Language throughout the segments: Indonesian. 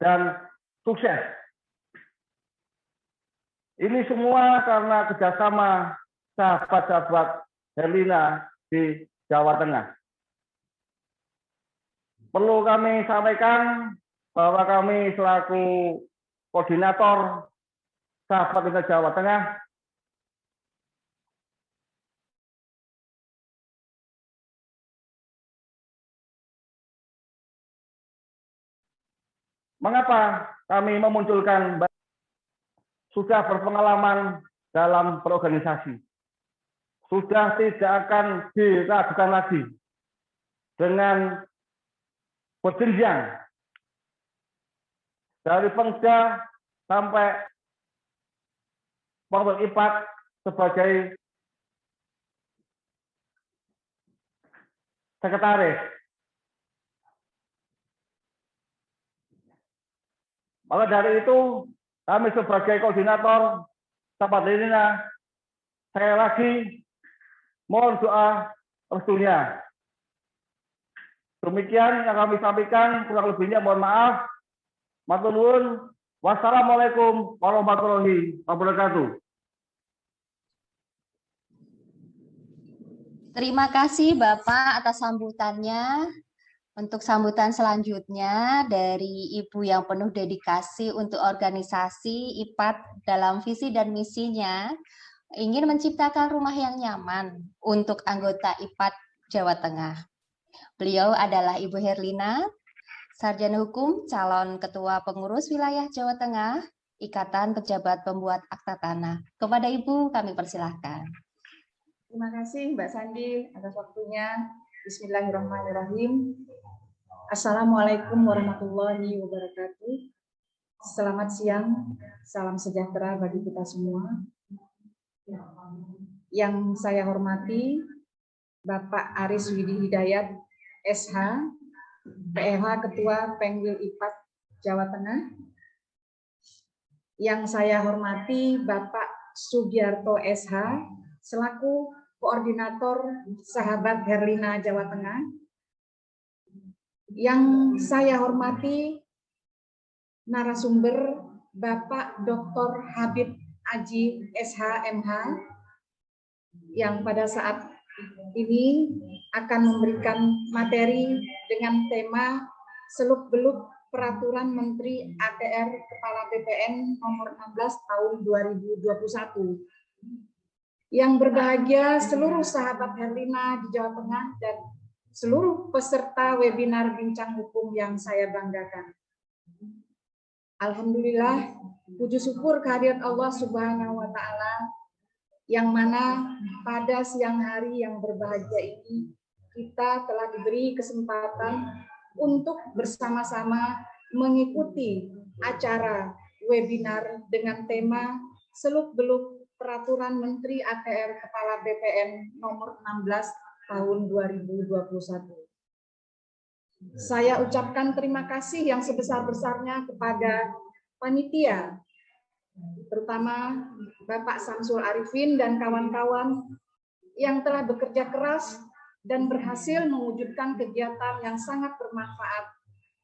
dan sukses. Ini semua karena kerjasama sahabat-sahabat Herlina di Jawa Tengah. Perlu kami sampaikan bahwa kami selaku koordinator sahabat Herlina Jawa Tengah mengapa kami memunculkan sudah berpengalaman dalam berorganisasi, sudah tidak akan diragukan lagi dengan berjenjang dari Pengda sampai Pengurus IPAT sebagai sekretaris. Maka dari itu kami sebagai koordinator sahabat Herlina, saya lagi mohon doa restunya. Demikian yang kami sampaikan, kurang lebihnya mohon maaf. Matur nuwun. Wassalamualaikum warahmatullahi wabarakatuh. Terima kasih Bapak atas sambutannya. Untuk sambutan selanjutnya dari Ibu yang penuh dedikasi untuk organisasi IPAT dalam visi dan misinya, ingin menciptakan rumah yang nyaman untuk anggota IPAT Jawa Tengah. Beliau adalah Ibu Herlina, Sarjana Hukum, calon Ketua Pengurus Wilayah Jawa Tengah, Ikatan Pejabat Pembuat Akta Tanah. Kepada Ibu kami persilahkan. Terima kasih Mbak Sandi atas waktunya. Bismillahirrahmanirrahim. Assalamualaikum warahmatullahi wabarakatuh. Selamat siang, salam sejahtera bagi kita semua. Yang saya hormati Bapak Aris Widi Hidayat, SH, PLH Ketua Pengwil IPAT Jawa Tengah. Yang saya hormati Bapak Sugiarto SH, selaku Koordinator Sahabat Herlina Jawa Tengah. Yang saya hormati narasumber Bapak Dr. Habib Aji SH.MH yang pada saat ini akan memberikan materi dengan tema seluk-beluk Peraturan Menteri ATR Kepala BPN nomor 16 tahun 2021. Yang berbahagia seluruh sahabat Herlina di Jawa Tengah dan seluruh peserta webinar Bincang Hukum yang saya banggakan. Alhamdulillah, puji syukur kehadirat Allah Subhanahu wa Ta'ala, yang mana pada siang hari yang berbahagia ini kita telah diberi kesempatan untuk bersama-sama mengikuti acara webinar dengan tema seluk-beluk Peraturan Menteri ATR Kepala BPN nomor 16 tahun 2021. Saya ucapkan terima kasih yang sebesar-besarnya kepada panitia, terutama Bapak Samsul Arifin dan kawan-kawan yang telah bekerja keras dan berhasil mewujudkan kegiatan yang sangat bermanfaat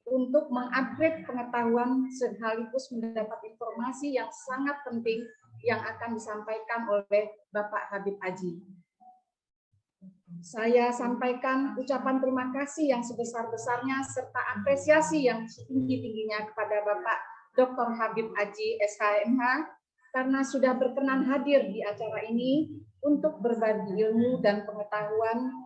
untuk mengupgrade pengetahuan sekaligus mendapat informasi yang sangat penting yang akan disampaikan oleh Bapak Habib Aji. Saya sampaikan ucapan terima kasih yang sebesar-besarnya serta apresiasi yang setinggi-tingginya kepada Bapak Dr. Habib Aji SH.MH karena sudah berkenan hadir di acara ini untuk berbagi ilmu dan pengetahuan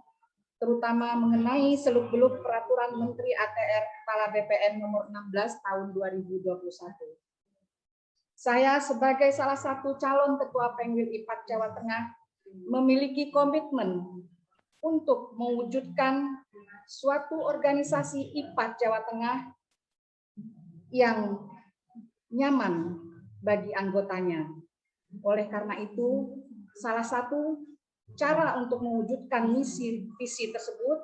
terutama mengenai seluk-beluk Peraturan Menteri ATR Kepala BPN nomor 16 tahun 2021. Saya sebagai salah satu calon Ketua Pengwil IPAT Jawa Tengah memiliki komitmen untuk mewujudkan suatu organisasi IPAT Jawa Tengah yang nyaman bagi anggotanya. Oleh karena itu, salah satu cara untuk mewujudkan misi visi tersebut,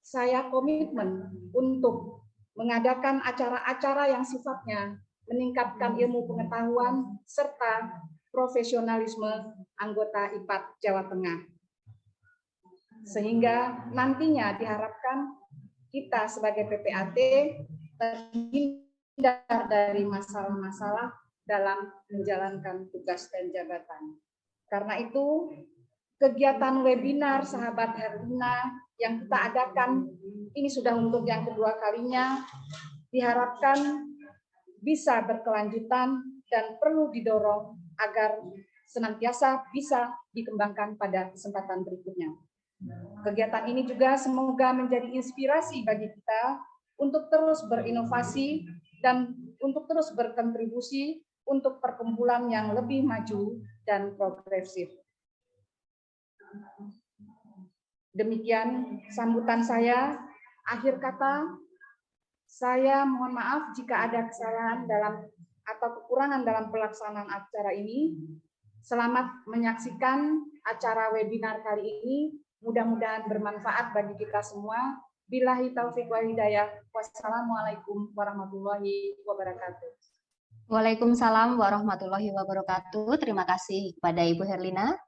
saya komitmen untuk mengadakan acara-acara yang sifatnya meningkatkan ilmu pengetahuan serta profesionalisme anggota IPAT Jawa Tengah. Sehingga nantinya diharapkan kita sebagai PPAT terhindar terhindar dari masalah-masalah dalam menjalankan tugas dan jabatan. Karena itu, kegiatan webinar Sahabat Herlina yang kita adakan ini sudah untuk yang kedua kalinya, diharapkan bisa berkelanjutan dan perlu didorong agar senantiasa bisa dikembangkan pada kesempatan berikutnya. Kegiatan ini juga semoga menjadi inspirasi bagi kita untuk terus berinovasi dan untuk terus berkontribusi untuk perkumpulan yang lebih maju dan progresif. Demikian sambutan saya. Akhir kata, saya mohon maaf jika ada kesalahan dalam atau kekurangan dalam pelaksanaan acara ini. Selamat menyaksikan acara webinar kali ini. Mudah-mudahan bermanfaat bagi kita semua. Billahi taufiq wal hidayah. Wassalamualaikum warahmatullahi wabarakatuh. Waalaikumsalam warahmatullahi wabarakatuh. Terima kasih kepada Ibu Herlina.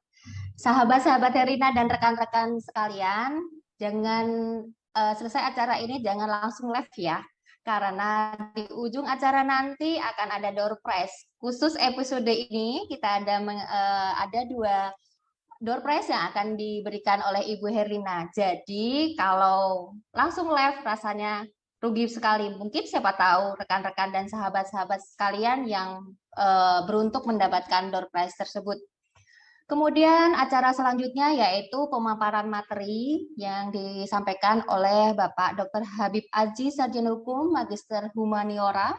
Sahabat-sahabat Herlina dan rekan-rekan sekalian, jangan selesai acara ini jangan langsung live ya. Karena di ujung acara nanti akan ada door prize. Khusus episode ini kita ada 2 door prize yang akan diberikan oleh Ibu Herlina. Jadi kalau langsung live rasanya rugi sekali. Mungkin siapa tahu rekan-rekan dan sahabat-sahabat sekalian yang beruntung mendapatkan door prize tersebut. Kemudian acara selanjutnya yaitu pemaparan materi yang disampaikan oleh Bapak Dr. Habib Aji, Sarjana Hukum, Magister Humaniora.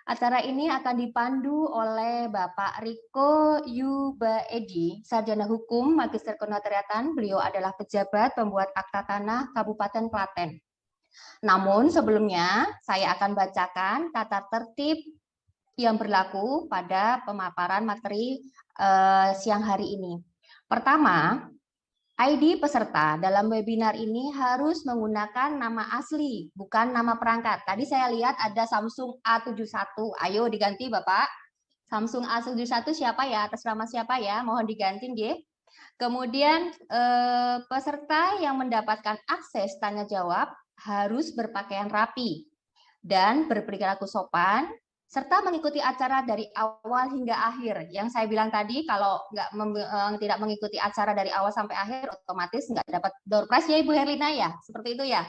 Acara ini akan dipandu oleh Bapak Riko Yubaedi, Sarjana Hukum, Magister Kenotariatan. Beliau adalah pejabat pembuat akta tanah Kabupaten Klaten. Namun sebelumnya saya akan bacakan tata tertib yang berlaku pada pemaparan materi siang hari ini. Pertama, ID peserta dalam webinar ini harus menggunakan nama asli, bukan nama perangkat. Tadi saya lihat ada Samsung A71. Ayo diganti Bapak. Samsung A71 siapa ya? Atas nama siapa ya? Mohon diganti nggih. Kemudian peserta yang mendapatkan akses tanya jawab harus berpakaian rapi dan berperilaku sopan, serta mengikuti acara dari awal hingga akhir. Yang saya bilang tadi, kalau tidak mengikuti acara dari awal sampai akhir, otomatis nggak dapat door prize ya Ibu Herlina ya, seperti itu ya.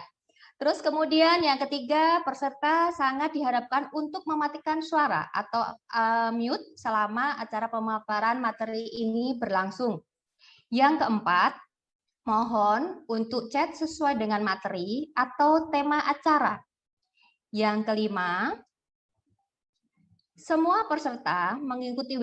Terus kemudian yang ketiga, peserta sangat diharapkan untuk mematikan suara atau mute selama acara pemaparan materi ini berlangsung. Yang keempat, mohon untuk chat sesuai dengan materi atau tema acara. Yang kelima, semua peserta mengikuti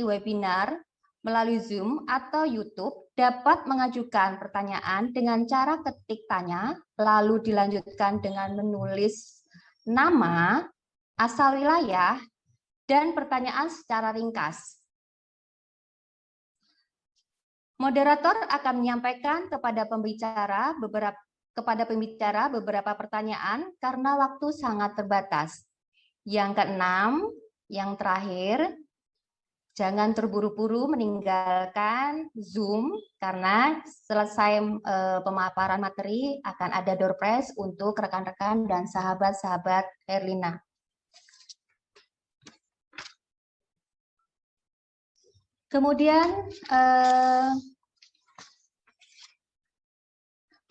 webinar melalui Zoom atau YouTube dapat mengajukan pertanyaan dengan cara ketik tanya, lalu dilanjutkan dengan menulis nama, asal wilayah, dan pertanyaan secara ringkas. Moderator akan menyampaikan kepada pembicara beberapa pertanyaan karena waktu sangat terbatas. Yang keenam, yang terakhir, jangan terburu-buru meninggalkan Zoom karena selesai pemaparan materi akan ada door prize untuk rekan-rekan dan sahabat-sahabat Herlina. Kemudian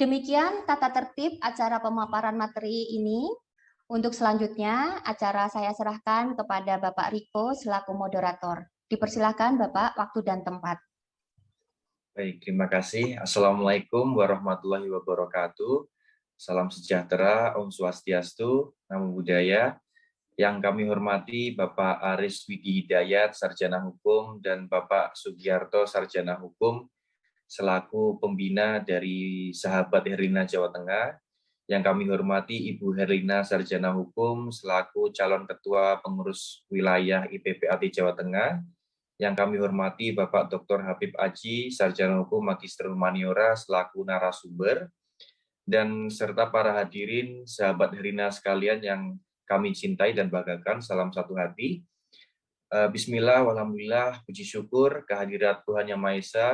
demikian tata tertib acara pemaparan materi ini. Untuk selanjutnya, acara saya serahkan kepada Bapak Riko selaku moderator. Dipersilakan Bapak, waktu dan tempat. Baik, terima kasih. Assalamualaikum warahmatullahi wabarakatuh. Salam sejahtera, Om Swastiastu, Namo Buddhaya. Yang kami hormati Bapak Aris Widi Hidayat, Sarjana Hukum, dan Bapak Sugiarto, Sarjana Hukum, selaku pembina dari Sahabat Herlina Jawa Tengah. Yang kami hormati Ibu Herlina Sarjana Hukum selaku calon ketua pengurus wilayah IPPAT Jawa Tengah. Yang kami hormati Bapak Dr. Habib Aji, Sarjana Hukum Magister Humaniora selaku narasumber, dan serta para hadirin sahabat Herlina sekalian yang kami cintai dan banggakan, salam satu hati. Bismillah, walhamdulillah, puji syukur kehadirat Tuhan Yang Maha Esa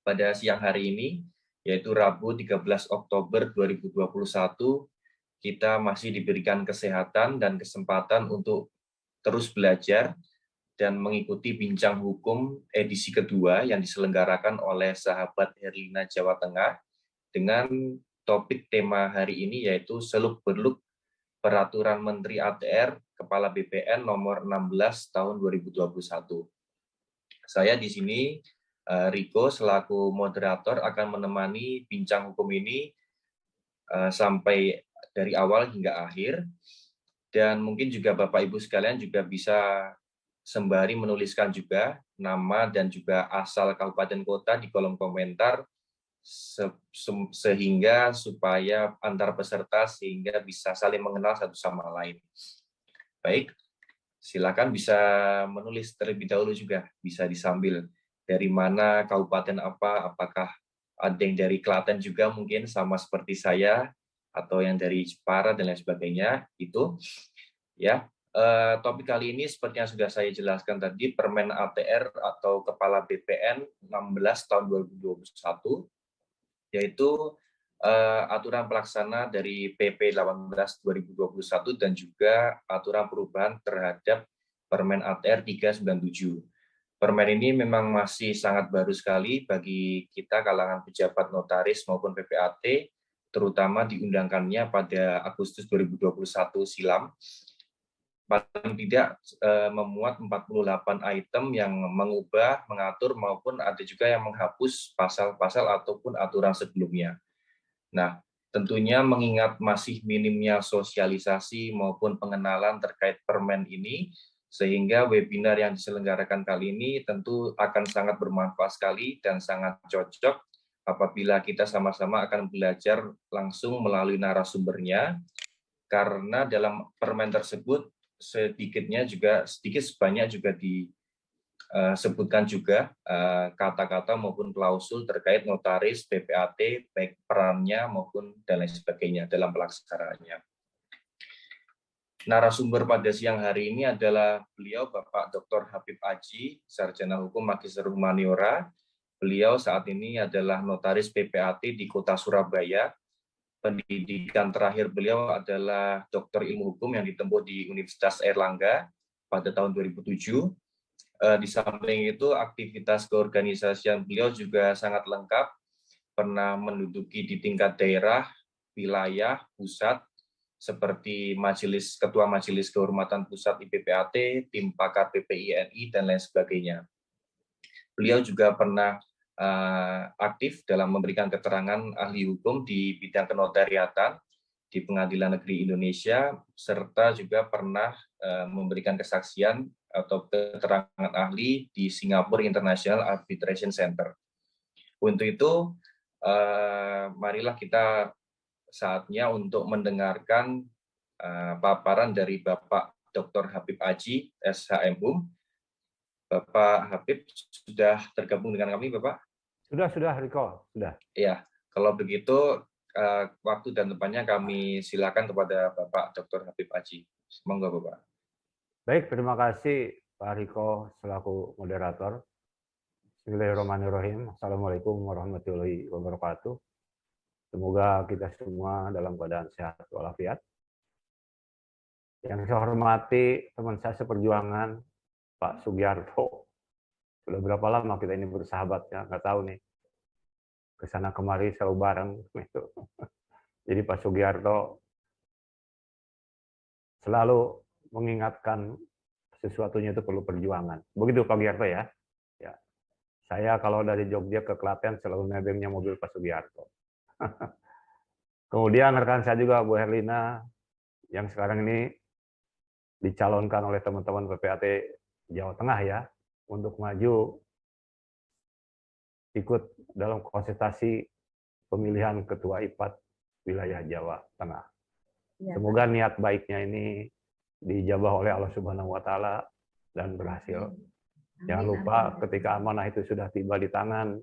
pada siang hari ini, yaitu Rabu 13 Oktober 2021, kita masih diberikan kesehatan dan kesempatan untuk terus belajar dan mengikuti bincang hukum edisi kedua yang diselenggarakan oleh sahabat Herlina Jawa Tengah dengan topik tema hari ini yaitu seluk-beluk Peraturan Menteri ATR Kepala BPN nomor 16 tahun 2021. Saya di sini, Riko, selaku moderator akan menemani bincang hukum ini sampai dari awal hingga akhir. Dan mungkin juga Bapak Ibu sekalian juga bisa sembari menuliskan juga nama dan juga asal kabupaten kota di kolom komentar sehingga supaya antar peserta sehingga bisa saling mengenal satu sama lain. Baik, silakan bisa menulis terlebih dahulu juga, bisa disambil dari mana kabupaten apa, apakah ada yang dari Klaten juga mungkin sama seperti saya atau yang dari Jepara dan lain sebagainya itu ya. Topik kali ini seperti yang sudah saya jelaskan tadi, Permen ATR atau Kepala BPN 16 tahun 2021, yaitu aturan pelaksana dari PP 18 2021 dan juga aturan perubahan terhadap Permen ATR 397. Permen ini memang masih sangat baru sekali bagi kita kalangan pejabat notaris maupun PPAT, terutama diundangkannya pada Agustus 2021 silam. Paling tidak memuat 48 item yang mengubah, mengatur, maupun ada juga yang menghapus pasal-pasal ataupun aturan sebelumnya. Nah, tentunya mengingat masih minimnya sosialisasi maupun pengenalan terkait permen ini, sehingga webinar yang diselenggarakan kali ini tentu akan sangat bermanfaat sekali dan sangat cocok apabila kita sama-sama akan belajar langsung melalui narasumbernya, karena dalam permen tersebut sedikit sebanyak juga disebutkan juga kata-kata maupun klausul terkait notaris, PPAT, baik perannya maupun dan lain sebagainya dalam pelaksanaannya. Narasumber pada siang hari ini adalah beliau Bapak Dr. Habib Aji, Sarjana Hukum Magister Humaniora. Beliau saat ini adalah notaris PPAT di Kota Surabaya. Pendidikan terakhir beliau adalah Doktor Ilmu Hukum yang ditempuh di Universitas Airlangga pada tahun 2007. Di samping itu, aktivitas keorganisasian beliau juga sangat lengkap, pernah menduduki di tingkat daerah, wilayah, pusat, seperti Ketua Majelis Kehormatan Pusat IPPAT, Tim Pakar PPINI, dan lain sebagainya. Beliau juga pernah aktif dalam memberikan keterangan ahli hukum di bidang kenotariatan di Pengadilan Negeri Indonesia, serta juga pernah memberikan kesaksian atau keterangan ahli di Singapore International Arbitration Center. Untuk itu, marilah kita saatnya untuk mendengarkan paparan dari Bapak Dr. Habib Aji, SHMHum. Bapak Habib sudah tergabung dengan kami, Bapak? Sudah, Riko. Sudah. Ya, kalau begitu waktu dan tempatnya kami silakan kepada Bapak Dr. Habib Aji. Semoga Bapak. Baik, terima kasih Pak Riko selaku moderator. Bismillahirrahmanirrahim. Assalamualaikum warahmatullahi wabarakatuh. Semoga kita semua dalam keadaan sehat walafiat. Yang saya hormati teman saya seperjuangan, Pak Sugiarto. Sudah berapa lama kita ini bersahabat ya, nggak tahu nih. Kesana kemari selalu bareng gitu. Jadi Pak Sugiarto selalu mengingatkan sesuatunya itu perlu perjuangan. Begitu Pak Sugiarto ya. Ya. Saya kalau dari Jogja ke Klaten selalu nebengnya mobil Pak Sugiarto. Kemudian rekan saya juga Bu Herlina yang sekarang ini dicalonkan oleh teman-teman PPAT Jawa Tengah ya untuk maju ikut dalam konsultasi pemilihan Ketua IPAT wilayah Jawa Tengah. Ya, semoga niat baiknya ini dijabah oleh Allah Subhanahu wa Ta'ala dan berhasil. Jangan lupa ketika amanah itu sudah tiba di tangan,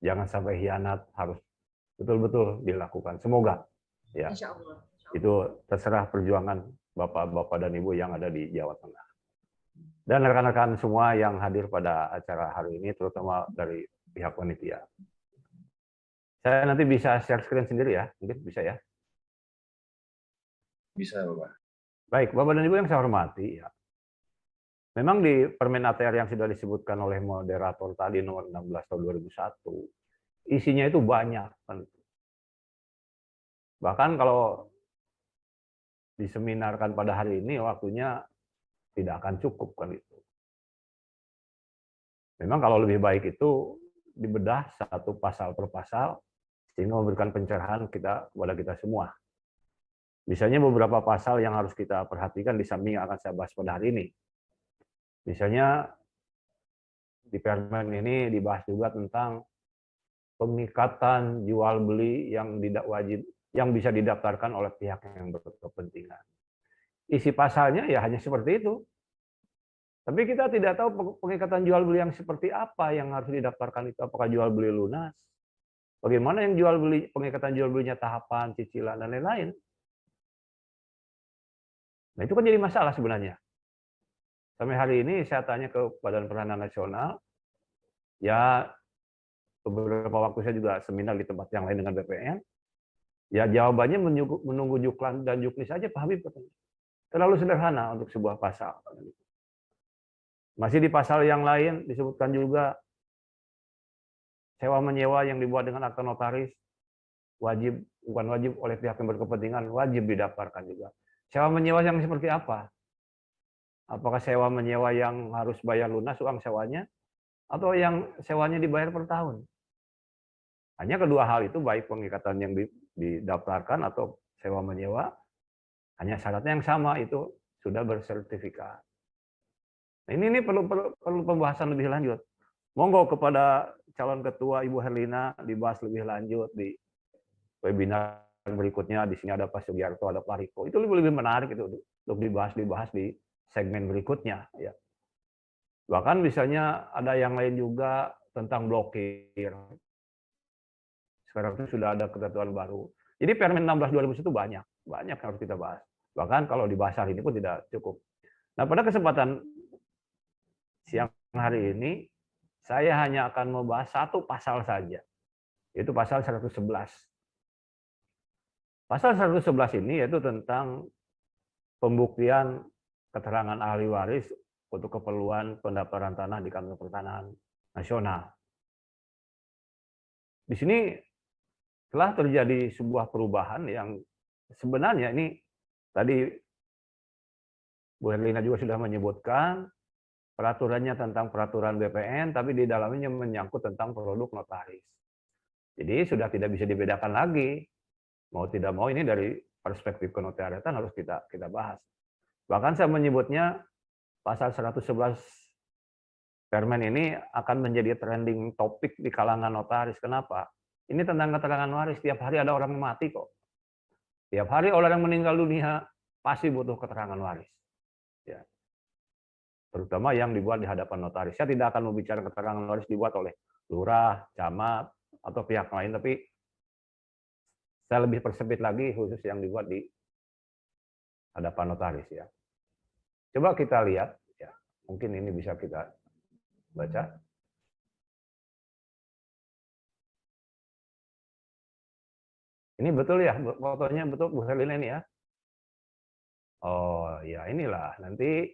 jangan sampai hianat, harus betul-betul dilakukan. Semoga ya. Insya Allah. Itu terserah perjuangan Bapak-bapak dan Ibu yang ada di Jawa Tengah. Dan rekan-rekan semua yang hadir pada acara hari ini, terutama dari pihak panitia. Saya nanti bisa share screen sendiri ya, mungkin bisa ya. bisa Bapak. Baik, Bapak dan Ibu yang saya hormati, ya. Memang di Permen ATR yang sudah disebutkan oleh moderator tadi nomor 16 tahun 2001, isinya itu banyak. Bahkan kalau diseminarkan pada hari ini, waktunya tidak akan cukup kan itu. Memang kalau lebih baik itu dibedah satu pasal per pasal, sehingga memberikan pencerahan kepada kita semua. Misalnya beberapa pasal yang harus kita perhatikan di samping yang akan saya bahas pada hari ini. Misalnya di Permen ini dibahas juga tentang pengikatan jual beli yang tidak wajib, yang bisa didaftarkan oleh pihak yang berkepentingan. Isi pasalnya ya hanya seperti itu. Tapi kita tidak tahu pengikatan jual beli yang seperti apa yang harus didaftarkan itu. Apakah jual beli lunas? Bagaimana yang jual beli, pengikatan jual belinya tahapan, cicilan, dan lain-lain. Nah itu kan jadi masalah sebenarnya. Sampai hari ini saya tanya ke Badan Pertanahan Nasional, ya beberapa waktu saya juga seminar di tempat yang lain dengan BPN, ya jawabannya menunggu Juklan dan Juknis saja Pak Habib. Terlalu sederhana untuk sebuah pasal. Masih di pasal yang lain disebutkan juga sewa menyewa yang dibuat dengan akta notaris wajib, bukan wajib oleh pihak yang berkepentingan, wajib didaftarkan juga. Sewa menyewa yang seperti apa? Apakah sewa menyewa yang harus bayar lunas uang sewanya, atau yang sewanya dibayar per tahun? Hanya kedua hal itu, baik pengikatan yang didaftarkan atau sewa menyewa, hanya syaratnya yang sama, itu sudah bersertifikat. Nah, ini perlu pembahasan lebih lanjut. Monggo kepada calon ketua Ibu Herlina dibahas lebih lanjut di webinar berikutnya. Di sini ada Pak Sugiarto, ada Pak Riko. Itu lebih menarik itu untuk dibahas di segmen berikutnya, ya. Bahkan misalnya ada yang lain juga tentang blokir. Sekarang itu sudah ada ketentuan baru. Jadi Permen 16 2001 itu banyak yang harus kita bahas. Bahkan kalau dibahas hari ini pun tidak cukup. Nah, pada kesempatan siang hari ini saya hanya akan membahas satu pasal saja, yaitu pasal 111. Pasal 111 ini yaitu tentang pembuktian keterangan ahli waris untuk keperluan pendaftaran tanah di Kantor Pertanahan Nasional. Di sini telah terjadi sebuah perubahan yang sebenarnya ini tadi Bu Herlina juga sudah menyebutkan peraturannya tentang peraturan BPN, tapi di dalamnya menyangkut tentang produk notaris. Jadi sudah tidak bisa dibedakan lagi. Mau tidak mau ini dari perspektif kenotariatan harus kita bahas. Bahkan saya menyebutnya pasal 111 Permen ini akan menjadi trending topik di kalangan notaris. Kenapa? Ini tentang keterangan waris. Tiap hari ada orang mati kok. Tiap hari orang yang meninggal dunia pasti butuh keterangan waris. Ya. Terutama yang dibuat di hadapan notaris. Saya tidak akan membicarakan keterangan waris dibuat oleh lurah, camat, atau pihak lain, tapi saya lebih persempit lagi khusus yang dibuat di hadapan notaris, ya. Coba kita lihat, ya. Mungkin ini bisa kita baca. Ini betul ya, fotonya betul Bu Herlina ini ya. Oh ya, inilah nanti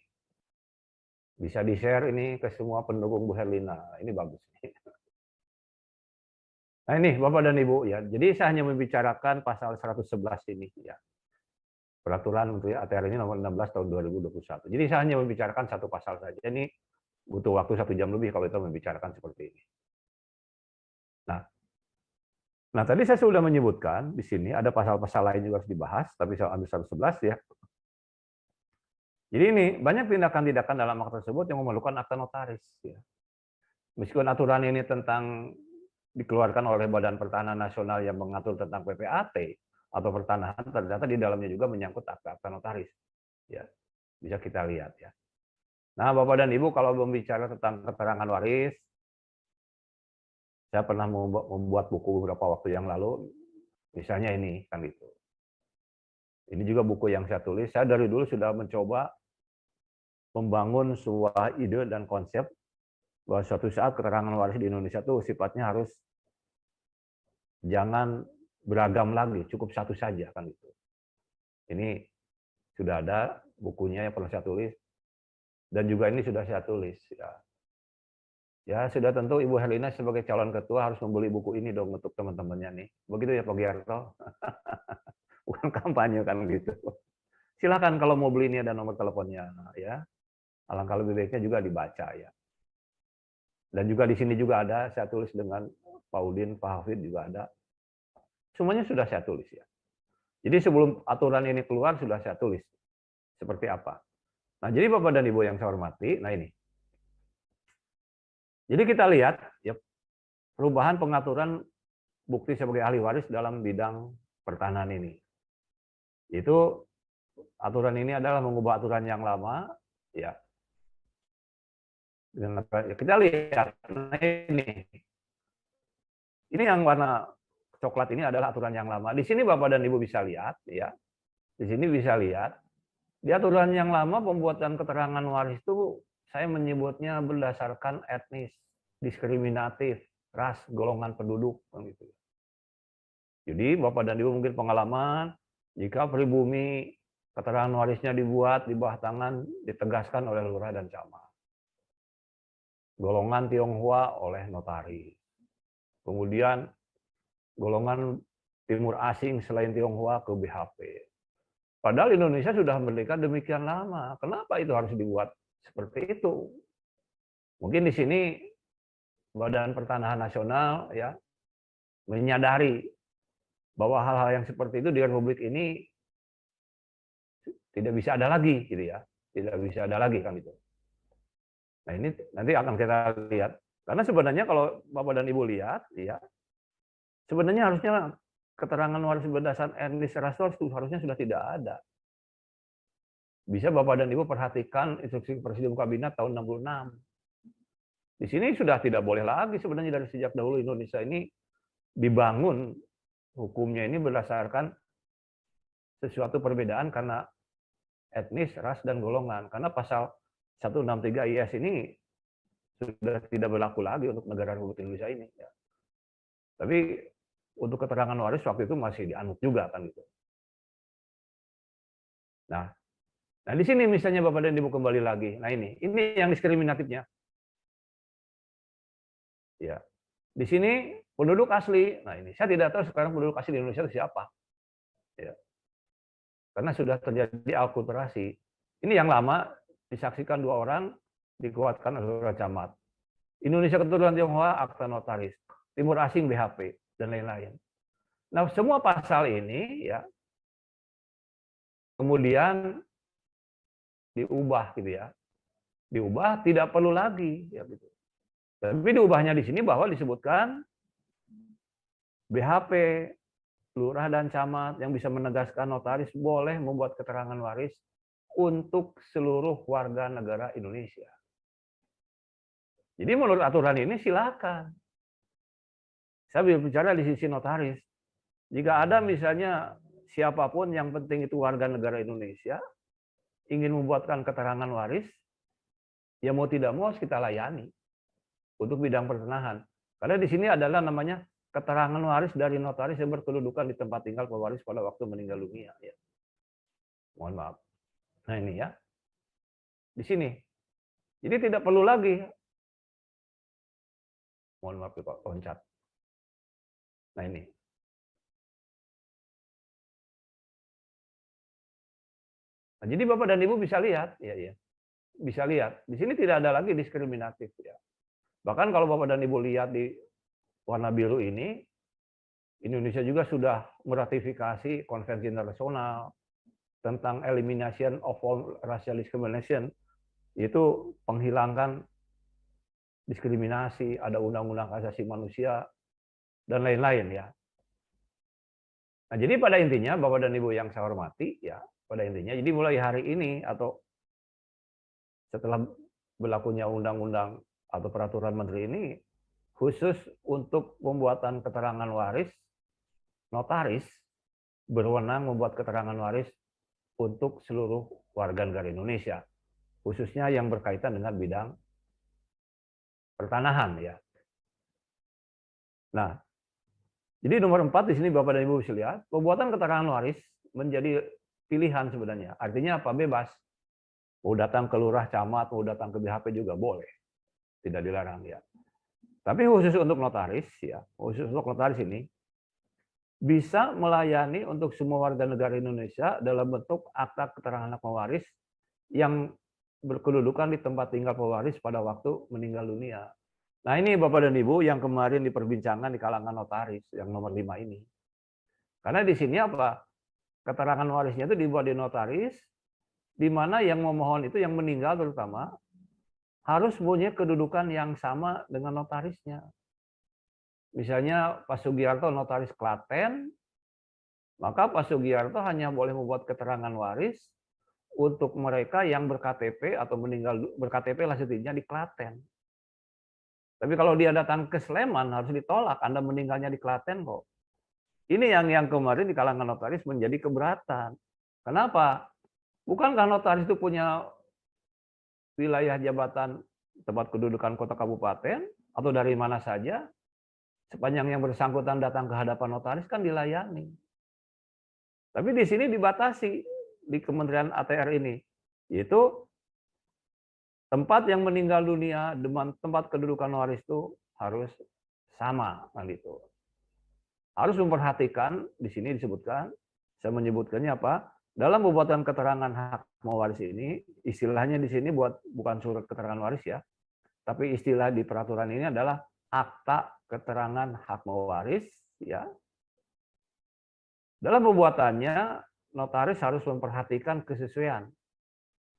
bisa di-share ini ke semua pendukung Bu Herlina. Ini bagus. Nah ini Bapak dan Ibu ya. Jadi saya hanya membicarakan pasal 111 ini ya. Peraturan untuk ATR ini nomor 16 tahun 2021. Jadi saya hanya membicarakan satu pasal saja. Ini butuh waktu 1 jam lebih kalau kita membicarakan seperti ini. Nah tadi saya sudah menyebutkan di sini ada pasal-pasal lain juga harus dibahas, tapi saya ambil 111 ya. Jadi ini banyak tindakan-tindakan dalam akta tersebut yang memerlukan akta notaris. Ya. Meskipun aturan ini tentang dikeluarkan oleh Badan Pertanahan Nasional yang mengatur tentang PPAT atau pertanahan, ternyata di dalamnya juga menyangkut akta notaris. Ya, bisa kita lihat ya. Nah, Bapak dan Ibu kalau berbicara tentang keterangan waris, saya pernah membuat buku beberapa waktu yang lalu, misalnya ini kan itu. Ini juga buku yang saya tulis. Saya dari dulu sudah mencoba membangun sebuah ide dan konsep bahwa suatu saat keterangan waris di Indonesia itu sifatnya harus jangan beragam lagi, cukup satu saja kan itu. Ini Sudah ada bukunya yang pernah saya tulis, dan juga ini sudah saya tulis. Ya sudah tentu Ibu Herlina sebagai calon ketua harus membeli buku ini dong untuk teman-temannya nih. Begitu ya Pak Giarto? Bukan kampanye kan gitu. Silakan kalau mau beli, ini ada nomor teleponnya ya. Alangkah lebih baiknya juga dibaca ya. Dan juga di sini juga ada, saya tulis dengan Pak Udin, Pak Hafid juga ada. Semuanya sudah saya tulis ya. Jadi sebelum aturan ini keluar sudah saya tulis seperti apa. Nah, jadi Bapak dan Ibu yang saya hormati, nah ini. Jadi kita lihat ya, perubahan pengaturan bukti sebagai ahli waris dalam bidang pertanahan ini. Itu aturan ini adalah mengubah aturan yang lama, ya. Kita lihat, nah ini yang warna coklat ini adalah aturan yang lama. Di sini Bapak dan Ibu bisa lihat, ya. Di sini bisa lihat, di aturan yang lama pembuatan keterangan waris itu saya menyebutnya berdasarkan etnis, diskriminatif, ras, golongan penduduk, gitu. Jadi Bapak dan Ibu mungkin pengalaman, jika pribumi keterangan warisnya dibuat di bawah tangan, ditegaskan oleh lurah dan camat. Golongan Tionghoa oleh notaris. Kemudian golongan timur asing selain Tionghoa ke BHP. Padahal Indonesia sudah merdeka demikian lama. Kenapa itu harus dibuat seperti itu? Mungkin di sini Badan Pertanahan Nasional ya menyadari bahwa hal-hal yang seperti itu di Republik ini tidak bisa ada lagi, gitu ya. Tidak bisa ada lagi kan itu. Nah ini nanti akan kita lihat. Karena sebenarnya kalau Bapak dan Ibu lihat, ya sebenarnya harusnya keterangan waris berdasarkan etnis ras itu harusnya sudah tidak ada. Bisa Bapak dan Ibu perhatikan instruksi Presidium Kabinet tahun 66. Di sini sudah tidak boleh lagi sebenarnya dari sejak dahulu Indonesia ini dibangun hukumnya ini berdasarkan sesuatu perbedaan karena etnis, ras, dan golongan. Karena pasal 163 IS ini sudah tidak berlaku lagi untuk negara Republik Indonesia ini. Ya. Tapi untuk keterangan waris waktu itu masih dianut juga kan gitu. Nah di sini misalnya Bapak dan Ibu kembali lagi. Nah ini yang diskriminatifnya. Ya, di sini penduduk asli. Nah ini saya tidak tahu sekarang penduduk asli di Indonesia itu siapa. Ya. Karena sudah terjadi akulturasi. Ini yang lama disaksikan 2 orang, dikuatkan oleh camat. Indonesia keturunan Tionghoa, akta notaris. Timur asing BHP dan lain-lain. Nah semua pasal ini ya kemudian diubah gitu ya. Diubah tidak perlu lagi ya gitu. Tapi diubahnya di sini bahwa disebutkan BHP, lurah dan camat yang bisa menegaskan notaris boleh membuat keterangan waris untuk seluruh warga negara Indonesia. Jadi menurut aturan ini silakan. Saya bicara di sisi notaris. Jika ada misalnya siapapun yang penting itu warga negara Indonesia ingin membuatkan keterangan waris, ya mau tidak mau harus kita layani untuk bidang pertanahan. Karena di sini adalah namanya keterangan waris dari notaris yang berkedudukan di tempat tinggal pewaris pada waktu meninggal dunia. Ya. Mohon maaf. Nah ini ya. Di sini. Jadi tidak perlu lagi. Mohon maaf Pak loncat. Nah ini. Nah, jadi Bapak dan Ibu bisa lihat. Ya. Bisa lihat. Di sini tidak ada lagi diskriminatif. Ya. Bahkan kalau Bapak dan Ibu lihat di warna biru ini, Indonesia juga sudah meratifikasi konvensi internasional tentang elimination of all racial discrimination, yaitu penghilangkan diskriminasi, ada undang-undang hak asasi manusia, dan lain-lain ya. Nah jadi pada intinya Bapak dan Ibu yang saya hormati, ya pada intinya, jadi mulai hari ini atau setelah berlakunya undang-undang atau peraturan menteri ini, khusus untuk pembuatan keterangan waris, notaris berwenang membuat keterangan waris untuk seluruh warga negara Indonesia, khususnya yang berkaitan dengan bidang pertanahan ya. Nah, jadi nomor 4 di sini Bapak dan Ibu bisa lihat, pembuatan keterangan waris menjadi pilihan sebenarnya. Artinya apa? Bebas. Mau datang ke lurah, camat, mau datang ke BHP juga boleh. Tidak dilarang ya. Tapi khusus untuk notaris ya, khusus untuk notaris ini bisa melayani untuk semua warga negara Indonesia dalam bentuk akta keterangan hak mewaris yang berkedudukan di tempat tinggal pewaris pada waktu meninggal dunia. Nah ini Bapak dan Ibu yang kemarin diperbincangkan di kalangan notaris yang nomor 5 ini. Karena di sini apa? Keterangan warisnya itu dibuat di notaris, di mana yang memohon itu yang meninggal terutama harus punya kedudukan yang sama dengan notarisnya. Misalnya Pak Sugiarto notaris Klaten, maka Pak Sugiarto hanya boleh membuat keterangan waris untuk mereka yang berKTP atau meninggal berKTP lah setidaknya di Klaten. Tapi kalau dia datang ke Sleman harus ditolak, Anda meninggalnya di Klaten kok. Ini yang kemarin di kalangan notaris menjadi keberatan. Kenapa? Bukankah notaris itu punya wilayah jabatan tempat kedudukan kota kabupaten atau dari mana saja? Sepanjang yang bersangkutan datang ke hadapan notaris kan dilayani. Tapi di sini dibatasi di Kementerian ATR ini, yaitu tempat yang meninggal dunia dengan tempat kedudukan waris itu harus sama kan gitu. Harus memperhatikan, di sini disebutkan, saya menyebutkannya apa? Dalam pembuatan keterangan hak mewaris ini, istilahnya di sini bukan surat keterangan waris ya, tapi istilah di peraturan ini adalah akta keterangan hak mewaris ya. Dalam pembuatannya, notaris harus memperhatikan kesesuaian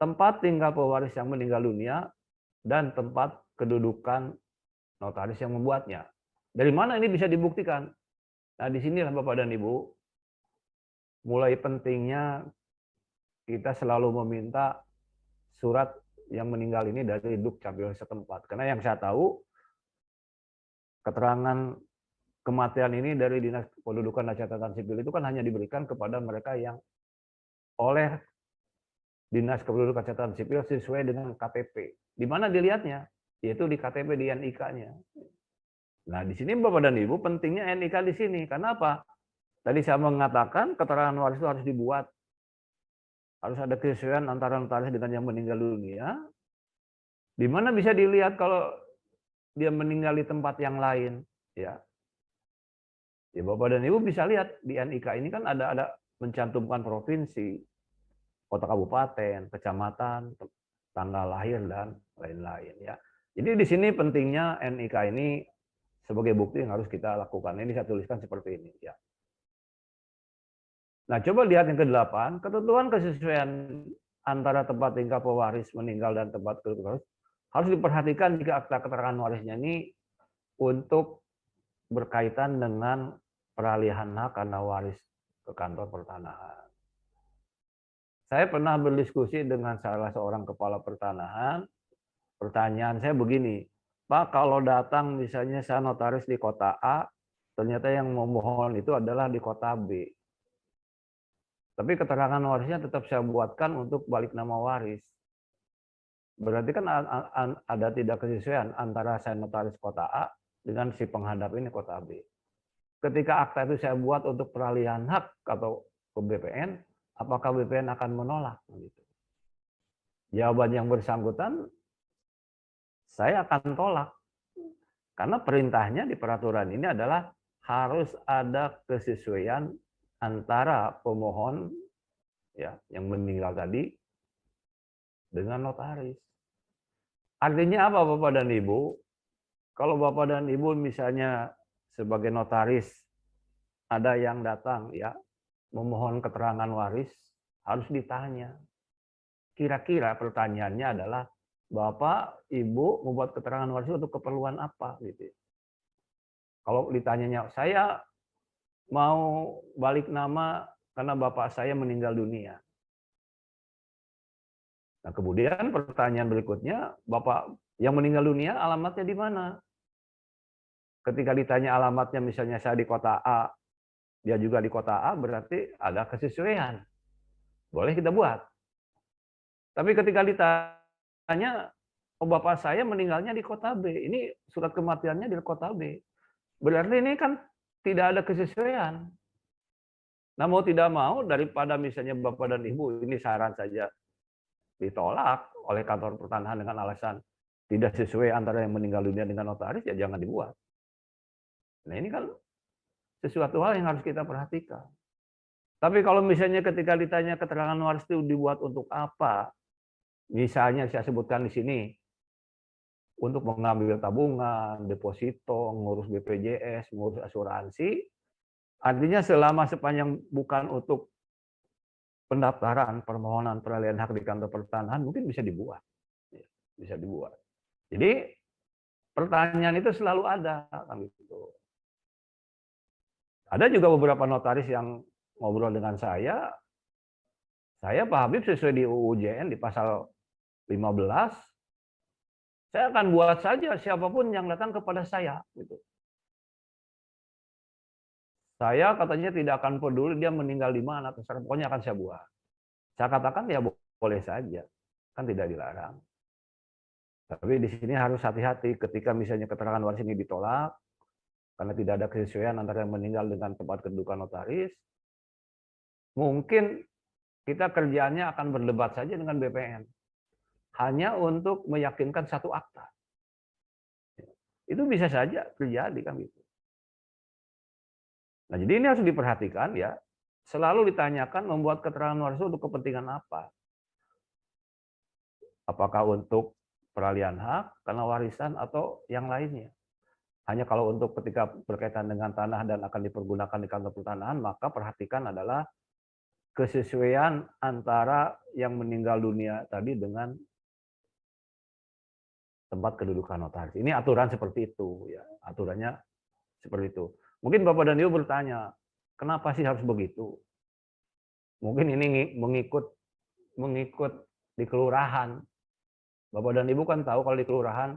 tempat tinggal pewaris yang meninggal dunia dan tempat kedudukan notaris yang membuatnya. Dari mana ini bisa dibuktikan? Nah, disinilah Bapak dan Ibu, mulai pentingnya kita selalu meminta surat yang meninggal ini dari Dukcapil setempat. Karena yang saya tahu, keterangan kematian ini dari Dinas Kependudukan dan Catatan Sipil itu kan hanya diberikan kepada mereka yang oleh Dinas Kependudukan dan Catatan Sipil sesuai dengan KTP. Di mana dilihatnya? Yaitu di KTP di NIK-nya. Nah, di sini Bapak dan Ibu pentingnya NIK di sini. Karena apa? Tadi saya mengatakan keterangan waris itu harus dibuat. Harus ada kesesuaian antara notaris dengan yang meninggal dunia. Di mana bisa dilihat kalau dia meninggal di tempat yang lain, ya. Ya Bapak dan Ibu bisa lihat di NIK ini kan ada mencantumkan provinsi, kota kabupaten, kecamatan, tanggal lahir dan lain-lain ya. Jadi di sini pentingnya NIK ini sebagai bukti yang harus kita lakukan. Ini saya tuliskan seperti ini ya. Nah, coba lihat yang ke-8, ketentuan kesesuaian antara tempat tinggal pewaris meninggal dan tempat kedudukan harus diperhatikan jika akta keterangan warisnya ini untuk berkaitan dengan peralihan hak karena waris ke kantor pertanahan. Saya pernah berdiskusi dengan salah seorang kepala pertanahan. Pertanyaan saya begini, Pak, kalau datang misalnya saya notaris di kota A, ternyata yang memohon itu adalah di kota B. Tapi keterangan warisnya tetap saya buatkan untuk balik nama waris. Berarti kan ada tidak kesesuaian antara saya notaris kota A dengan si penghadap ini kota B. Ketika akta itu saya buat untuk peralihan hak atau ke BPN, apakah BPN akan menolak? Jawaban yang bersangkutan, saya akan tolak. Karena perintahnya di peraturan ini adalah harus ada kesesuaian antara pemohon ya yang meninggal tadi dengan notaris. Artinya apa Bapak dan Ibu? Kalau Bapak dan Ibu misalnya sebagai notaris ada yang datang ya memohon keterangan waris, harus ditanya. Kira-kira pertanyaannya adalah Bapak, Ibu membuat keterangan waris untuk keperluan apa gitu. Kalau ditanyanya, saya mau balik nama karena bapak saya meninggal dunia. Nah, kemudian pertanyaan berikutnya, Bapak yang meninggal dunia alamatnya di mana? Ketika ditanya alamatnya misalnya saya di kota A, dia juga di kota A, berarti ada kesesuaian. Boleh kita buat. Tapi ketika ditanya, oh bapak saya meninggalnya di kota B, ini surat kematiannya di kota B. Berarti ini kan tidak ada kesesuaian. Nah, mau tidak mau, daripada misalnya Bapak dan Ibu, ini saran saja, ditolak oleh kantor pertanahan dengan alasan tidak sesuai antara yang meninggal dunia dengan notaris, ya jangan dibuat. Nah, ini kan sesuatu hal yang harus kita perhatikan. Tapi kalau misalnya ketika ditanya keterangan waris itu dibuat untuk apa? Misalnya saya sebutkan di sini, untuk mengambil tabungan, deposito, ngurus BPJS, ngurus asuransi, artinya selama sepanjang bukan untuk pendaftaran permohonan peralihan hak di kantor pertanahan, mungkin bisa dibuat. Bisa dibuat. Jadi pertanyaan itu selalu ada. Ada juga beberapa notaris yang ngobrol dengan saya Pak Habib sesuai di UU JN di pasal 15, saya akan buat saja siapapun yang datang kepada saya. Gitu. Saya katanya tidak akan peduli dia meninggal di mana, terserah, pokoknya akan saya buat. Saya katakan ya boleh saja, kan tidak dilarang. Tapi di sini harus hati-hati ketika misalnya keterangan waris ini ditolak, karena tidak ada kesesuaian antara yang meninggal dengan tempat kedudukan notaris, mungkin kita kerjaannya akan berdebat saja dengan BPN. Hanya untuk meyakinkan satu akta. Itu bisa saja terjadi kan gitu. Nah, jadi ini harus diperhatikan ya. Selalu ditanyakan membuat keterangan waris untuk kepentingan apa? Apakah untuk peralihan hak, karena warisan, atau yang lainnya? Hanya kalau untuk ketika berkaitan dengan tanah dan akan dipergunakan di kantor pertanahan, maka perhatikan adalah kesesuaian antara yang meninggal dunia tadi dengan tempat kedudukan notaris. Ini aturan seperti itu, ya. Aturannya seperti itu. Mungkin Bapak dan Ibu bertanya, kenapa sih harus begitu? Mungkin ini mengikut di kelurahan. Bapak dan Ibu kan tahu kalau di kelurahan,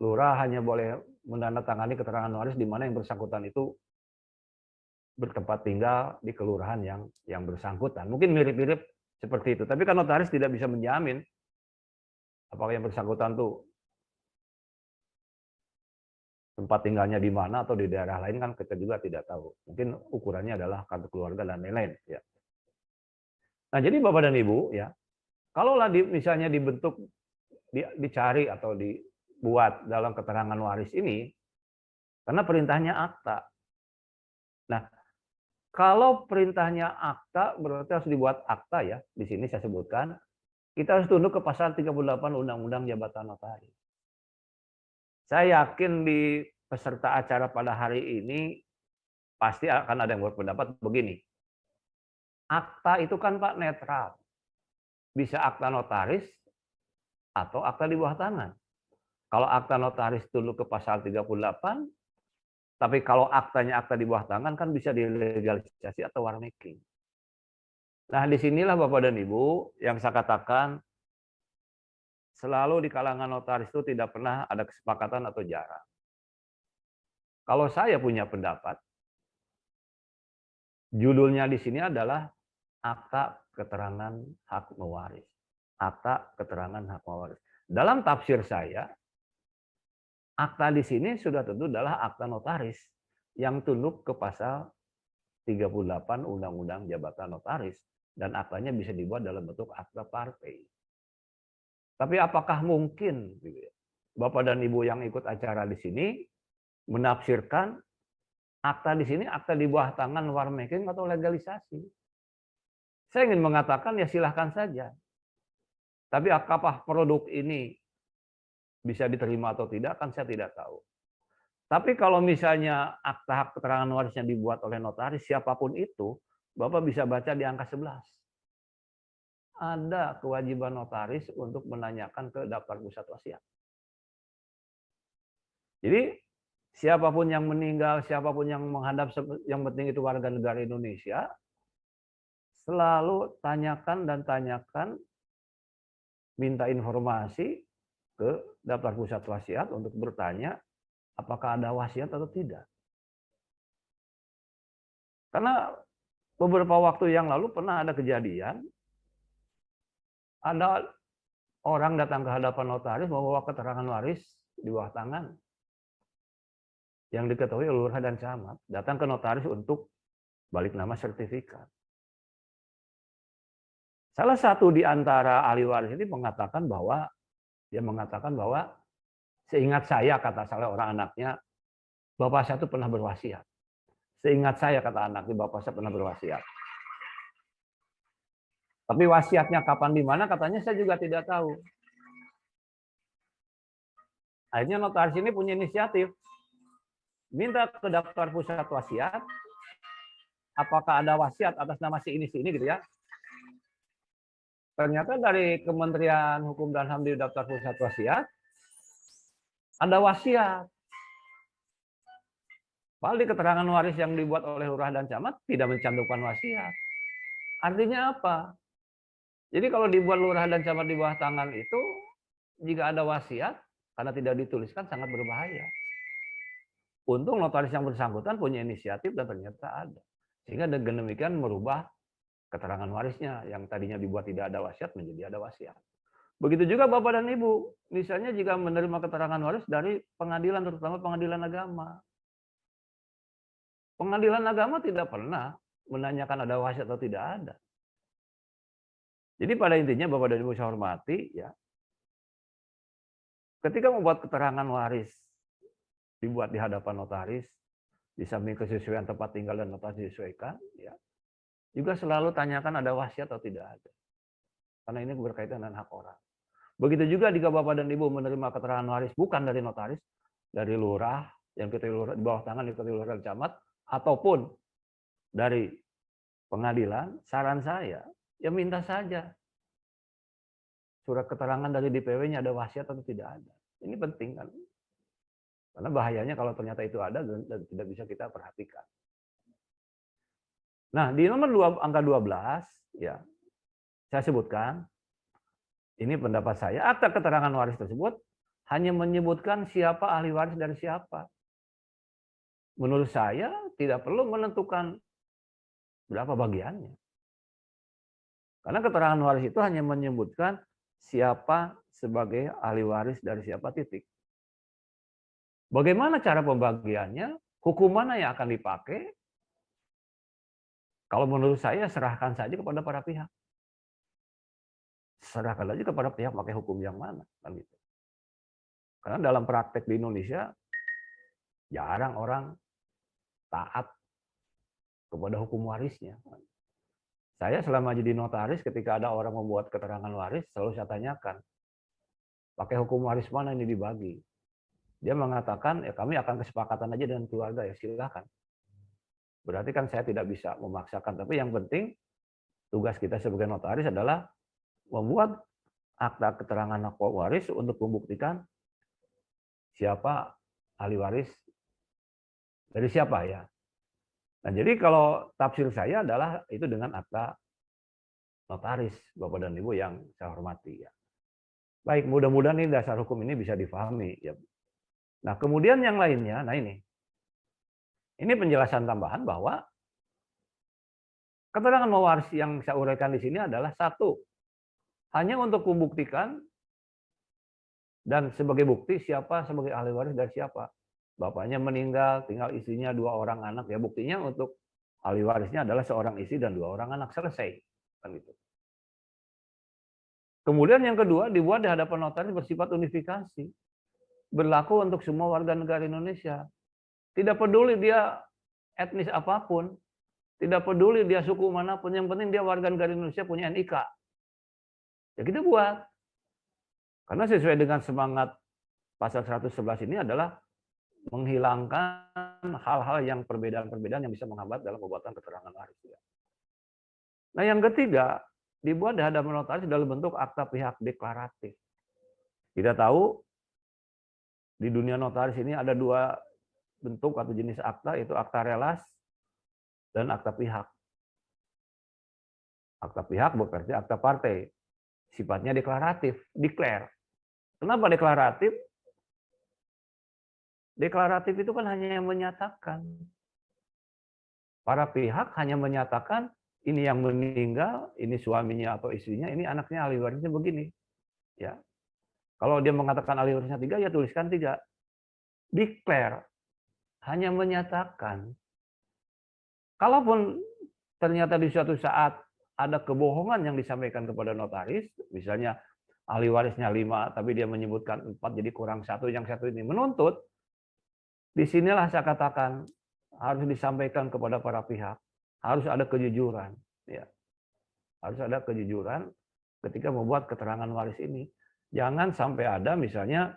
lurah hanya boleh menandatangani keterangan waris di mana yang bersangkutan itu bertempat tinggal di kelurahan yang bersangkutan. Mungkin mirip-mirip seperti itu. Tapi kan notaris tidak bisa menjamin apakah yang bersangkutan tuh tempat tinggalnya di mana atau di daerah lain, kan kita juga tidak tahu. Mungkin ukurannya adalah kartu keluarga dan lain-lain. Ya. Nah, jadi Bapak dan Ibu, ya, kalaulah misalnya dibentuk, dicari atau dibuat dalam keterangan waris ini, karena perintahnya akta. Nah, kalau perintahnya akta, berarti harus dibuat akta ya. Di sini saya sebutkan, kita harus tunduk ke pasal 38 Undang-Undang Jabatan Notaris. Saya yakin di peserta acara pada hari ini pasti akan ada yang berpendapat begini. Akta itu kan Pak netral. Bisa akta notaris atau akta di bawah tangan. Kalau akta notaris tunduk ke pasal 38, tapi kalau aktanya akta di bawah tangan kan bisa dilegalisasi atau war making. Nah, disinilah Bapak dan Ibu yang saya katakan, selalu di kalangan notaris itu tidak pernah ada kesepakatan atau jarak. Kalau saya punya pendapat, judulnya di sini adalah Akta Keterangan Hak Mewaris. Akta Keterangan Hak Mewaris. Dalam tafsir saya, akta di sini sudah tentu adalah akta notaris yang tunduk ke pasal 38 Undang-Undang Jabatan Notaris, dan aktanya bisa dibuat dalam bentuk akta partai. Tapi apakah mungkin Bapak dan Ibu yang ikut acara di sini menafsirkan akta di sini akta di bawah tangan war making atau legalisasi? Saya ingin mengatakan ya silahkan saja. Tapi apakah produk ini bisa diterima atau tidak, kan saya tidak tahu. Tapi kalau misalnya akta hak keterangan warisnya dibuat oleh notaris, siapapun itu, Bapak bisa baca di angka 11. Ada kewajiban notaris untuk menanyakan ke daftar pusat wasiat. Jadi siapapun yang meninggal, siapapun yang menghadap, yang penting itu warga negara Indonesia, selalu tanyakan, minta informasi ke daftar pusat wasiat untuk bertanya apakah ada wasiat atau tidak. Karena beberapa waktu yang lalu pernah ada kejadian, ada orang datang ke hadapan notaris membawa keterangan waris di bawah tangan yang diketahui lurah dan camat, datang ke notaris untuk balik nama sertifikat. Salah satu di antara ahli waris ini mengatakan bahwa seingat saya, kata salah orang anaknya, bapak saya itu pernah berwasiat. Seingat saya, kata anaknya, bapak saya pernah berwasiat. Tapi wasiatnya kapan di mana katanya saya juga tidak tahu. Akhirnya notaris ini punya inisiatif. Minta ke daftar pusat wasiat, apakah ada wasiat atas nama si ini gitu ya. Ternyata dari Kementerian Hukum dan HAM di daftar pusat wasiat, ada wasiat. Padahal di keterangan waris yang dibuat oleh lurah dan camat tidak mencantumkan wasiat. Artinya apa? Jadi kalau dibuat lurah dan camat di bawah tangan itu, jika ada wasiat, karena tidak dituliskan sangat berbahaya. Untung notaris yang bersangkutan punya inisiatif dan ternyata ada. Sehingga dengan demikian merubah keterangan warisnya yang tadinya dibuat tidak ada wasiat menjadi ada wasiat. Begitu juga Bapak dan Ibu. Misalnya jika menerima keterangan waris dari pengadilan, terutama pengadilan agama. Pengadilan agama tidak pernah menanyakan ada wasiat atau tidak ada. Jadi pada intinya Bapak dan Ibu saya hormati, ya, ketika membuat keterangan waris dibuat di hadapan notaris, di samping kesesuaian tempat tinggal dan notaris disesuaikan, ya, juga selalu tanyakan ada wasiat atau tidak ada. Karena ini berkaitan dengan hak orang. Begitu juga jika Bapak dan Ibu menerima keterangan waris bukan dari notaris, dari lurah, yang kita lurah, di bawah tangan itu lurah dan camat, ataupun dari pengadilan, saran saya, ya minta saja surat keterangan dari DPW-nya ada wasiat atau tidak ada. Ini penting kan. Karena bahayanya kalau ternyata itu ada dan tidak bisa kita perhatikan. Nah, di nomor angka 12, ya, saya sebutkan, ini pendapat saya, akta keterangan waris tersebut hanya menyebutkan siapa ahli waris dari siapa. Menurut saya, tidak perlu menentukan berapa bagiannya. Karena keterangan waris itu hanya menyebutkan siapa sebagai ahli waris dari siapa, titik. Bagaimana cara pembagiannya? Hukum mana yang akan dipakai? Kalau menurut saya, serahkan saja kepada para pihak. Serahkan aja kepada pihak pakai hukum yang mana. Kan gitu. Karena dalam praktek di Indonesia, jarang orang taat kepada hukum warisnya. Saya selama jadi notaris, ketika ada orang membuat keterangan waris, selalu saya tanyakan, pakai hukum waris mana ini dibagi? Dia mengatakan, ya kami akan kesepakatan aja dengan keluarga, ya silakan. Berarti kan saya tidak bisa memaksakan. Tapi yang penting, tugas kita sebagai notaris adalah membuat akta keterangan hak waris untuk membuktikan siapa ahli waris dari siapa ya. Nah, jadi kalau tafsir saya adalah itu dengan akta notaris, Bapak dan Ibu yang saya hormati ya. Baik, mudah-mudahan ini dasar hukum ini bisa difahami ya. Nah, kemudian yang lainnya, nah ini penjelasan tambahan bahwa keterangan mewaris yang saya uraikan di sini adalah satu, hanya untuk membuktikan dan sebagai bukti siapa sebagai ahli waris dari siapa. Bapaknya meninggal, tinggal istrinya 2 orang anak, ya buktinya untuk ahli warisnya adalah seorang istri dan 2 orang anak, selesai. Kan gitu. Kemudian yang kedua, dibuat di hadapan notaris bersifat unifikasi. Berlaku untuk semua warga negara Indonesia. Tidak peduli dia etnis apapun, tidak peduli dia suku manapun, yang penting dia warga negara Indonesia punya NIK. Ya kita buat. Karena sesuai dengan semangat pasal 111 ini adalah menghilangkan hal-hal yang perbedaan-perbedaan yang bisa menghambat dalam pembuatan keterangan waris. Nah yang ketiga, dibuat di hadapan notaris dalam bentuk akta pihak deklaratif. Kita tahu di dunia notaris ini ada 2 bentuk atau jenis akta, itu akta relas dan akta pihak. Akta pihak berarti akta partai. Sifatnya deklaratif, declare. Kenapa deklaratif? Deklaratif itu kan hanya yang menyatakan. Para pihak hanya menyatakan ini yang meninggal, ini suaminya atau istrinya, ini anaknya ahli warisnya begini. Ya. Kalau dia mengatakan ahli warisnya 3, ya tuliskan 3. Declare, hanya menyatakan. kalaupun ternyata di suatu saat ada kebohongan yang disampaikan kepada notaris, misalnya ahli warisnya 5, tapi dia menyebutkan 4, jadi kurang 1, yang 1 ini menuntut, disinilah saya katakan harus disampaikan kepada para pihak, harus ada kejujuran, ya, harus ada kejujuran ketika membuat keterangan waris ini. Jangan sampai ada misalnya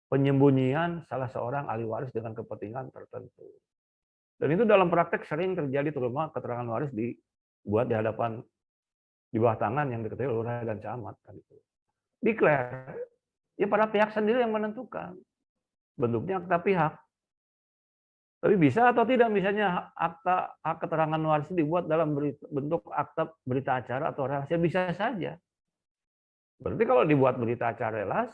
penyembunyian salah seorang ahli waris dengan kepentingan tertentu. Dan itu dalam praktek sering terjadi, terutama keterangan waris dibuat di hadapan, di bawah tangan yang diketahui lurah dan camat. Kan itu. Declare, ya pada pihak sendiri yang menentukan. Bentuknya akta pihak. Tapi bisa atau tidak misalnya akta hak keterangan waris dibuat dalam bentuk akta berita acara atau rahasia, bisa saja. Berarti kalau dibuat berita acara relas,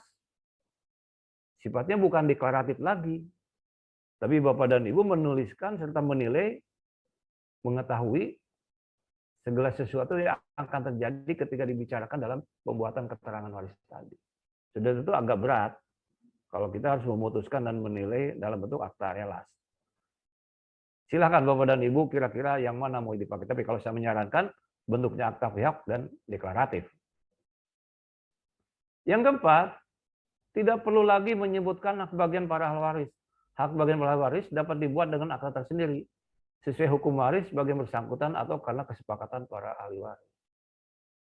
sifatnya bukan deklaratif lagi. Tapi Bapak dan Ibu menuliskan serta menilai, mengetahui segala sesuatu yang akan terjadi ketika dibicarakan dalam pembuatan keterangan waris tadi. Sudah tentu agak berat kalau kita harus memutuskan dan menilai dalam bentuk akta relas. Silakan Bapak dan Ibu kira-kira yang mana mau dipakai. Tapi kalau saya menyarankan bentuknya akta pihak dan deklaratif. Yang keempat, tidak perlu lagi menyebutkan hak bagian para ahli waris. Hak bagian para ahli waris dapat dibuat dengan akta tersendiri sesuai hukum waris bagi yang bersangkutan atau karena kesepakatan para ahli waris.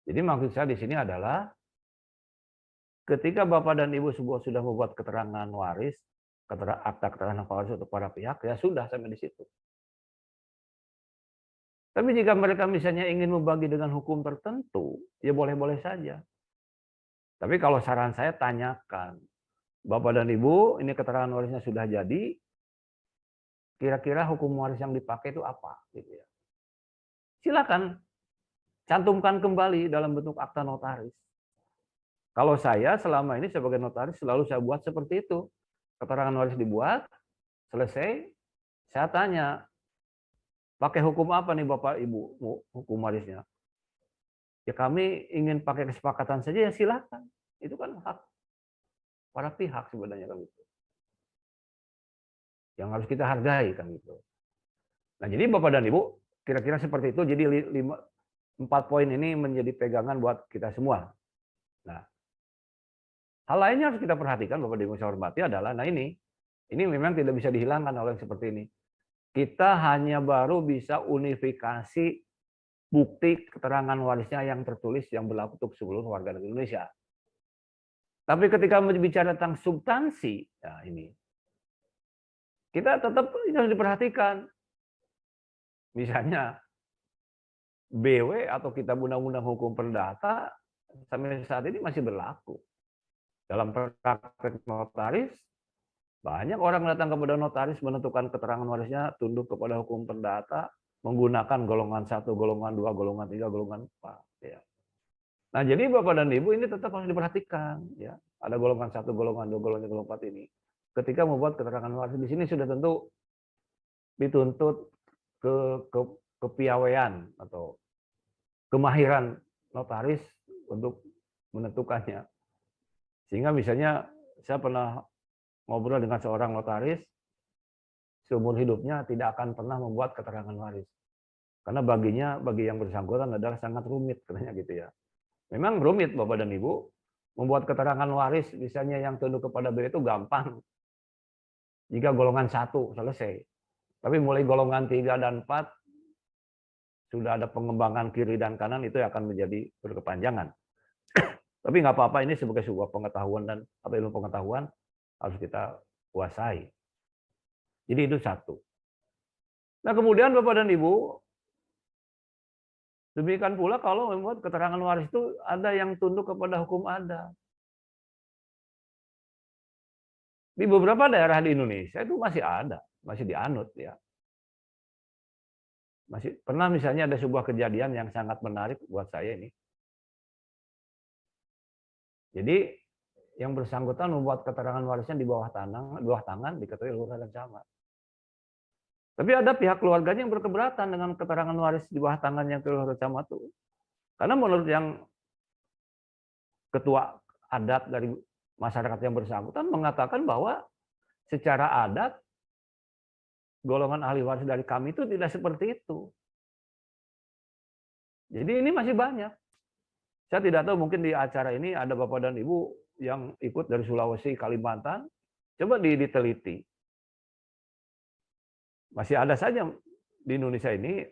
Jadi maksud saya di sini adalah ketika Bapak dan Ibu sudah membuat keterangan waris, akta keterangan waris untuk para pihak, ya sudah sampai di situ. Tapi jika mereka misalnya ingin membagi dengan hukum tertentu, ya boleh-boleh saja. Tapi kalau saran saya tanyakan, Bapak dan Ibu, ini keterangan warisnya sudah jadi, kira-kira hukum waris yang dipakai itu apa? Gitu ya. Silakan cantumkan kembali dalam bentuk akta notaris. Kalau saya selama ini sebagai notaris selalu saya buat seperti itu. Keterangan waris dibuat, selesai, saya tanya, pakai hukum apa nih Bapak Ibu hukum warisnya? Ya kami ingin pakai kesepakatan saja, ya silakan. Itu kan hak para pihak sebenarnya kan itu. Yang harus kita hargai kan gitu. Nah jadi Bapak dan Ibu kira-kira seperti itu. Jadi 4 poin ini menjadi pegangan buat kita semua. Nah hal lainnya harus kita perhatikan Bapak dan Ibu saya hormati adalah, nah ini memang tidak bisa dihilangkan oleh yang seperti ini. Kita hanya baru bisa unifikasi bukti keterangan warisnya yang tertulis yang berlaku untuk seluruh warga negara Indonesia. Tapi ketika berbicara tentang substansi, ya ini kita tetap harus diperhatikan. Misalnya BW atau Kitab Undang-Undang Hukum Perdata sampai saat ini masih berlaku. Dalam praktek notaris, banyak orang datang kepada notaris menentukan keterangan warisnya tunduk kepada hukum perdata menggunakan golongan 1, golongan 2, golongan 3, golongan 4. Ya. Nah, jadi Bapak dan Ibu ini tetap harus diperhatikan. Ya. Ada golongan 1, golongan 2, golongan 3, golongan 4 ini. Ketika membuat keterangan waris di sini sudah tentu dituntut kepiawaian atau kemahiran notaris untuk menentukannya. Sehingga misalnya saya pernah ngobrol dengan seorang notaris, seumur hidupnya tidak akan pernah membuat keterangan waris. Karena bagi yang bersangkutan adalah sangat rumit, katanya gitu ya. Memang rumit Bapak dan Ibu, membuat keterangan waris misalnya yang tunduk kepada B itu gampang. Jika golongan 1 selesai. Tapi mulai golongan 3 dan 4 sudah ada pengembangan kiri dan kanan, itu akan menjadi berkepanjangan. Tapi nggak apa-apa, ini sebagai sebuah pengetahuan dan atau ilmu pengetahuan harus kita kuasai. Jadi itu satu. Nah kemudian Bapak dan Ibu, demikian pula kalau membuat keterangan waris itu ada yang tunduk kepada hukum adat. Di beberapa daerah di Indonesia itu masih ada, masih dianut ya. Masih pernah misalnya ada sebuah kejadian yang sangat menarik buat saya ini. Jadi yang bersangkutan membuat keterangan warisnya di bawah tangan diketahui lurah dan camat. Tapi ada pihak keluarganya yang berkeberatan dengan keterangan waris di bawah tangan yang lurah dan camat itu. Karena menurut yang ketua adat dari masyarakat yang bersangkutan mengatakan bahwa secara adat golongan ahli waris dari kami itu tidak seperti itu. Jadi ini masih banyak. Saya tidak tahu, mungkin di acara ini ada Bapak dan Ibu yang ikut dari Sulawesi, Kalimantan. Coba diteliti. Masih ada saja di Indonesia ini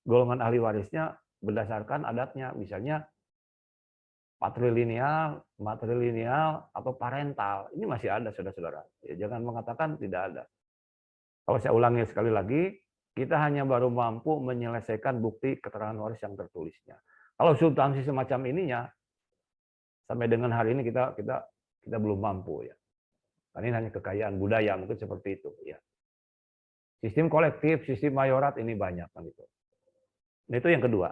golongan ahli warisnya berdasarkan adatnya. Misalnya patrilineal, matrilineal, atau parental. Ini masih ada, saudara-saudara. Ya, jangan mengatakan tidak ada. Kalau saya ulangi sekali lagi, kita hanya baru mampu menyelesaikan bukti keterangan waris yang tertulisnya. Kalau substansi semacam ininya, sampai dengan hari ini kita belum mampu ya. Karena ini hanya kekayaan budaya, mungkin seperti itu ya. Sistem kolektif, sistem mayorat ini banyak kan itu. Nah, itu yang kedua.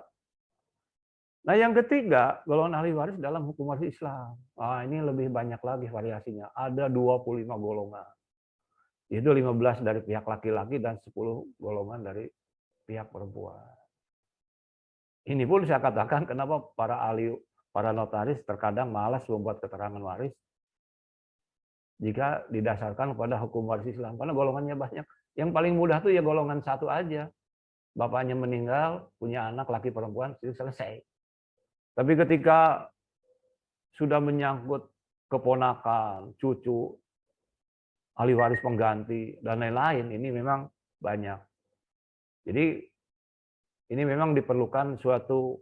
Nah, yang ketiga, golongan ahli waris dalam hukum waris Islam. Ini lebih banyak lagi variasinya. Ada 25 golongan. Itu 15 dari pihak laki-laki dan 10 golongan dari pihak perempuan. Ini pun saya katakan kenapa para notaris terkadang malas membuat keterangan waris jika didasarkan pada hukum waris Islam. Karena golongannya banyak. Yang paling mudah tuh ya golongan satu aja. Bapaknya meninggal, punya anak laki perempuan, itu selesai. Tapi ketika sudah menyangkut keponakan, cucu, ahli waris pengganti, dan lain-lain, ini memang banyak. Jadi ini memang diperlukan suatu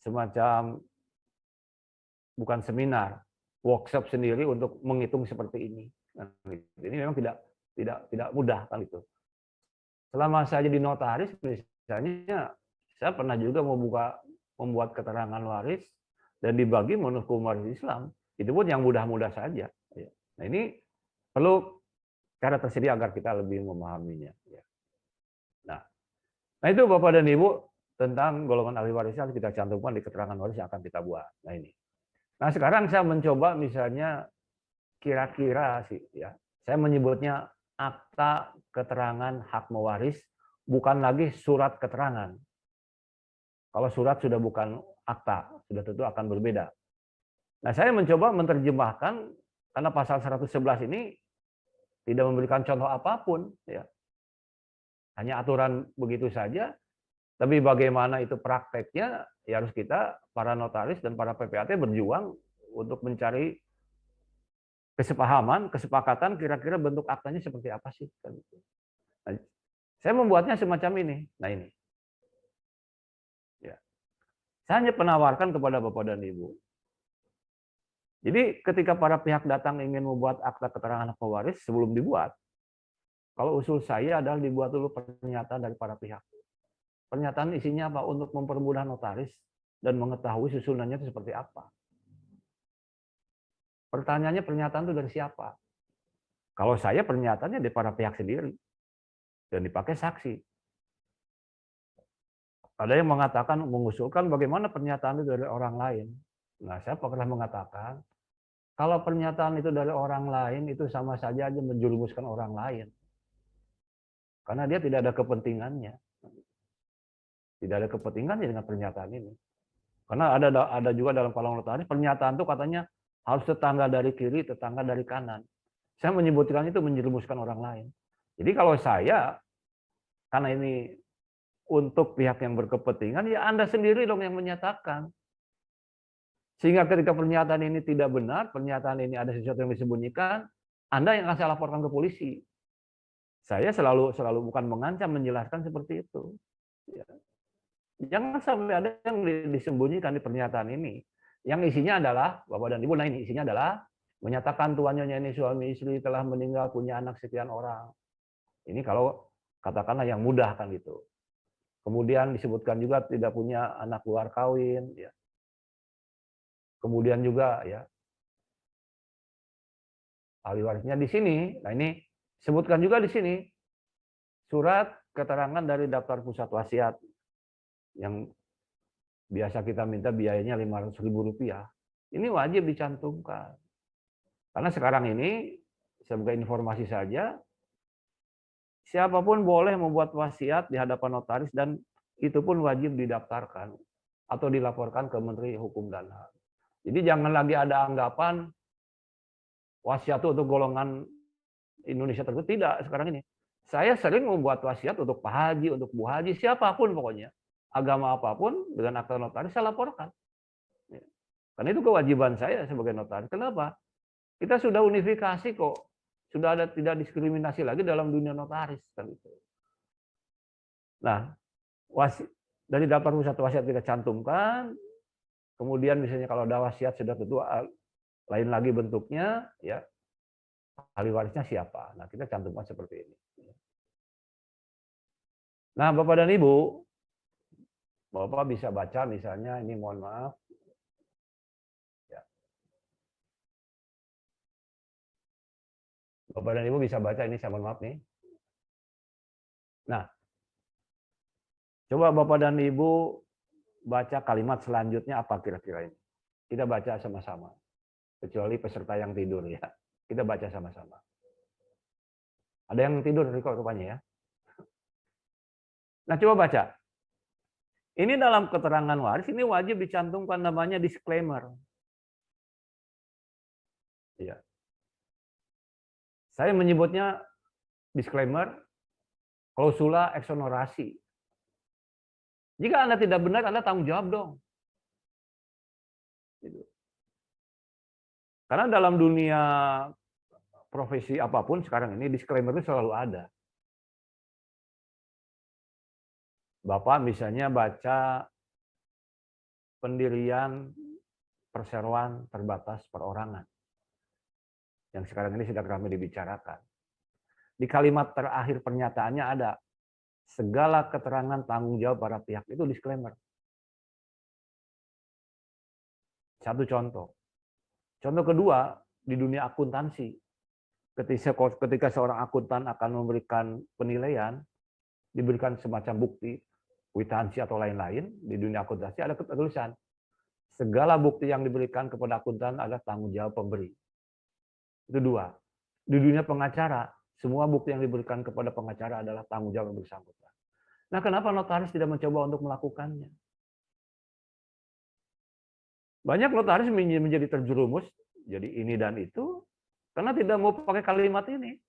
semacam, bukan seminar, workshop sendiri untuk menghitung seperti ini. Ini memang tidak mudah kan itu. Selama saya jadi notaris, misalnya, saya pernah juga membuat keterangan waris dan dibagi menurut hukum waris Islam. Itu pun yang mudah-mudah saja. Nah, ini perlu cara tersedia agar kita lebih memahaminya. Nah itu Bapak dan Ibu tentang golongan ahli waris yang kita cantumkan di keterangan waris yang akan kita buat. Nah ini. Nah sekarang saya mencoba misalnya kira-kira sih ya, saya menyebutnya akta keterangan hak mewaris, bukan lagi surat keterangan. Kalau surat sudah bukan akta, sudah tentu akan berbeda. Nah, saya mencoba menerjemahkan karena pasal 111 ini tidak memberikan contoh apapun, ya. Hanya aturan begitu saja. Tapi bagaimana itu prakteknya, ya harus kita, para notaris dan para PPAT berjuang untuk mencari kesepahaman, kesepakatan kira-kira bentuk aktanya seperti apa sih. Nah, saya membuatnya semacam ini. Nah ini. Ya. Saya hanya penawarkan kepada Bapak dan Ibu. Jadi ketika para pihak datang ingin membuat akta keterangan hak pewaris, sebelum dibuat, kalau usul saya adalah dibuat dulu pernyataan dari para pihak. Pernyataan isinya apa? Untuk mempermudah notaris dan mengetahui susunannya itu seperti apa. Pertanyaannya pernyataan itu dari siapa? Kalau saya pernyataannya dari para pihak sendiri dan dipakai saksi. Ada yang mengatakan, mengusulkan bagaimana pernyataan itu dari orang lain. Nah, saya pernah mengatakan, kalau pernyataan itu dari orang lain, itu sama saja menjerumuskan orang lain. Karena dia tidak ada kepentingannya. Tidak ada kepentingannya dengan pernyataan ini. Karena ada juga dalam kalangan notaris, pernyataan itu katanya harus tetangga dari kiri, tetangga dari kanan. Saya menyebutkan itu menjerumuskan orang lain. Jadi kalau saya, karena ini untuk pihak yang berkepentingan, ya Anda sendiri dong yang menyatakan. Sehingga ketika pernyataan ini tidak benar, pernyataan ini ada sesuatu yang disembunyikan, Anda yang akan saya laporkan ke polisi. Saya selalu bukan mengancam, menjelaskan seperti itu. Ya. Jangan sampai ada yang disembunyikan di pernyataan ini. Yang isinya adalah, Bapak dan Ibu, nah ini isinya adalah menyatakan tuannya ini suami istri telah meninggal, punya anak sekian orang. Ini kalau katakanlah yang mudah kan itu. Kemudian disebutkan juga tidak punya anak luar kawin. Ya. Kemudian juga ya ahli warisnya di sini. Nah ini sebutkan juga di sini surat keterangan dari daftar pusat wasiat yang biasa kita minta biayanya Rp500.000. Ini wajib dicantumkan. Karena sekarang ini sebagai informasi saja, siapapun boleh membuat wasiat di hadapan notaris dan itu pun wajib didaftarkan atau dilaporkan ke Menteri Hukum dan HAM. Jadi jangan lagi ada anggapan wasiat itu untuk golongan Indonesia tertentu. Tidak sekarang ini. Saya sering membuat wasiat untuk Pak Haji, untuk Bu Haji, siapapun pokoknya. Agama apapun, dengan akta notaris saya laporkan. Ya. Karena itu kewajiban saya sebagai notaris. Kenapa? Kita sudah unifikasi kok. Sudah ada tidak diskriminasi lagi dalam dunia notaris. Kan itu. Nah, dari daftar pusat wasiat kita cantumkan. Kemudian misalnya kalau ada wasiat sudah tentu lain lagi bentuknya, ya ahli warisnya siapa. Nah, kita cantumkan seperti ini. Nah, Bapak dan Ibu, Bapak bisa baca misalnya, ini mohon maaf. Ya. Bapak dan Ibu bisa baca ini, saya mohon maaf nih. Nah, coba Bapak dan Ibu baca kalimat selanjutnya apa kira-kira ini. Kita baca sama-sama. Kecuali peserta yang tidur ya. Kita baca sama-sama. Ada yang tidur rupanya ya. Nah, coba baca. Ini dalam keterangan waris, ini wajib dicantumkan namanya disclaimer. Ya. Saya menyebutnya disclaimer, klausula exonerasi. Jika Anda tidak benar, Anda tanggung jawab dong. Gitu. Karena dalam dunia profesi apapun sekarang ini, disclaimer itu selalu ada. Bapak misalnya baca pendirian perseroan terbatas perorangan yang sekarang ini sedang ramai dibicarakan. Di kalimat terakhir pernyataannya ada segala keterangan tanggung jawab para pihak, itu disclaimer. Satu contoh. Contoh kedua, di dunia akuntansi, ketika seorang akuntan akan memberikan penilaian, diberikan semacam bukti, kwitansi atau lain-lain, di dunia akuntansi ada tulisan segala bukti yang diberikan kepada akuntan adalah tanggung jawab pemberi. Itu dua. Di dunia pengacara, semua bukti yang diberikan kepada pengacara adalah tanggung jawab yang bersangkutan. Nah, kenapa notaris tidak mencoba untuk melakukannya? Banyak notaris menjadi terjerumus, jadi ini dan itu, karena tidak mau pakai kalimat ini.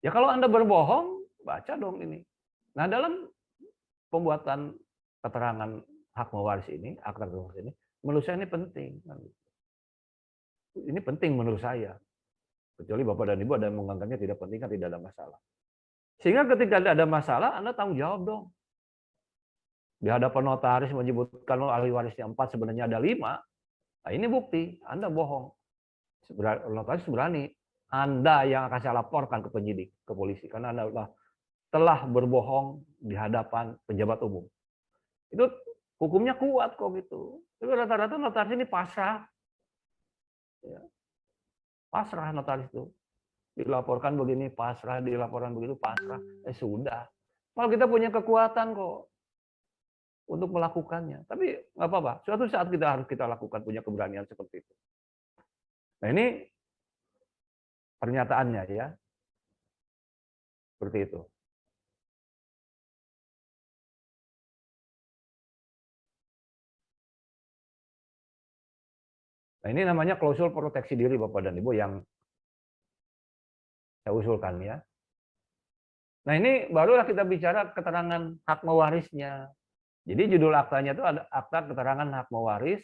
Ya kalau Anda berbohong, baca dong ini. Nah, dalam pembuatan keterangan hak mewaris ini, akta mewaris ini, menurut saya ini penting. Ini penting menurut saya. Kecuali Bapak dan Ibu ada yang menganggapnya tidak penting, kan tidak ada masalah. Sehingga ketika ada masalah, Anda tanggung jawab dong. Di hadapan notaris menyebutkan ahli warisnya 4, sebenarnya ada 5. Nah, ini bukti, Anda bohong. Notaris berani. Anda yang akan saya laporkan ke penyidik, ke polisi. Karena Anda telah berbohong di hadapan pejabat umum. Itu hukumnya kuat kok gitu. Tapi rata-rata notaris ini pasrah. Ya. Pasrah notaris itu. Dilaporkan begini, pasrah. Dilaporkan begitu, pasrah. Sudah. Kalau kita punya kekuatan kok untuk melakukannya. Tapi nggak apa-apa. Suatu saat kita harus lakukan, punya keberanian seperti itu. Nah ini pernyataannya ya. Seperti itu. Nah ini namanya klausul proteksi diri Bapak dan Ibu yang saya usulkan ya. Nah ini barulah kita bicara keterangan hak mewarisnya. Jadi judul aktanya itu ada akta keterangan hak mewaris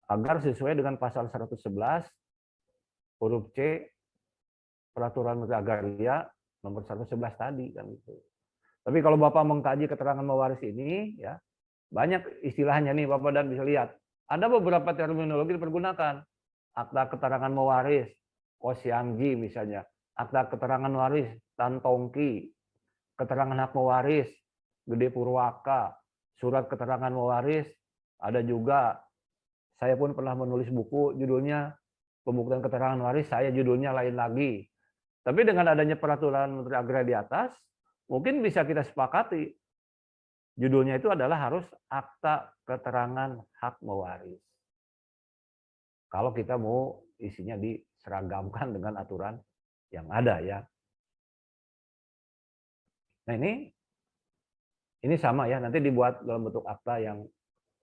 agar sesuai dengan pasal 111 huruf C Peraturan Menteri Agraria nomor 111 tadi kan itu. Tapi kalau Bapak mengkaji keterangan mewaris ini ya, banyak istilahnya nih Bapak dan bisa lihat. Ada beberapa terminologi dipergunakan. Akta keterangan mewaris, Osiangji misalnya, akta keterangan waris, Tantongki, keterangan hak mewaris, Gede Purwaka, surat keterangan mewaris, ada juga, saya pun pernah menulis buku judulnya Pembuktian Keterangan Waris, saya judulnya lain lagi. Tapi dengan adanya peraturan Menteri Agraria di atas, mungkin bisa kita sepakati. Judulnya itu adalah harus akta keterangan hak mewaris. Kalau kita mau isinya diseragamkan dengan aturan yang ada ya. Nah ini sama ya, nanti dibuat dalam bentuk akta yang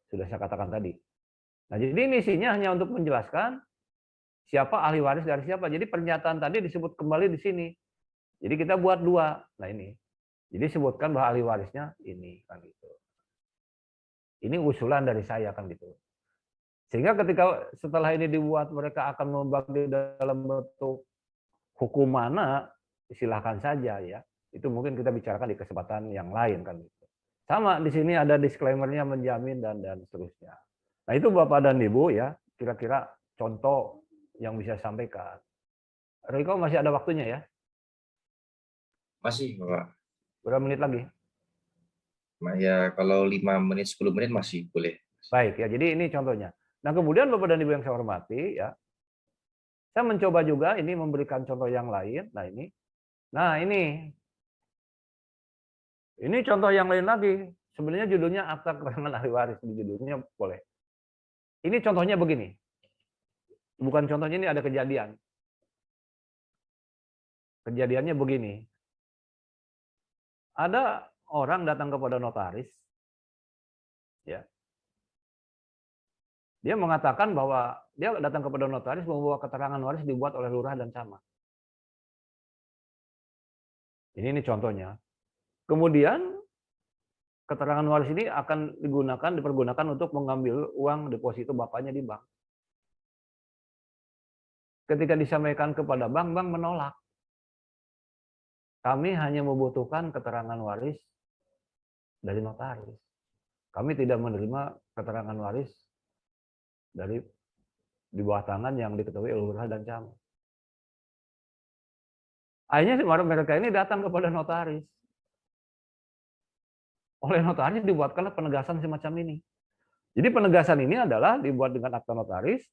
sudah saya katakan tadi. Nah jadi ini isinya hanya untuk menjelaskan siapa ahli waris dari siapa. Jadi pernyataan tadi disebut kembali di sini. Jadi kita buat 2. Nah ini. Jadi sebutkan bahwa ahli warisnya ini kan gitu. Ini usulan dari saya kan gitu. Sehingga ketika setelah ini dibuat mereka akan membagi dalam bentuk hukum mana, silahkan saja ya. Itu mungkin kita bicarakan di kesempatan yang lain kan gitu. Sama di sini ada disclaimer-nya menjamin dan seterusnya. Nah itu Bapak dan Ibu ya, kira-kira contoh yang bisa sampaikan. Riko masih ada waktunya ya? Masih, Bapak. Berapa menit lagi? Ya, kalau 5 menit, 10 menit masih boleh. Baik ya, jadi ini contohnya. Nah kemudian Bapak dan Ibu yang saya hormati ya, saya mencoba juga ini memberikan contoh yang lain. Nah ini contoh yang lain lagi. Sebenarnya judulnya akta keterangan ahli waris, di judulnya boleh. Ini contohnya begini. Bukan contohnya, ini ada kejadian. Kejadiannya begini. Ada orang datang kepada notaris, ya. Dia mengatakan bahwa dia datang kepada notaris membawa keterangan waris dibuat oleh lurah dan camat. Ini contohnya. Kemudian keterangan waris ini akan dipergunakan untuk mengambil uang deposito bapaknya di bank. Ketika disampaikan kepada bank, bank menolak. Kami hanya membutuhkan keterangan waris dari notaris. Kami tidak menerima keterangan waris dari di bawah tangan yang diketahui lurah dan camat. Akhirnya mereka ini datang kepada notaris. Oleh notaris dibuatkanlah penegasan semacam ini. Jadi penegasan ini adalah dibuat dengan akta notaris,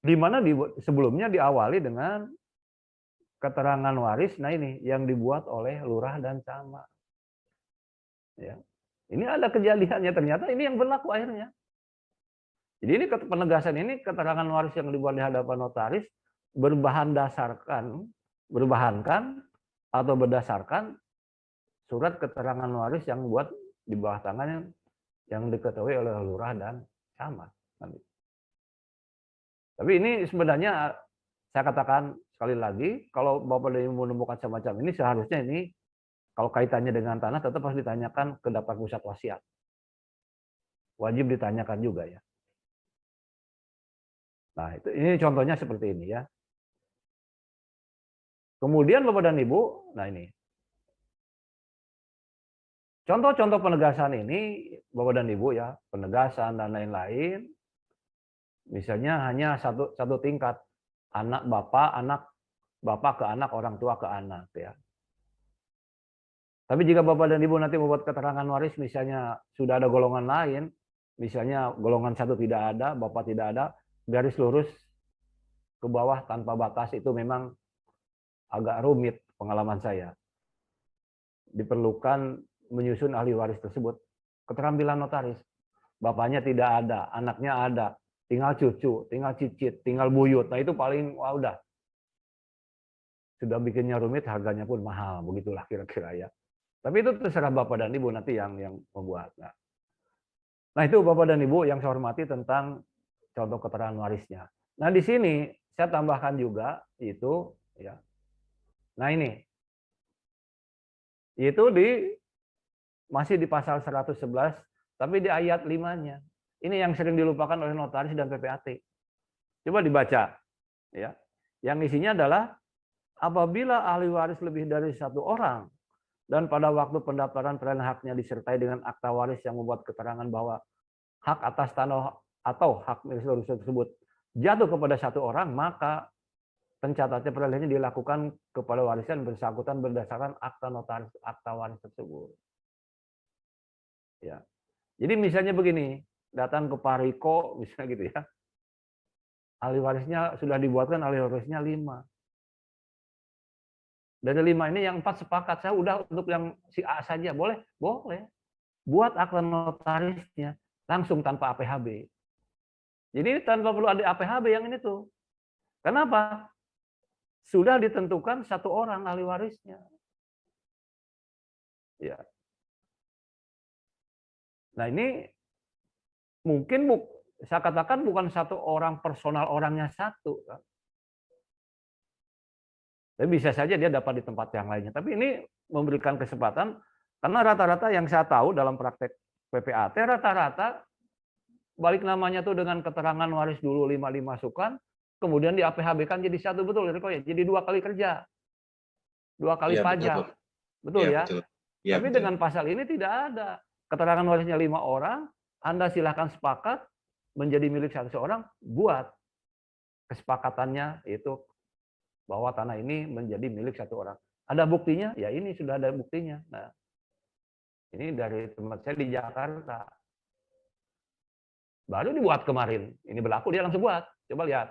di mana sebelumnya diawali dengan keterangan waris. Nah ini yang dibuat oleh lurah dan camat. Ya. Ini ada kejadiannya, ternyata ini yang berlaku akhirnya. Jadi ini penegasan ini, keterangan waris yang dibuat di hadapan notaris berbahankan atau berdasarkan surat keterangan waris yang buat di bawah tangannya yang diketahui oleh lurah dan camat. Tapi ini sebenarnya saya katakan sekali lagi, kalau Bapak dan Ibu menemukan semacam ini, seharusnya ini kalau kaitannya dengan tanah tetap harus ditanyakan ke daftar pusat wasiat. Wajib ditanyakan juga ya. Nah, ini contohnya seperti ini ya. Kemudian Bapak dan Ibu, nah ini. Contoh-contoh penegasan ini, Bapak dan Ibu ya, penegasan dan lain-lain, misalnya hanya satu tingkat, anak bapak ke anak, orang tua ke anak ya. Tapi jika Bapak dan Ibu nanti membuat keterangan waris, misalnya sudah ada golongan lain, misalnya golongan 1 tidak ada, bapak tidak ada, garis lurus ke bawah tanpa batas, itu memang agak rumit pengalaman saya. Diperlukan menyusun ahli waris tersebut, keterampilan notaris. Bapaknya tidak ada, anaknya ada, tinggal cucu, tinggal cicit, tinggal buyut. Nah itu paling, wah udah. Sudah bikinnya rumit, harganya pun mahal. Begitulah kira-kira ya. Tapi itu terserah Bapak dan Ibu nanti yang membuat. Nah itu Bapak dan Ibu yang saya hormati tentang contoh keterangan warisnya. Nah di sini saya tambahkan juga itu ya. Nah ini. Itu masih di pasal 111, tapi di ayat 5-nya. Ini yang sering dilupakan oleh notaris dan PPAT. Coba dibaca. Ya. Yang isinya adalah, apabila ahli waris lebih dari 1 orang, dan pada waktu pendaftaran perolehan haknya disertai dengan akta waris yang membuat keterangan bahwa hak atas tanah atau hak milik tersebut jatuh kepada 1 orang, maka pencatatnya perolehannya dilakukan kepada warisan bersangkutan berdasarkan akta notaris, akta waris tersebut. Ya. Jadi misalnya begini, datang ke Pak Riko, misalnya gitu ya. Ahli warisnya sudah dibuatkan, ahli warisnya 5. Dari 5 ini yang 4 sepakat, saya udah untuk yang si A saja, boleh? Boleh. Buat akta notarisnya langsung tanpa APHB. Jadi tanpa perlu ada APHB yang ini tuh. Kenapa? Sudah ditentukan 1 orang ahli warisnya. Ya. Nah ini mungkin saya katakan bukan satu orang personal orangnya satu. Kan? Tapi bisa saja dia dapat di tempat yang lainnya. Tapi ini memberikan kesempatan, karena rata-rata yang saya tahu dalam praktek PPAT, rata-rata balik namanya tuh dengan keterangan waris dulu 5 masukan, kemudian di APHB-kan jadi satu, betul Riko ya? Jadi 2 kali kerja, 2 kali Iya, pajak. Betul ya? Betul. Ya, Tapi betul. dengan pasal ini tidak ada. Keterangan warisnya 5 orang, Anda silahkan sepakat menjadi milik satu orang, buat kesepakatannya itu bahwa tanah ini menjadi milik satu orang. Ada buktinya? Ya ini sudah ada buktinya. Nah, ini dari tempat saya di Jakarta. Baru dibuat kemarin. Ini berlaku, dia langsung buat. Coba lihat.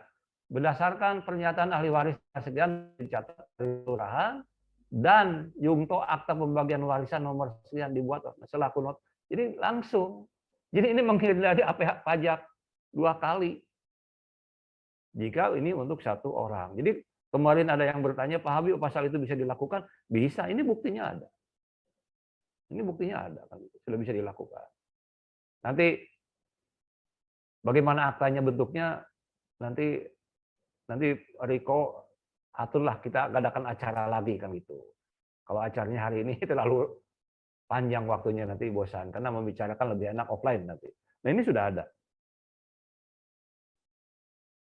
Berdasarkan pernyataan ahli waris sekian dicatat dari kelurahan dan Yungto akta pembagian warisan nomor sekian dibuat selaku not. Jadi langsung. Jadi ini menghindari APH pajak 2 kali. Jika ini untuk satu orang. Jadi kemarin ada yang bertanya, Pak Habib, pasal itu bisa dilakukan? Bisa, ini buktinya ada. Ini buktinya ada, kan? Sudah bisa dilakukan. Nanti bagaimana aktanya bentuknya, nanti Riko aturlah, kita adakan acara lagi kan gitu. Kalau acaranya hari ini terlalu panjang waktunya, nanti bosan, karena membicarakan lebih enak offline nanti. Nah ini sudah ada.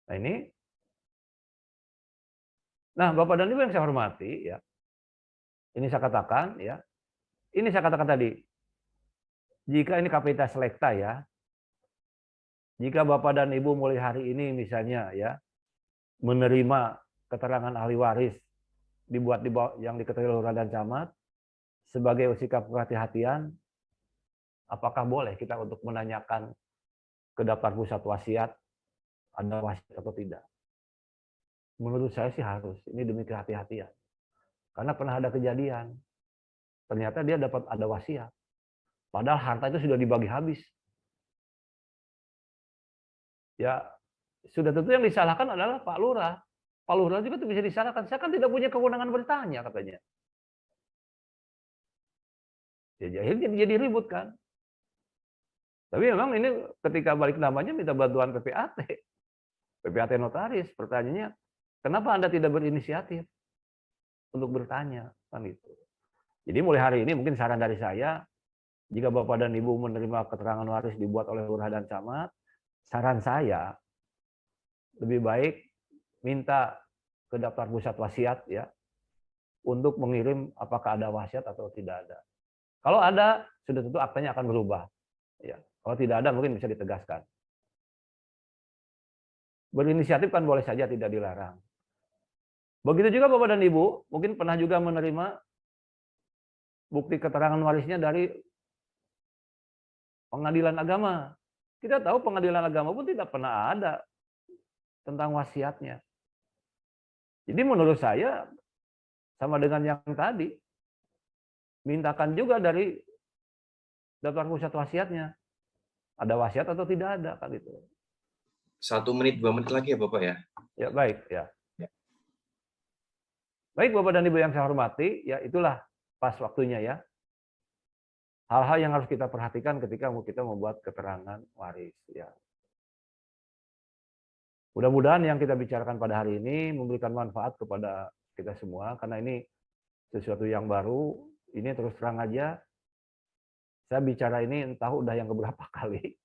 Nah ini, nah Bapak dan Ibu yang saya hormati, ya, ini saya katakan, ya, ini saya katakan tadi, jika ini KPITA selekta ya, jika Bapak dan Ibu mulai hari ini misalnya ya menerima keterangan ahli waris dibuat yang diketahui lurah dan camat sebagai sikap kehati-hatian, apakah boleh kita untuk menanyakan ke daftar pusat wasiat ada wasiat atau tidak? Menurut saya sih harus. Ini demi kehati-hatian. Karena pernah ada kejadian. Ternyata dia dapat ada wasiat. Padahal harta itu sudah dibagi habis. Ya, sudah tentu yang disalahkan adalah Pak Lurah. Pak Lurah juga bisa disalahkan. Saya kan tidak punya kewenangan bertanya, katanya. Ya, jadi ribut kan. Tapi memang ini ketika balik namanya minta bantuan PPAT. PPAT notaris. Pertanyaannya, kenapa Anda tidak berinisiatif untuk bertanya? Kan itu. Jadi mulai hari ini mungkin saran dari saya, jika Bapak dan Ibu menerima keterangan waris dibuat oleh lurah dan camat, saran saya lebih baik minta ke daftar pusat wasiat ya untuk mengirim apakah ada wasiat atau tidak ada. Kalau ada, sudah tentu aktanya akan berubah. Ya. Kalau tidak ada mungkin bisa ditegaskan. Berinisiatif kan boleh saja, tidak dilarang. Begitu juga Bapak dan Ibu, mungkin pernah juga menerima bukti keterangan warisnya dari pengadilan agama. Kita tahu pengadilan agama pun tidak pernah ada tentang wasiatnya. Jadi menurut saya, sama dengan yang tadi, mintakan juga dari daftar pusat wasiatnya. Ada wasiat atau tidak ada, kan itu. 1 menit, 2 menit lagi ya Bapak ya. Ya baik ya. Baik Bapak dan Ibu yang saya hormati, ya itulah pas waktunya ya. Hal-hal yang harus kita perhatikan ketika kita membuat keterangan waris ya. Mudah-mudahan yang kita bicarakan pada hari ini memberikan manfaat kepada kita semua, karena ini sesuatu yang baru. Ini terus terang aja, saya bicara ini entah udah yang keberapa kali.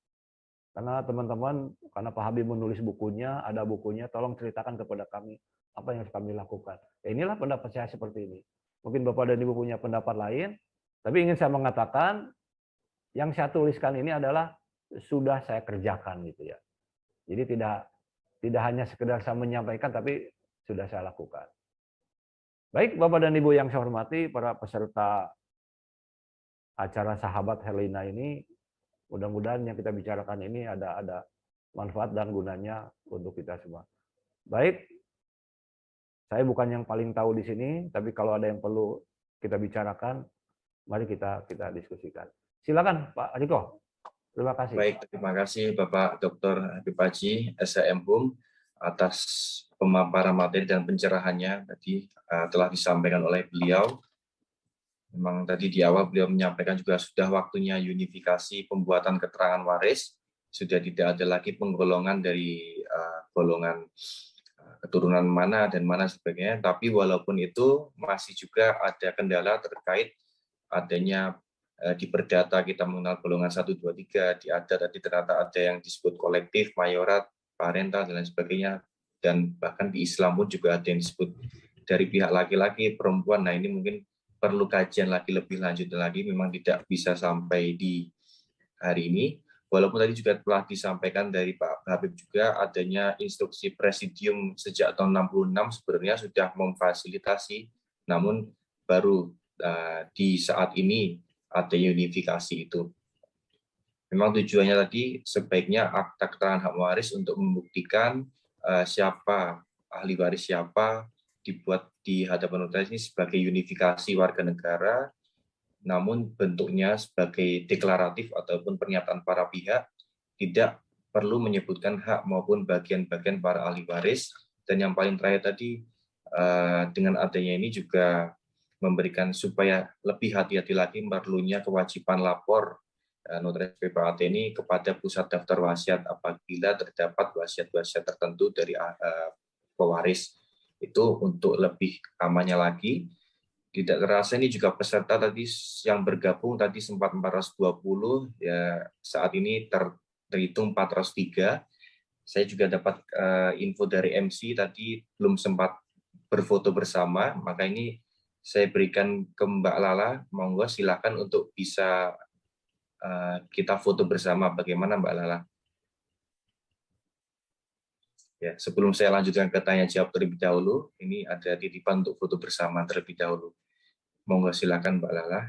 Karena teman-teman, karena Pak Habib menulis bukunya, ada bukunya, tolong ceritakan kepada kami apa yang harus kami lakukan. Ya, inilah pendapat saya seperti ini. Mungkin Bapak dan Ibu punya pendapat lain, tapi ingin saya mengatakan, yang saya tuliskan ini adalah sudah saya kerjakan gitu ya. Jadi tidak hanya sekedar saya menyampaikan, tapi sudah saya lakukan. Baik Bapak dan Ibu yang saya hormati, para peserta acara Sahabat Herlina ini, mudah-mudahan yang kita bicarakan ini ada manfaat dan gunanya untuk kita semua. Baik, saya bukan yang paling tahu di sini, tapi kalau ada yang perlu kita bicarakan, mari kita diskusikan. Silakan Pak Riko. Terima kasih. Baik, terima kasih Bapak Dr. Habib Haji, SHM HUM, atas pemaparan materi dan pencerahannya tadi telah disampaikan oleh beliau. Memang tadi di awal beliau menyampaikan juga sudah waktunya unifikasi pembuatan keterangan waris sudah tidak ada lagi penggolongan dari golongan keturunan mana dan mana sebagainya. Tapi walaupun itu masih juga ada kendala terkait adanya di perdata kita mengenal golongan 1, 2, 3, di adat tadi ternyata ada yang disebut kolektif, mayorat, parental, dan lain sebagainya. Dan bahkan di Islam pun juga ada yang disebut dari pihak laki-laki, perempuan. Nah ini mungkin perlu kajian lagi lebih lanjut lagi, memang tidak bisa sampai di hari ini. Walaupun tadi juga telah disampaikan dari Pak Habib juga adanya instruksi presidium sejak tahun 66 sebenarnya sudah memfasilitasi, namun baru di saat ini ada unifikasi itu. Memang tujuannya tadi sebaiknya akta keterangan hak waris untuk membuktikan siapa ahli waris siapa dibuat di hadapan notaris ini sebagai unifikasi warga negara, namun bentuknya sebagai deklaratif ataupun pernyataan para pihak, tidak perlu menyebutkan hak maupun bagian-bagian para ahli waris. Dan yang paling terakhir tadi, dengan adanya ini juga memberikan supaya lebih hati-hati lagi perlunya kewajiban lapor notaris PPAT ini kepada pusat daftar wasiat apabila terdapat wasiat-wasiat tertentu dari pewaris. Itu untuk lebih amannya lagi. Tidak terasa ini juga peserta tadi yang bergabung tadi sempat 420, ya saat ini terhitung 403. Saya juga dapat info dari MC tadi belum sempat berfoto bersama, maka ini saya berikan ke Mbak Lala, monggo silakan untuk bisa kita foto bersama. Bagaimana Mbak Lala? Ya, sebelum saya lanjutkan ke tanya jawab terlebih dahulu, ini ada titipan untuk foto bersama terlebih dahulu. Monggo silakan Mbak Lala.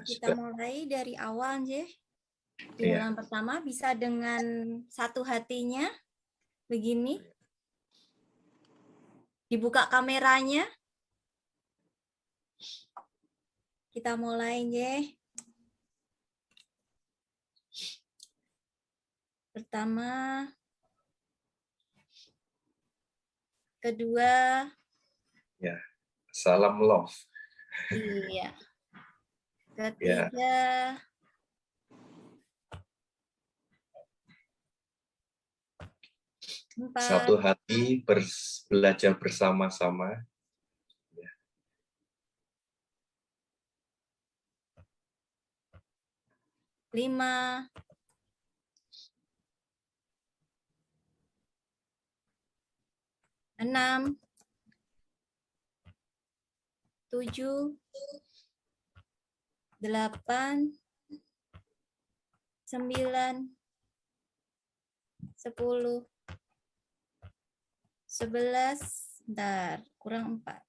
Kita mulai dari awal, Jeh. Di Iya. yang pertama bisa dengan satu hatinya, begini. Dibuka kameranya. Kita mulai, Jeh. Pertama, kedua. Ya, salam love. Iya. Ketiga. Empat. Satu hati belajar bersama-sama. 5. 6. 7. 8. 9. 10. 11. Bentar, kurang 4.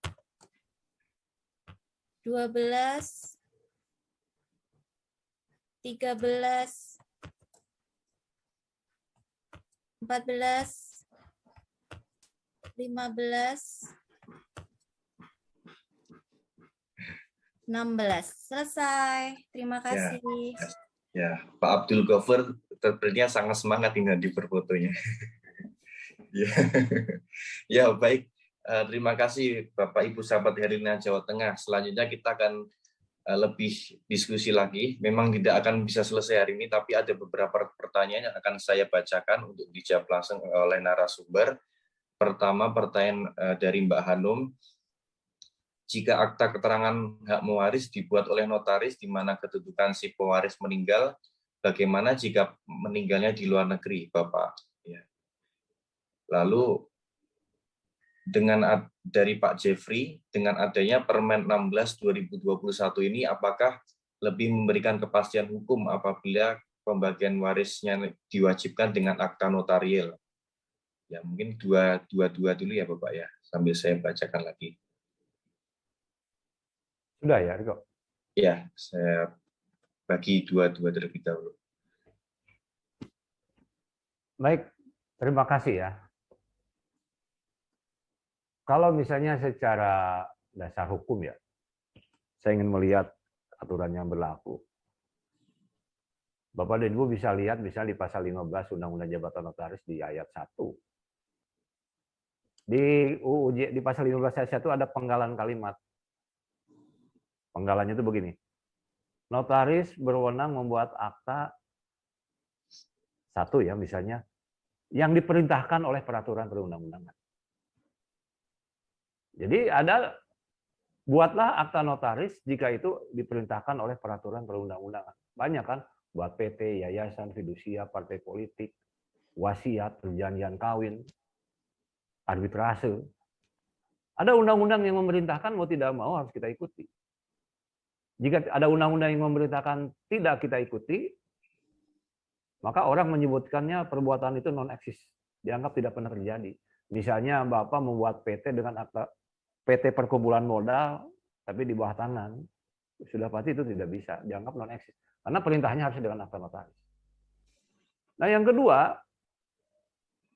12. 13. 14. 15. 16. Selesai. Terima kasih. Ya, Pak Abdul Ghaffur sepertinya sangat semangat ini di berfotonya. Ya. Ya, baik. Terima kasih Bapak Ibu sahabat Herlina Jawa Tengah. Selanjutnya kita akan lebih diskusi lagi. Memang tidak akan bisa selesai hari ini, tapi ada beberapa pertanyaan yang akan saya bacakan untuk dijawab langsung oleh narasumber. Pertama, pertanyaan dari Mbak Hanum. Jika akta keterangan hak mewaris dibuat oleh notaris di mana kedudukan si pewaris meninggal, bagaimana jika meninggalnya di luar negeri, Bapak? Ya. Lalu dengan dari Pak Jeffrey, dengan adanya Permen 16 2021 ini, apakah lebih memberikan kepastian hukum apabila pembagian warisnya diwajibkan dengan akta notarial? Ya, mungkin dua dulu ya, Bapak ya, sambil saya bacakan lagi. Sudah ya, Riko? Ya, saya bagi dua terlebih dahulu. Baik, terima kasih ya. Kalau misalnya secara dasar hukum ya, saya ingin melihat aturan yang berlaku. Bapak dan Ibu bisa lihat misalnya di pasal 15 Undang-Undang Jabatan Notaris di ayat 1. Di pasal 15 ayat 1 ada penggalan kalimat. Penggalannya itu begini. Notaris berwenang membuat akta Satu ya misalnya, yang diperintahkan oleh peraturan perundang-undangan. Jadi buatlah akta notaris jika itu diperintahkan oleh peraturan perundang-undangan. Banyak kan, buat PT, yayasan, fidusia, partai politik, wasiat, perjanjian kawin, arbitrase. Ada undang-undang yang memerintahkan, mau tidak mau harus kita ikuti. Jika ada undang-undang yang memerintahkan tidak kita ikuti, maka orang menyebutkannya perbuatan itu non-eksis, dianggap tidak pernah terjadi. Misalnya Bapak membuat PT dengan akta PT perkumpulan modal, tapi di bawah tangan, sudah pasti itu tidak bisa, dianggap non-eksis. Karena perintahnya harus dengan akta notaris. Nah yang kedua,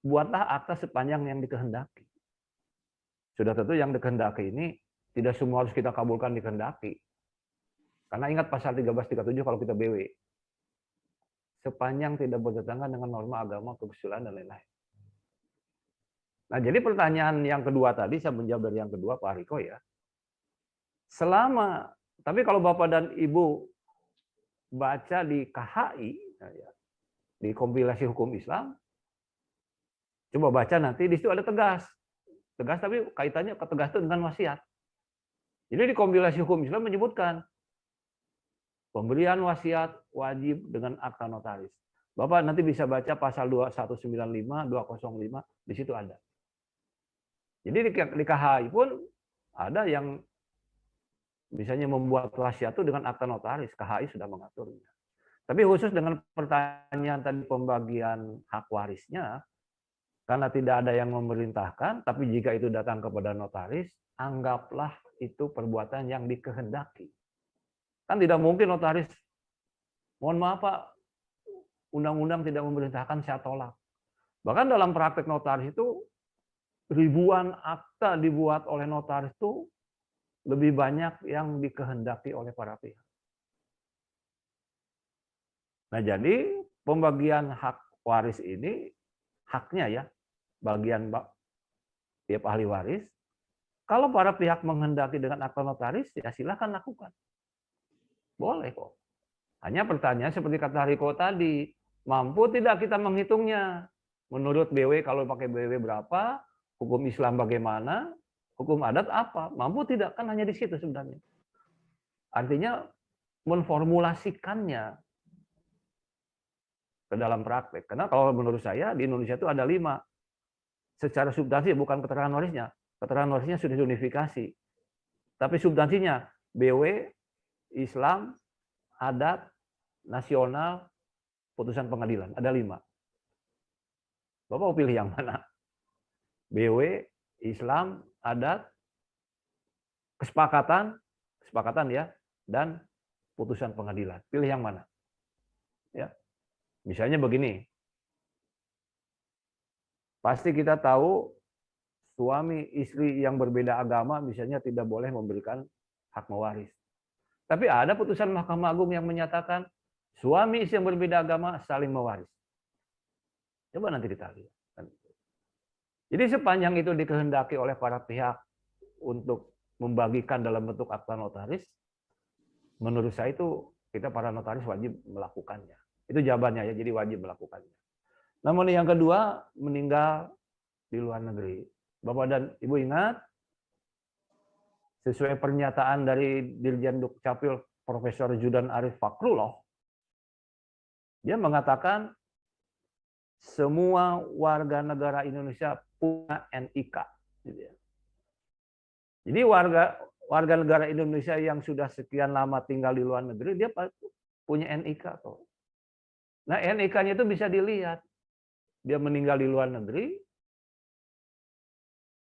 buatlah akta sepanjang yang dikehendaki. Sudah tentu yang dikehendaki ini tidak semua harus kita kabulkan dikehendaki. Karena ingat pasal 1337 kalau kita BW. Sepanjang tidak bertentangan dengan norma agama, kesusilaan, dan lain-lain. Nah, jadi pertanyaan yang kedua tadi, saya menjawab dari yang kedua, Pak Riko ya. Tapi kalau Bapak dan Ibu baca di KHI, di kompilasi hukum Islam, coba baca nanti, di situ ada tegas. Tegas tapi kaitannya tegas itu dengan wasiat. Jadi di kompilasi hukum Islam menyebutkan, pemberian wasiat wajib dengan akta notaris. Bapak nanti bisa baca pasal 2195, 205, di situ ada. Jadi di KHI pun ada yang misalnya membuat wasiat itu dengan akta notaris, KHI sudah mengaturnya. Tapi khusus dengan pertanyaan tadi pembagian hak warisnya, karena tidak ada yang memerintahkan, tapi jika itu datang kepada notaris, anggaplah itu perbuatan yang dikehendaki. Kan tidak mungkin notaris, mohon maaf Pak, undang-undang tidak memerintahkan, saya tolak. Bahkan dalam praktek notaris itu, ribuan akta dibuat oleh notaris itu lebih banyak yang dikehendaki oleh para pihak. Nah jadi pembagian hak waris ini, haknya ya, bagian tiap ahli waris, kalau para pihak menghendaki dengan akta notaris, ya silakan lakukan. Boleh kok. Hanya pertanyaan seperti kata Riko tadi, mampu tidak kita menghitungnya? Menurut BW kalau pakai BW berapa, hukum Islam bagaimana, hukum adat apa? Mampu tidak? Kan hanya di situ sebenarnya. Artinya menformulasikannya ke dalam praktek. Karena kalau menurut saya di Indonesia itu ada 5. Secara substansi bukan keterangan warisnya. Keterangan warisnya sudah diunifikasi. Tapi substansinya BW, Islam, adat, nasional, putusan pengadilan. Ada 5. Bapak mau pilih yang mana? BW, Islam, adat, kesepakatan ya, dan putusan pengadilan. Pilih yang mana? Ya. Misalnya begini. Pasti kita tahu suami istri yang berbeda agama misalnya tidak boleh memberikan hak mewaris. Tapi ada putusan Mahkamah Agung yang menyatakan suami istri yang berbeda agama saling mewaris. Coba nanti kita lihat. Jadi sepanjang itu dikehendaki oleh para pihak untuk membagikan dalam bentuk akta notaris, menurut saya itu kita para notaris wajib melakukannya. Itu jawabannya ya, jadi wajib melakukannya. Namun yang kedua, meninggal di luar negeri. Bapak dan Ibu ingat, sesuai pernyataan dari Dirjen Dukcapil Profesor Zudan Arif Fakrullah, dia mengatakan semua warga negara Indonesia punya NIK. Jadi warga negara Indonesia yang sudah sekian lama tinggal di luar negeri, dia punya NIK. Nah NIK-nya itu bisa dilihat. Dia meninggal di luar negeri,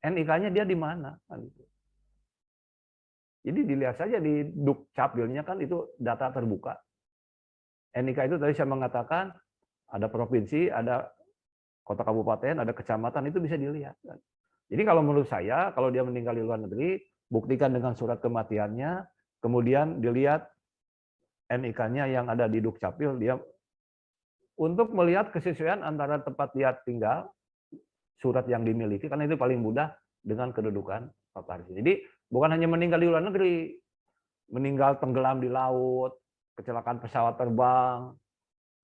NIK-nya dia di mana? Jadi dilihat saja di Dukcapilnya kan itu data terbuka. NIK itu tadi saya mengatakan ada provinsi, ada kota kabupaten, ada kecamatan, itu bisa dilihat. Jadi kalau menurut saya, kalau dia meninggal di luar negeri, buktikan dengan surat kematiannya, kemudian dilihat NIK-nya yang ada di Dukcapil, dia untuk melihat kesesuaian antara tempat dia tinggal, surat yang dimiliki, karena itu paling mudah dengan kedudukan notaris. Jadi bukan hanya meninggal di luar negeri, meninggal tenggelam di laut, kecelakaan pesawat terbang,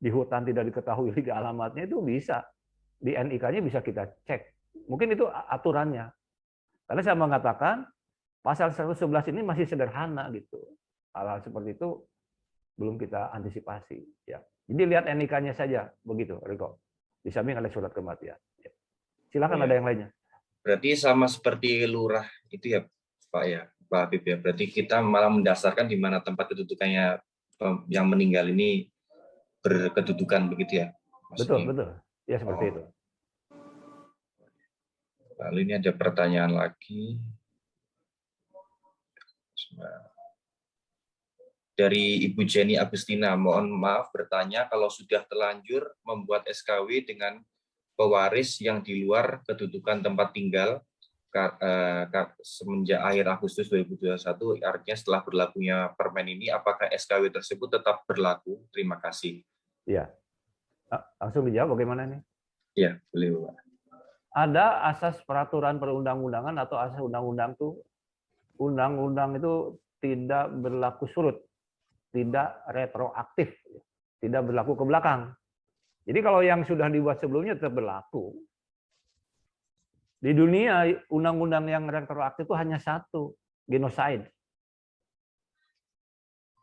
di hutan tidak diketahui alamatnya itu bisa. Di NIK-nya bisa kita cek. Mungkin itu aturannya. Karena saya mengatakan pasal 111 ini masih sederhana gitu. Hal-hal seperti itu belum kita antisipasi. Ya. Jadi lihat NIK-nya saja begitu, Riko. Di samping ada surat kematian. Ya. Silakan ada yang lainnya. Berarti sama seperti lurah itu ya, Pak ya, Pak Habib ya. Berarti kita malah mendasarkan di mana tempat kedudukannya yang meninggal ini berkedudukan begitu ya. Maksudnya. Betul. Ya seperti itu. Lalu ini ada pertanyaan lagi. Dari Ibu Jenny Agustina, mohon maaf bertanya kalau sudah terlanjur membuat SKW dengan pewaris yang di luar kedudukan tempat tinggal semenjak akhir Agustus 2021, artinya setelah berlakunya Permen ini, apakah SKW tersebut tetap berlaku? Terima kasih. Iya. Langsung dijawab bagaimana nih? Iya, boleh Pak. Ada asas peraturan perundang-undangan atau asas undang-undang itu tidak berlaku surut, tidak retroaktif, tidak berlaku ke belakang. Jadi kalau yang sudah dibuat sebelumnya tetap berlaku. Di dunia undang-undang yang retroaktif itu hanya satu, genocide.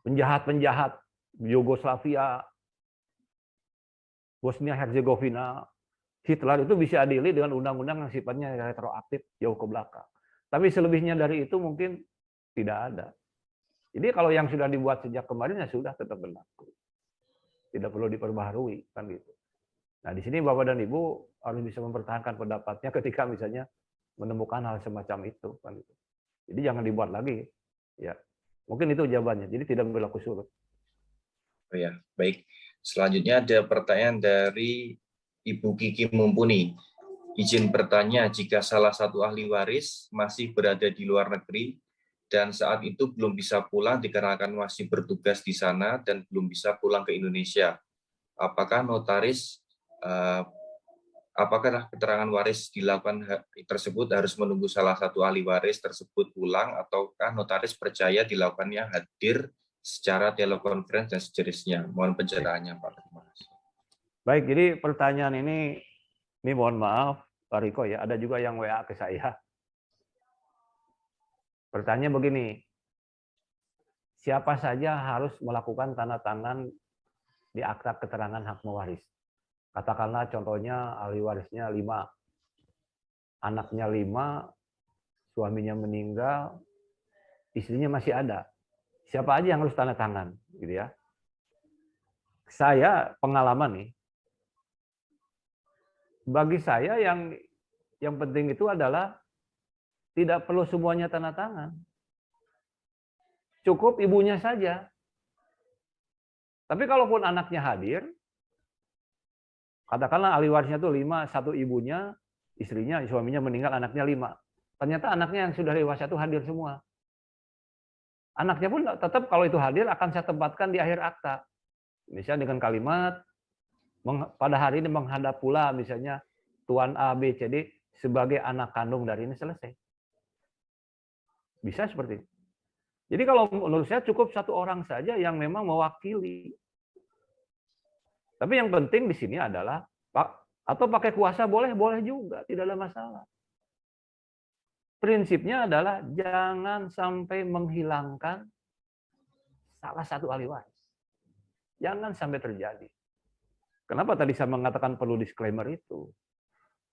Penjahat-penjahat Yugoslavia, Bosnia Herzegovina, Hitler itu bisa diadili dengan undang-undang yang sifatnya retroaktif jauh ke belakang. Tapi selebihnya dari itu mungkin tidak ada. Jadi kalau yang sudah dibuat sejak kemarin ya sudah tetap berlaku. Tidak perlu diperbaharui kan gitu. Nah, di sini Bapak dan Ibu harus bisa mempertahankan pendapatnya ketika misalnya menemukan hal semacam itu kan gitu. Jadi jangan dibuat lagi. Ya. Mungkin itu jawabannya. Jadi tidak berlaku surut. Oh ya, baik. Selanjutnya ada pertanyaan dari Ibu Kiki Mumpuni. Izin bertanya, jika salah satu ahli waris masih berada di luar negeri dan saat itu belum bisa pulang dikarenakan masih bertugas di sana dan belum bisa pulang ke Indonesia, apakah apakah keterangan waris dilakukan tersebut harus menunggu salah satu ahli waris tersebut pulang, ataukah notaris percaya dilakukannya hadir secara telekonferensi dan sejenisnya? Mohon pencerahannya, Pak. Terima kasih. Baik, jadi pertanyaan ini mohon maaf Pak Riko ya, ada juga yang WA ke saya. Pertanyaan begini, siapa saja harus melakukan tanda tangan di akta keterangan hak mewaris? Katakanlah contohnya ahli warisnya 5, anaknya 5, suaminya meninggal, istrinya masih ada. Siapa aja yang harus tanda tangan, gitu ya? Saya pengalaman nih. Bagi saya yang penting itu adalah tidak perlu semuanya tanda tangan. Cukup ibunya saja. Tapi kalaupun anaknya hadir, katakanlah ahli warisnya itu 5, 1 ibunya, istrinya, suaminya meninggal, anaknya 5. Ternyata anaknya yang sudah dewasa itu hadir semua. Anaknya pun tetap kalau itu hadir akan saya tempatkan di akhir akta. Misalnya dengan kalimat, pada hari ini menghadap pula misalnya Tuan A, B, C, D sebagai anak kandung dari ini, selesai. Bisa seperti itu. Jadi kalau menurut saya cukup 1 orang saja yang memang mewakili. Tapi yang penting di sini adalah, atau pakai kuasa boleh juga, tidak ada masalah. Prinsipnya adalah jangan sampai menghilangkan salah satu ahli waris. Jangan sampai terjadi. Kenapa tadi saya mengatakan perlu disclaimer itu?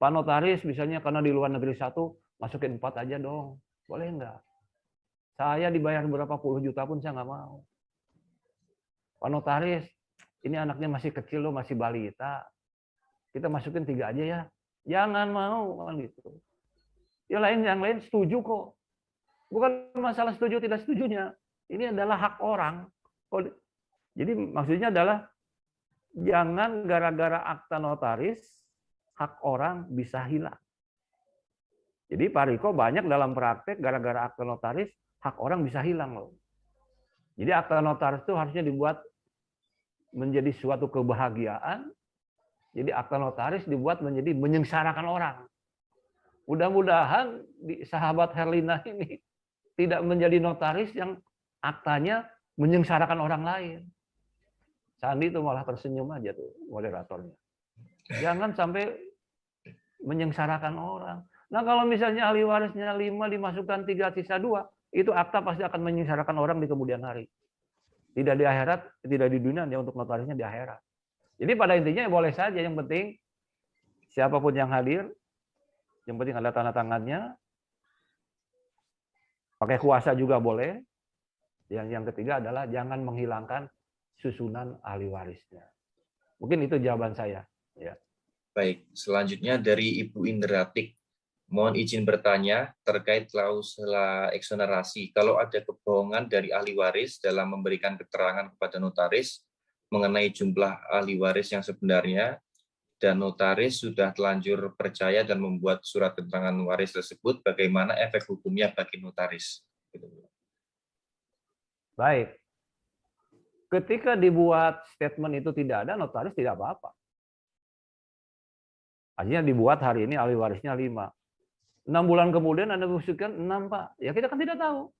Pak Notaris misalnya karena di luar negeri 1, masukin 4 aja dong. Boleh enggak? Saya dibayar berapa puluh juta pun saya nggak mau. Pak Notaris, ini anaknya masih kecil loh, masih balita. Kita masukin 3 aja ya. Jangan mau kan gitu. Yang lain setuju kok. Bukan masalah setuju tidak setujunya. Ini adalah hak orang. Jadi maksudnya adalah jangan gara-gara akta notaris hak orang bisa hilang. Jadi Pak Riko banyak dalam praktek gara-gara akta notaris hak orang bisa hilang loh. Jadi akta notaris itu harusnya dibuat menjadi suatu kebahagiaan. Jadi akta notaris dibuat menjadi menyengsarakan orang. Mudah-mudahan di sahabat Herlina ini tidak menjadi notaris yang aktanya menyengsarakan orang lain. Sandi itu malah tersenyum aja tuh moderatornya. Jangan sampai menyengsarakan orang. Nah kalau misalnya ahli warisnya 5 dimasukkan 3 sisa 2, itu akta pasti akan menyengsarakan orang di kemudian hari. Tidak di akhirat, tidak di dunia, ya untuk notarisnya di akhirat. Jadi pada intinya ya boleh saja, yang penting siapapun yang hadir, yang penting ada tanda tangannya, pakai kuasa juga boleh. Yang ketiga adalah jangan menghilangkan susunan ahli warisnya. Mungkin itu jawaban saya. Ya. Baik, selanjutnya dari Ibu Indratik. Mohon izin bertanya terkait klausula eksonerasi. Kalau ada kebohongan dari ahli waris dalam memberikan keterangan kepada notaris mengenai jumlah ahli waris yang sebenarnya, dan notaris sudah telanjur percaya dan membuat surat keterangan waris tersebut, bagaimana efek hukumnya bagi notaris? Baik. Ketika dibuat statement itu tidak ada, notaris tidak apa-apa. Artinya dibuat hari ini ahli warisnya 5. 6 bulan kemudian Anda usulkan 6, Pak. Ya kita kan tidak tahu.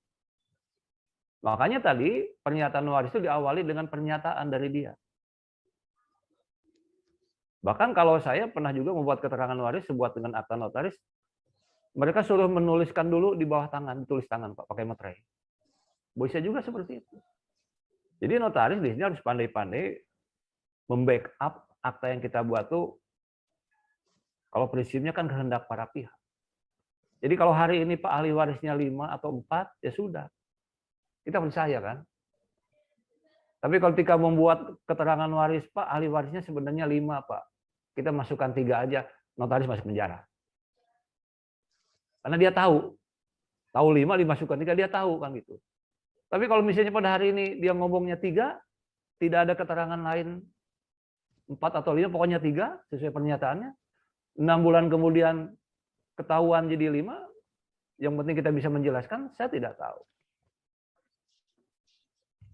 Makanya tadi pernyataan waris itu diawali dengan pernyataan dari dia. Bahkan kalau saya pernah juga membuat keterangan waris sebuah dengan akta notaris, mereka suruh menuliskan dulu di bawah tangan, ditulis tangan Pak, pakai materai. Bisa juga seperti itu. Jadi notaris di sini harus pandai-pandai membackup akta yang kita buat tuh. Kalau prinsipnya kan kehendak para pihak. Jadi kalau hari ini Pak ahli warisnya 5 atau 4, ya sudah. Kita percaya kan. Tapi kalau ketika membuat keterangan waris, Pak ahli warisnya sebenarnya 5, Pak. Kita masukkan 3 aja, notaris masuk penjara. Karena dia tahu 5 dimasukkan 3, dia tahu kan gitu. Tapi kalau misalnya pada hari ini dia ngomongnya 3, tidak ada keterangan lain 4 atau 5, pokoknya 3 sesuai pernyataannya. 6 bulan kemudian ketahuan jadi 5, yang penting kita bisa menjelaskan, saya tidak tahu.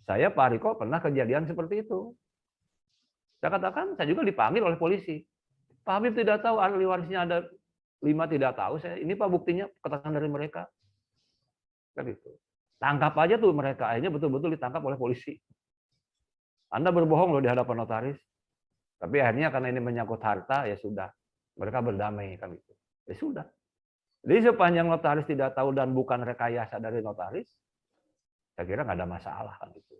Saya, Pak Riko, pernah kejadian seperti itu. Saya katakan, saya juga dipanggil oleh polisi. Pak Habib tidak tahu, ahli warisnya ada 5, tidak tahu. Saya ini Pak buktinya, keterangan dari mereka. Kan itu. Tangkap aja tuh mereka, akhirnya betul-betul ditangkap oleh polisi. Anda berbohong loh di hadapan notaris. Tapi akhirnya karena ini menyangkut harta, ya sudah. Mereka berdamai kan itu. Ya sudah. Jadi sepanjang notaris tidak tahu dan bukan rekayasa dari notaris, saya kira nggak ada masalah kan itu.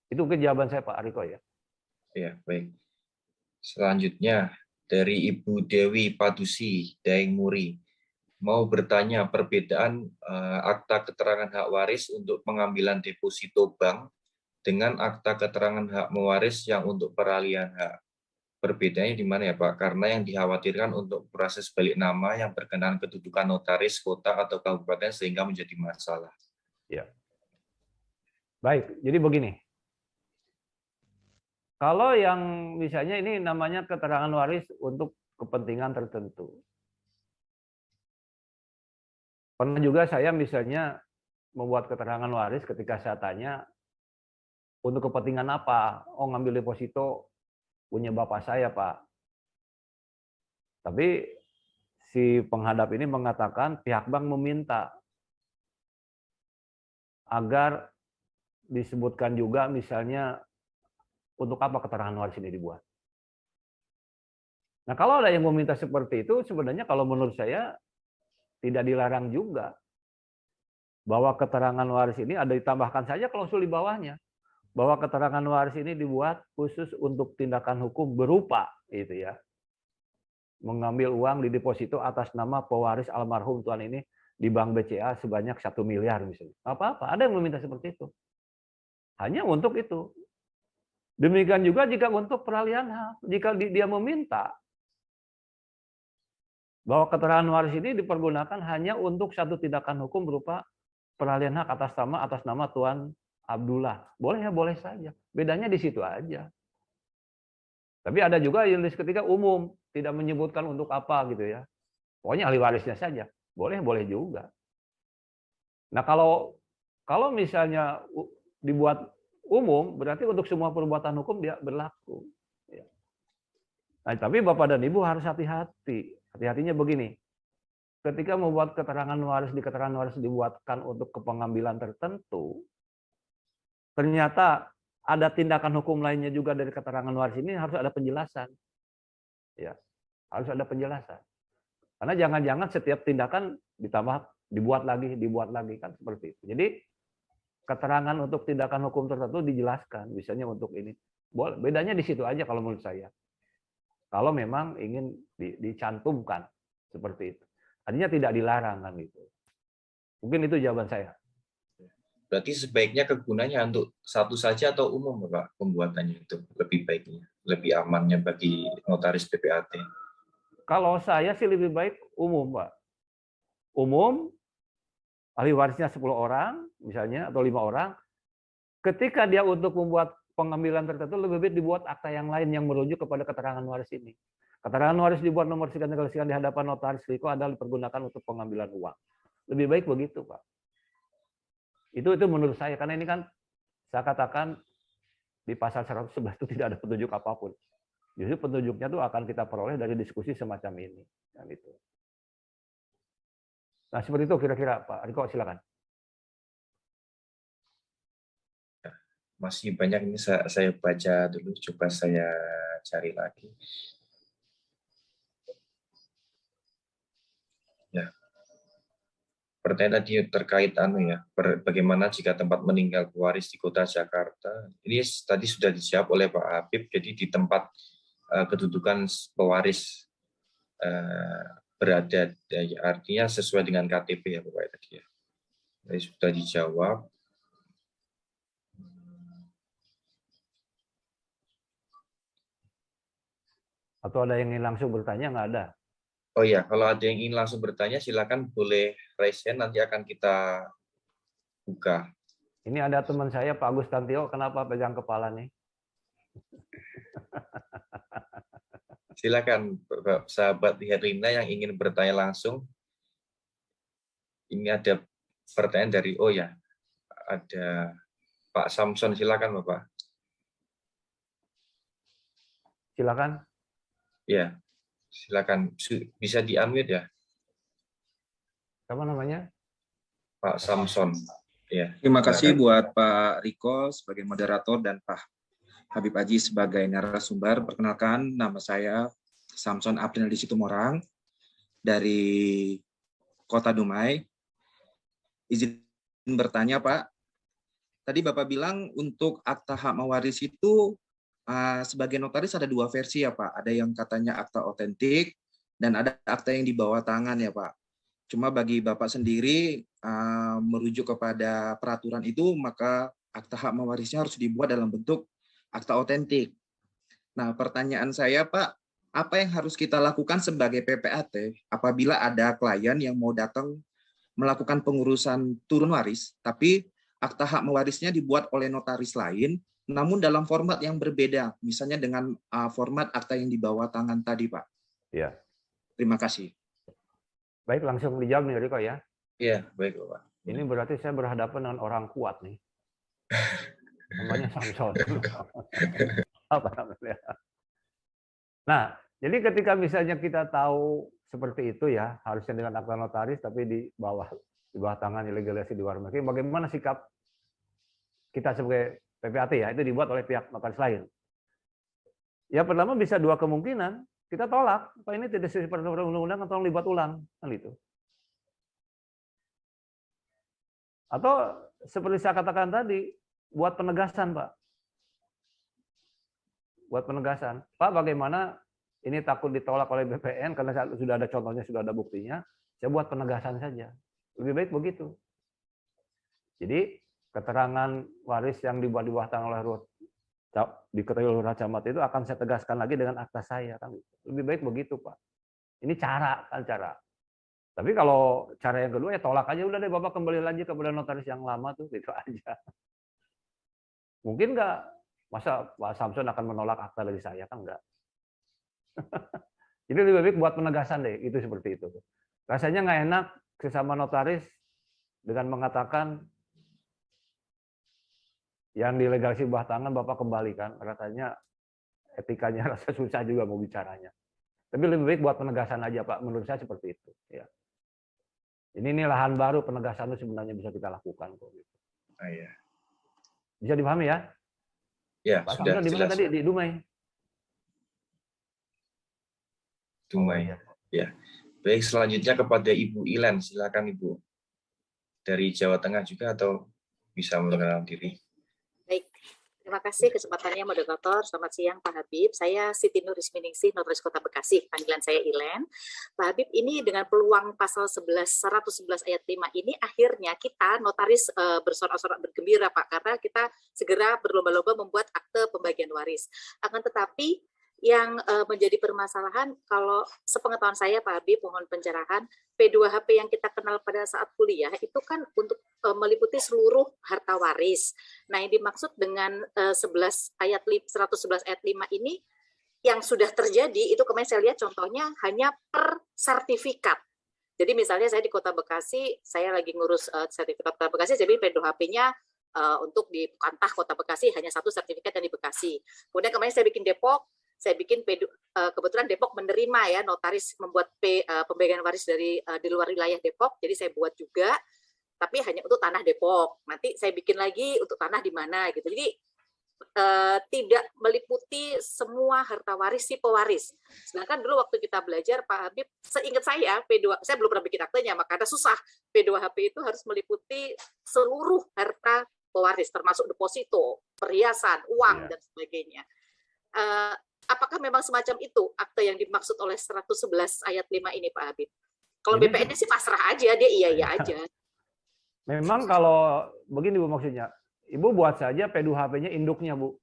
Itu jawaban saya Pak Riko ya. Ya, baik. Selanjutnya dari Ibu Dewi Padusi, Daeng Muri. Mau bertanya perbedaan akta keterangan hak waris untuk pengambilan deposito bank dengan akta keterangan hak mewaris yang untuk peralihan hak. Perbedaannya di mana ya Pak? Karena yang dikhawatirkan untuk proses balik nama yang berkenaan kedudukan notaris kota atau kabupaten sehingga menjadi masalah. Ya. Baik, jadi begini. Kalau yang misalnya ini namanya keterangan waris untuk kepentingan tertentu. Pernah juga saya misalnya membuat keterangan waris ketika saya tanya untuk kepentingan apa? Oh, ngambil deposito punya bapak saya, Pak. Tapi si penghadap ini mengatakan pihak bank meminta agar disebutkan juga misalnya untuk apa keterangan waris ini dibuat. Nah, kalau ada yang meminta seperti itu, sebenarnya kalau menurut saya tidak dilarang juga bahwa keterangan waris ini ada ditambahkan saja klausul di bawahnya bahwa keterangan waris ini dibuat khusus untuk tindakan hukum berupa gitu ya, mengambil uang di deposito atas nama pewaris almarhum tuan ini di bank BCA sebanyak 1 miliar misalnya. Apa-apa, ada yang meminta seperti itu. Hanya untuk itu. Demikian juga jika untuk peralihan hak, jika dia meminta bahwa keterangan waris ini dipergunakan hanya untuk satu tindakan hukum berupa peralihan hak atas nama Tuan Abdullah. Boleh ya, boleh saja. Bedanya di situ aja. Tapi ada juga yang ketika umum, tidak menyebutkan untuk apa gitu ya. Pokoknya ahli warisnya saja. Boleh, boleh juga. Nah, kalau misalnya dibuat umum, berarti untuk semua perbuatan hukum dia berlaku. Nah, tapi Bapak dan Ibu harus hati-hati. Hati-hatinya begini. Ketika membuat keterangan waris, di keterangan waris dibuatkan untuk kepengambilan tertentu, ternyata ada tindakan hukum lainnya juga dari keterangan waris ini harus ada penjelasan. Ya, harus ada penjelasan. Karena jangan-jangan setiap tindakan dibuat lagi kan seperti itu. Jadi keterangan untuk tindakan hukum tertentu dijelaskan, misalnya untuk ini. Bedanya di situ aja kalau menurut saya. Kalau memang ingin dicantumkan seperti itu. Artinya tidak dilarang kan gitu. Mungkin itu jawaban saya. Berarti sebaiknya kegunaannya untuk satu saja atau umum, Pak, pembuatannya itu lebih baiknya, lebih amannya bagi notaris PPAT? Kalau saya sih lebih baik umum, Pak. Umum, ahli warisnya 10 orang, misalnya, atau 5 orang. Ketika dia untuk membuat pengambilan tertentu, lebih baik dibuat akta yang lain yang merujuk kepada keterangan waris ini. Keterangan waris dibuat nomor sekian di hadapan notaris Riko adalah dipergunakan untuk pengambilan uang. Lebih baik begitu, Pak. Itu menurut saya, karena ini kan saya katakan di pasal 111 itu tidak ada petunjuk apapun. Justru petunjuknya itu akan kita peroleh dari diskusi semacam ini. Kan itu. Nah, seperti itu kira-kira, Pak Riko, silakan. Masih banyak ini saya baca dulu, coba saya cari lagi. Ya. Pertanyaan tadi terkait bagaimana jika tempat meninggal pewaris di Kota Jakarta. Ini tadi sudah dijawab oleh Pak Habib, jadi di tempat kedudukan pewaris berada, artinya sesuai dengan KTP ya Bapak tadi ya. Jadi sudah dijawab. Atau ada yang ingin langsung bertanya? Nggak ada. Oh ya, kalau ada yang ingin langsung bertanya, silakan boleh raise hand, nanti akan kita buka. Ini ada teman saya, Pak Agus Tantio, kenapa pegang kepala nih? Silakan, sahabat Herlina yang ingin bertanya langsung. Ini ada pertanyaan dari, ada Pak Samson, silakan Bapak. Silakan. Ya, silakan. Bisa di-unmute ya. Apa namanya? Pak Samson. Ya. Terima kasih buat Pak Riko sebagai moderator dan Pak Habib Aji sebagai narasumber. Perkenalkan, nama saya Samson April di Situmorang dari Kota Dumai. Izin bertanya, Pak. Tadi Bapak bilang untuk akta hak mewaris itu sebagai notaris ada 2 versi ya, Pak. Ada yang katanya akta otentik dan ada akta yang di bawah tangan ya, Pak. Cuma bagi Bapak sendiri merujuk kepada peraturan itu, maka akta hak mewarisnya harus dibuat dalam bentuk akta otentik. Nah, pertanyaan saya, Pak, apa yang harus kita lakukan sebagai PPAT apabila ada klien yang mau datang melakukan pengurusan turun waris, tapi akta hak mewarisnya dibuat oleh notaris lain, namun dalam format yang berbeda, misalnya dengan format akta yang di bawah tangan tadi, Pak? Ya. Terima kasih. Baik, langsung dijawab nih, Riko ya. Iya, baik Bapak. Ini berarti saya berhadapan dengan orang kuat nih. Namanya Samson. Apa namanya? Nah, jadi ketika misalnya kita tahu seperti itu ya, harusnya dengan akta notaris, tapi di bawah tangan legalisasi di luar negeri, bagaimana sikap kita sebagai PPAT ya, itu dibuat oleh pihak notaris lain. Ya pertama bisa 2 kemungkinan, kita tolak, Pak ini tidak sesuai peraturan undang-undang atau libat ulang, kan itu. Atau seperti saya katakan tadi, buat penegasan, Pak. Buat penegasan. Pak, bagaimana ini takut ditolak oleh BPN karena sudah ada contohnya, sudah ada buktinya, saya buat penegasan saja. Lebih baik begitu. Jadi, keterangan waris yang dibuat di bawah tangan oleh diketahui oleh camat itu akan saya tegaskan lagi dengan akta saya, kan. Lebih baik begitu, Pak. Ini cara. Tapi kalau cara yang kedua ya tolak aja, udah deh Bapak kembali lagi kepada notaris yang lama tuh, gitu aja. Mungkin nggak, masa Pak Samson akan menolak akta dari saya, kan enggak. Jadi lebih baik buat penegasan deh, itu seperti itu. Rasanya nggak enak sesama notaris dengan mengatakan yang dilegalisasi bawah tangan Bapak kembalikan, rasanya etikanya rasa susah juga mau bicaranya. Tapi lebih baik buat penegasan aja, Pak. Menurut saya seperti itu. Ya. Ini lahan baru, penegasan itu sebenarnya bisa kita lakukan kok. Gitu. Iya. Bisa dipahami ya? Ya, Pak sudah Samson di mana jelas. tadi? Di Dumai. Dumai. Oh, iya. Ya. Baik, selanjutnya kepada Ibu Ilen. Silakan Ibu. Dari Jawa Tengah juga atau bisa mengenal diri? Baik, terima kasih kesempatannya moderator. Selamat siang Pak Habib. Saya Siti Nurisminingsih, Notaris Kota Bekasi. Panggilan saya Ilen. Pak Habib, ini dengan peluang pasal 111 ayat 5 ini akhirnya kita notaris bersorak-sorak bergembira Pak, karena kita segera berlomba-lomba membuat akte pembagian waris. Akan tetapi yang menjadi permasalahan, kalau sepengetahuan saya Pak Habib, mohon pencerahan, P2HP yang kita kenal pada saat kuliah itu kan untuk meliputi seluruh harta waris. Nah, yang dimaksud dengan 111 ayat 5 ini yang sudah terjadi itu kemarin saya lihat contohnya hanya per sertifikat. Jadi misalnya saya di Kota Bekasi, saya lagi ngurus sertifikat Kota Bekasi, jadi P2HP-nya untuk di Kantah Kota Bekasi hanya satu sertifikat yang di Bekasi. Kemudian kemarin saya bikin Depok, saya bikin kebetulan Depok menerima ya notaris membuat pembagian waris dari di luar wilayah Depok, jadi saya buat juga, tapi hanya untuk tanah Depok. Nanti saya bikin lagi untuk tanah di mana gitu. Jadi tidak meliputi semua harta waris si pewaris. Sedangkan dulu waktu kita belajar Pak Habib, seingat saya saya belum pernah bikin aktenya, makanya susah. P2HP itu harus meliputi seluruh harta pewaris, termasuk deposito, perhiasan, uang dan sebagainya. Apakah memang semacam itu akte yang dimaksud oleh 111 ayat 5 ini Pak Habib? Kalau BPN sih pasrah aja, dia iya aja. Memang kalau begini Bu maksudnya, Ibu buat saja P2HP-nya induknya Bu.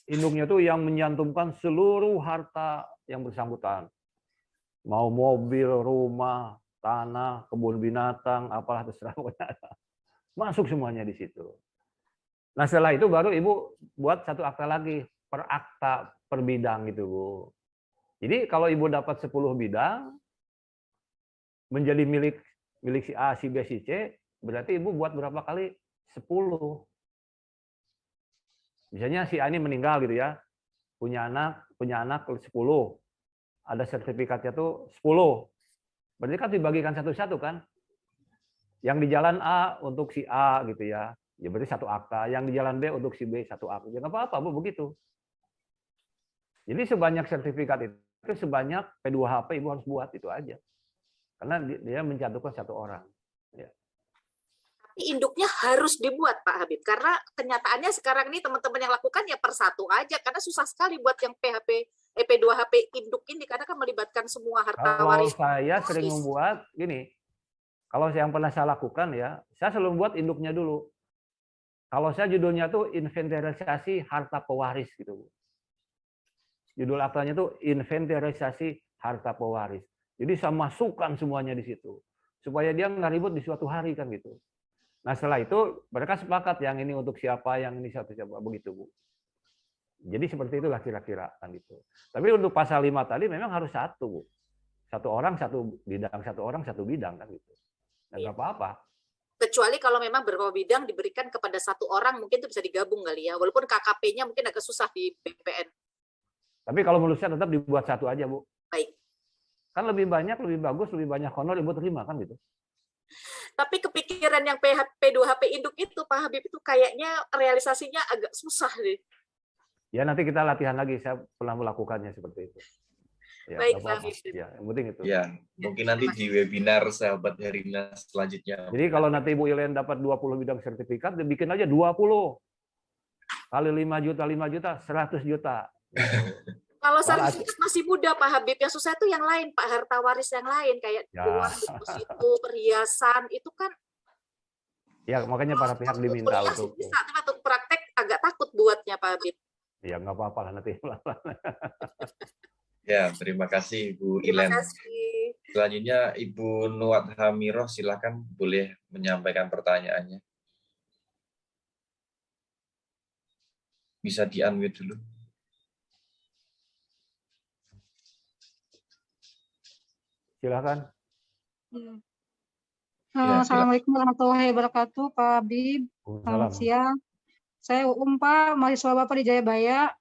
Induknya tuh yang menyantumkan seluruh harta yang bersangkutan. Mau mobil, rumah, tanah, kebun binatang, apalah terserah. Masuk semuanya di situ. Nah setelah itu baru Ibu buat satu akta lagi, per akta per bidang gitu Bu. Jadi kalau Ibu dapat 10 bidang, menjadi milik si A, si B, si C, berarti Ibu buat berapa kali? 10. Misalnya si A ini meninggal gitu ya, punya anak 10. Ada sertifikatnya tuh 10. Berarti kan dibagikan satu-satu kan? Yang di jalan A untuk si A gitu ya. Ya berarti satu akta, yang di jalan B untuk si B satu akta. Ya nggak apa-apa Bu begitu. Jadi sebanyak sertifikat itu sebanyak P2HP Ibu harus buat itu aja. Karena dia mencantumkan satu orang. Ya. Tapi induknya harus dibuat Pak Habib, karena kenyataannya sekarang ini teman-teman yang lakukan ya per satu aja, karena susah sekali buat yang P2HP induk ini, karena kan melibatkan semua harta waris. Kalau saya sering membuat gini, kalau yang pernah saya lakukan ya, saya selalu membuat induknya dulu. Kalau saya judulnya tuh inventarisasi harta pewaris gitu. Judul aktanya tuh inventarisasi harta pewaris. Jadi saya masukkan semuanya di situ. Supaya dia nggak ribut di suatu hari kan gitu. Nah setelah itu mereka sepakat yang ini untuk siapa, yang ini satu siapa, begitu Bu. Jadi seperti itulah kira-kira kan gitu. Tapi untuk pasal 5 tadi memang harus satu Bu. Satu orang satu bidang, satu orang satu bidang kan gitu. Nggak apa-apa. Kecuali kalau memang beberapa bidang diberikan kepada satu orang, mungkin itu bisa digabung kali ya. Walaupun KKP-nya mungkin agak susah di BPN. Tapi kalau menurut saya tetap dibuat satu aja Bu. Baik. Kan lebih banyak, lebih bagus, lebih banyak honor Ibu terima kan gitu. Tapi kepikiran yang P2HP induk itu Pak Habib itu kayaknya realisasinya agak susah nih. Ya nanti kita latihan lagi, saya pernah melakukannya seperti itu. Ya, baik Pak Habib. Ya, yang penting itu. Ya, mungkin nanti di webinar sahabat Herina selanjutnya. Jadi kalau nanti Ibu Ilen dapat 20 bidang sertifikat, dibikin aja 20. Kali 5 juta, 100 juta. Kalau sertifikat masih muda Pak Habib, yang susah itu yang lain Pak, harta waris yang lain kayak uang, deposito, perhiasan itu kan. Ya makanya para pihak diminta untuk. Bisa, tapi untuk praktek agak takut buatnya Pak Habib. Ya nggak apa-apa lah nanti. Ya terima kasih Ibu Ilen. Terima kasih. Selanjutnya Ibu Nuat Hamiroh, silakan boleh menyampaikan pertanyaannya. Bisa di-unmute dulu. Silakan. Assalamualaikum warahmatullahi wabarakatuh, Pak Habib. Selamat siang. Saya Pak, mahasiswa Bapak di Jayabaya.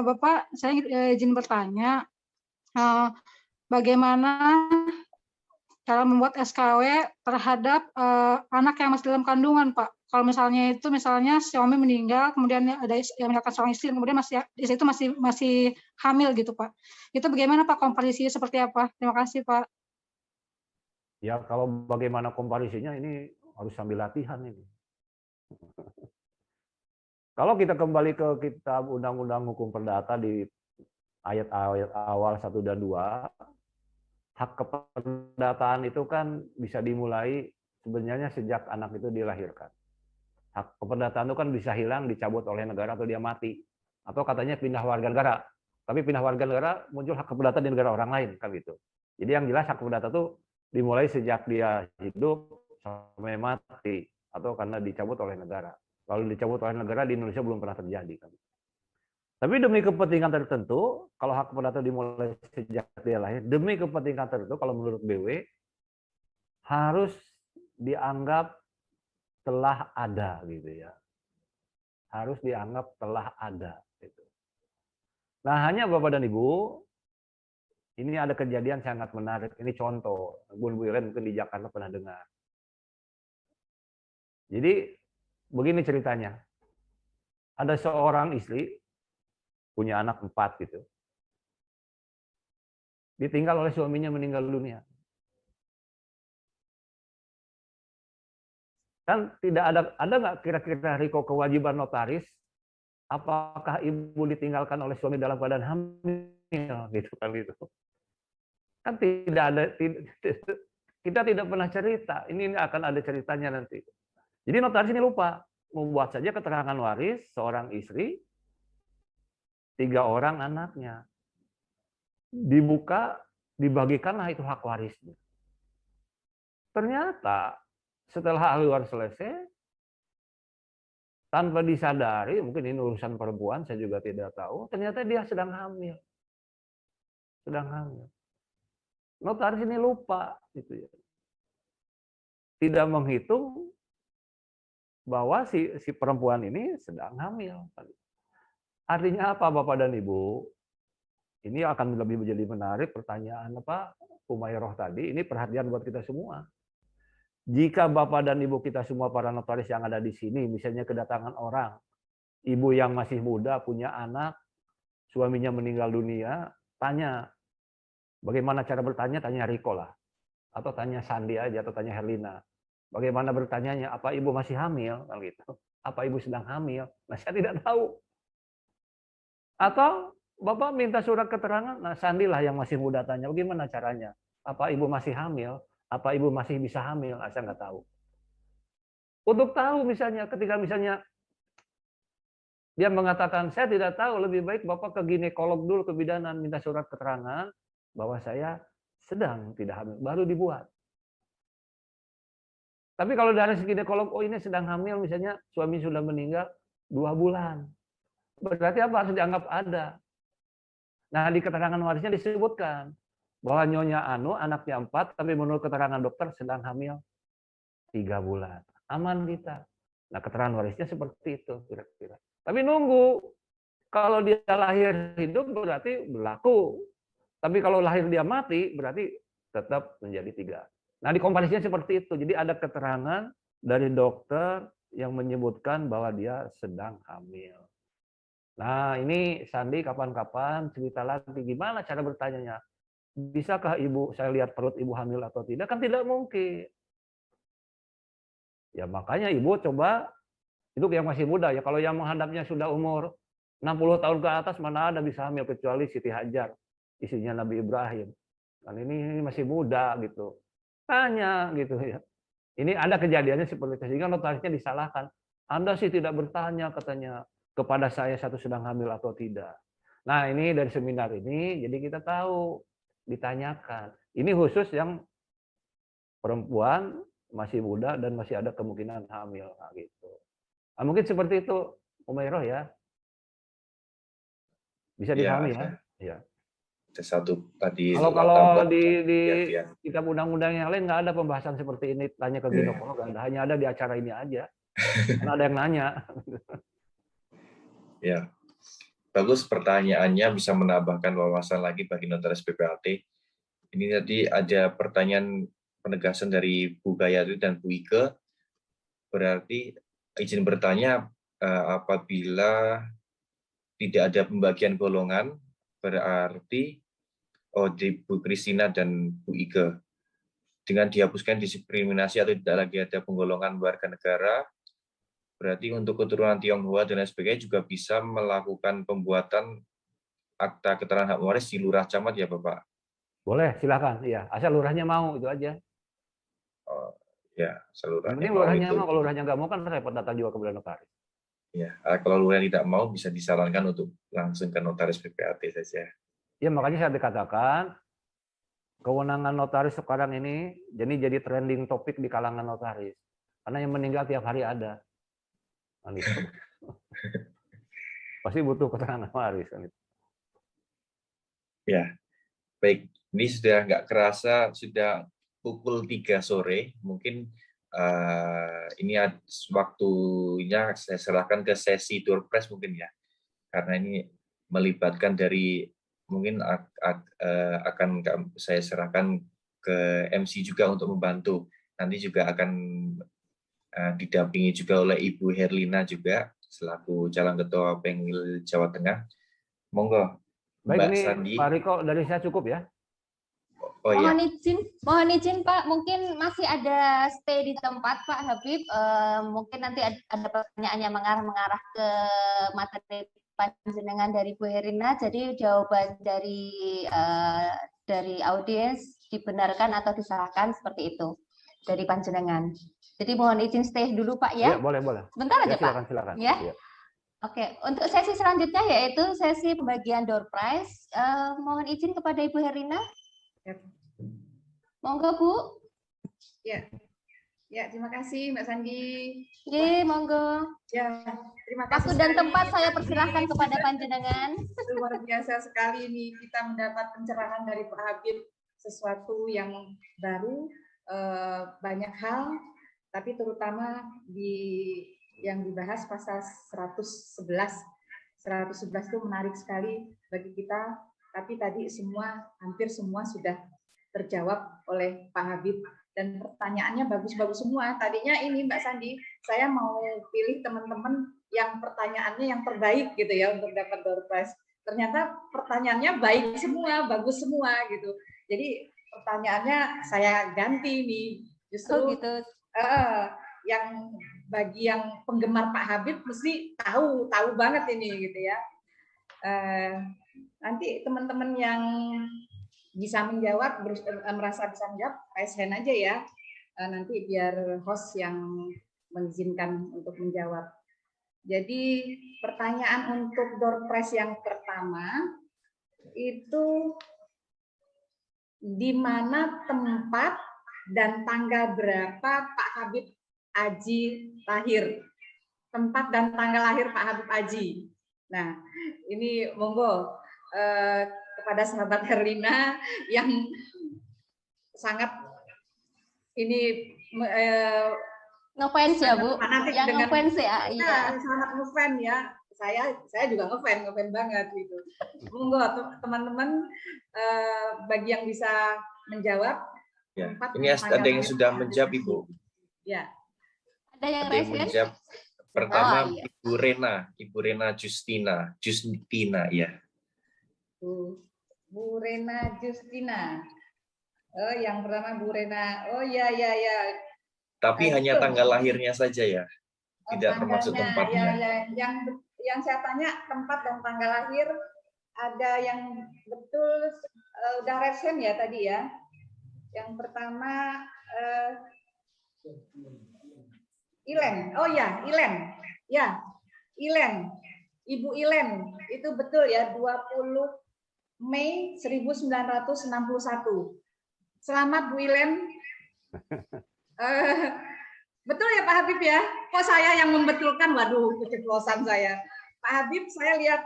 Bapak, saya izin bertanya, bagaimana cara membuat SKW terhadap anak yang masih dalam kandungan, Pak? Kalau misalnya itu suami meninggal, kemudian ada yang meninggalkan seorang istri, kemudian istri itu masih hamil gitu Pak. Itu bagaimana Pak, komparisinya seperti apa? Terima kasih Pak. Ya kalau bagaimana komparisinya ini harus sambil latihan ini. Kalau kita kembali ke kitab Undang-Undang Hukum Perdata di ayat-ayat awal 1 dan 2, hak keperdataan itu kan bisa dimulai sebenarnya sejak anak itu dilahirkan. Hak keperdataan itu kan bisa hilang, dicabut oleh negara atau dia mati. Atau katanya pindah warga negara. Tapi pindah warga negara muncul hak keperdataan di negara orang lain kan gitu. Jadi yang jelas hak keperdataan itu dimulai sejak dia hidup sampai mati atau karena dicabut oleh negara. Kalau dicabut oleh negara di Indonesia belum pernah terjadi kan. Tapi demi kepentingan tertentu, kalau hak keperdataan dimulai sejak dia lahir, demi kepentingan tertentu kalau menurut BW harus dianggap telah ada gitu ya. Harus dianggap telah ada gitu. Nah, hanya Bapak dan Ibu, ini ada kejadian sangat menarik. Ini contoh, Bu Iren mungkin di Jakarta pernah dengar. Jadi begini ceritanya. Ada seorang istri punya anak 4 gitu. Ditinggal oleh suaminya meninggal dunia. Kan tidak ada nggak kira-kira Riko kewajiban notaris? Apakah ibu ditinggalkan oleh suami dalam keadaan hamil gitu kan itu? Kan tidak ada, kita tidak pernah cerita. Ini akan ada ceritanya nanti. Jadi notaris ini lupa membuat saja keterangan waris seorang istri, 3 orang anaknya. Dibuka, dibagikanlah itu hak warisnya. Ternyata setelah ahli waris selesai, tanpa disadari, mungkin ini urusan perempuan, saya juga tidak tahu, ternyata dia sedang hamil. Sedang hamil. Notaris ini lupa, gitu ya. Tidak menghitung bahwa si perempuan ini sedang hamil. Artinya apa Bapak dan Ibu? Ini akan lebih menjadi menarik pertanyaan Humayroh tadi, ini perhatian buat kita semua. Jika Bapak dan Ibu kita semua para notaris yang ada di sini, misalnya kedatangan orang, ibu yang masih muda punya anak, suaminya meninggal dunia, tanya, bagaimana cara bertanya? Tanya Riko lah, atau tanya Sandi aja, atau tanya Herlina. Bagaimana bertanyanya? Apa ibu masih hamil? Gitu. Apa ibu sedang hamil? Nah, saya tidak tahu. Atau Bapak minta surat keterangan, nah Sandi lah yang masih muda tanya, bagaimana caranya? Apa ibu masih hamil? Apa ibu masih bisa hamil? Nah, saya nggak tahu. Untuk tahu misalnya, ketika misalnya dia mengatakan, saya tidak tahu, lebih baik Bapak ke ginekolog dulu, ke bidanan, minta surat keterangan bahwa saya sedang tidak hamil, baru dibuat. Tapi kalau dari ginekolog, oh ini sedang hamil, misalnya suami sudah meninggal 2 bulan. Berarti apa? Harus dianggap ada. Nah, di keterangan warisnya disebutkan bahwa Nyonya Anu anaknya 4, tapi menurut keterangan dokter sedang hamil 3 bulan. Aman kita. Nah, keterangan warisnya seperti itu kira-kira. Tapi nunggu. Kalau dia lahir hidup berarti berlaku. Tapi kalau lahir dia mati berarti tetap menjadi 3. Nah, di komparisinya seperti itu. Jadi ada keterangan dari dokter yang menyebutkan bahwa dia sedang hamil. Nah, ini Sandi kapan-kapan cerita lagi gimana cara bertanyanya. Bisakah ibu, saya lihat perut ibu hamil atau tidak? Kan tidak mungkin. Ya makanya ibu coba, itu yang masih muda ya. Kalau yang menghadapnya sudah umur 60 tahun ke atas, mana ada bisa hamil kecuali Siti Hajar, istrinya Nabi Ibrahim. Kan ini masih muda gitu. Tanya gitu ya. Ini ada kejadiannya seperti itu, sehingga notarisnya disalahkan. Anda sih tidak bertanya katanya kepada saya satu sedang hamil atau tidak. Nah ini dari seminar ini, jadi kita tahu. Ditanyakan. Ini khusus yang perempuan masih muda dan masih ada kemungkinan hamil. Nah, gitu. Nah, mungkin seperti itu, Humayroh ya. Bisa dipahami ya. Ya. Satu tadi. Kalau di kitab undang-undang yang lain nggak ada pembahasan seperti ini. Tanya ke ginekolog nggak ada. Hanya ada di acara ini aja. Karena ada yang nanya. Ya. Bagus pertanyaannya, bisa menambahkan wawasan lagi bagi notaris PPLT. Ini tadi ada pertanyaan penegasan dari Bu Gayatri dan Bu Ike. Berarti izin bertanya, apabila tidak ada pembagian golongan, berarti di Bu Kristina dan Bu Ike, dengan dihapuskan diskriminasi atau tidak lagi ada penggolongan warga negara, berarti untuk keturunan Tionghoa dan lain sebagainya juga bisa melakukan pembuatan akta keterangan hak waris di lurah camat ya Bapak? Boleh, silakan. Iya, asal lurahnya mau, itu aja. Oh, ya, Yang lurahnya penting mau lurahnya itu. mau, kalau lurahnya nggak mau kan repot datang juga ke notaris. Ya, kalau lurah tidak mau bisa disarankan untuk langsung ke notaris PPAT saja. Ya, makanya saya dikatakan kewenangan notaris sekarang ini jadi trending topik di kalangan notaris. Karena yang meninggal tiap hari ada. Pasti butuh keterangan waris. Ya, baik. Ini sudah nggak kerasa, sudah pukul 3 sore. Mungkin ini waktunya saya serahkan ke sesi door prize mungkin ya. Karena ini melibatkan dari mungkin akan saya serahkan ke MC juga untuk membantu. Nanti juga akan didampingi juga oleh Ibu Herlina juga selaku calon ketua Pengil Jawa Tengah. Monggo. Baik, Mbak ini Sandi. Pak Riko dari saya cukup ya. Oh iya. Mohon izin Pak, mungkin masih ada stay di tempat Pak Habib. Mungkin nanti ada pertanyaan yang mengarah ke materi panjenengan dari Bu Herlina. Jadi jawaban dari audiens dibenarkan atau disalahkan seperti itu dari panjenengan. Jadi mohon izin stay dulu Pak ya. Ya, boleh. Sebentar aja ya, Pak. Silakan. Ya. Ya. Oke, untuk sesi selanjutnya yaitu sesi pembagian door prize. Mohon izin kepada Ibu Herlina. Monggo Bu. Ya, terima kasih Mbak Sandi. Ye, monggo. Ya, terima kasih. Waktu dan tempat saya persilahkan kepada panjenengan. Luar biasa sekali ini kita mendapat pencerahan dari Pak Habib, sesuatu yang baru, banyak hal, tapi terutama yang dibahas pasal 111. 111 itu menarik sekali bagi kita, tapi tadi hampir semua sudah terjawab oleh Pak Habib. Dan pertanyaannya bagus-bagus semua. Tadinya ini Mbak Sandi, saya mau pilih teman-teman yang pertanyaannya yang terbaik gitu ya untuk dapat door prize. Ternyata pertanyaannya baik semua, bagus semua gitu. Jadi pertanyaannya saya ganti nih. Justru gitu. Yang bagi yang penggemar Pak Habib mesti tahu banget ini gitu ya. Nanti teman-teman yang bisa menjawab, merasa bisa menjawab, raise hand aja ya. Nanti biar host yang mengizinkan untuk menjawab. Jadi pertanyaan untuk door prize yang pertama itu di mana tempat dan tanggal berapa Pak Habib Aji lahir? Tempat dan tanggal lahir Pak Habib Aji. Nah, ini monggo kepada sahabat Herlina yang sangat ini ngefans ya Bu, yang ngefans ya. Iya, sangat ngefans ya. Saya juga ngefans banget gitu. Monggo teman-teman bagi yang bisa menjawab. Ya. Ini ada yang sudah menjawab Ibu. Ya. Ada yang menjawab. Pertama Ibu Rena Justina ya. Bu Rena Justina. Oh, yang pertama Bu Rena. Oh ya. Tapi hanya tanggal lahirnya saja ya. Tidak termasuk tempatnya. Ya. Yang saya tanya tempat dan tanggal lahir ada yang betul udah resen ya tadi ya. Yang pertama Ilen. Oh ya, Ilen. Ya, Ilen. Ibu Ilen. Itu betul ya, 20 Mei 1961. Selamat Bu Ilen. Betul ya Pak Habib ya? Kok saya yang membetulkan? Waduh, keceplosan saya. Pak Habib, saya lihat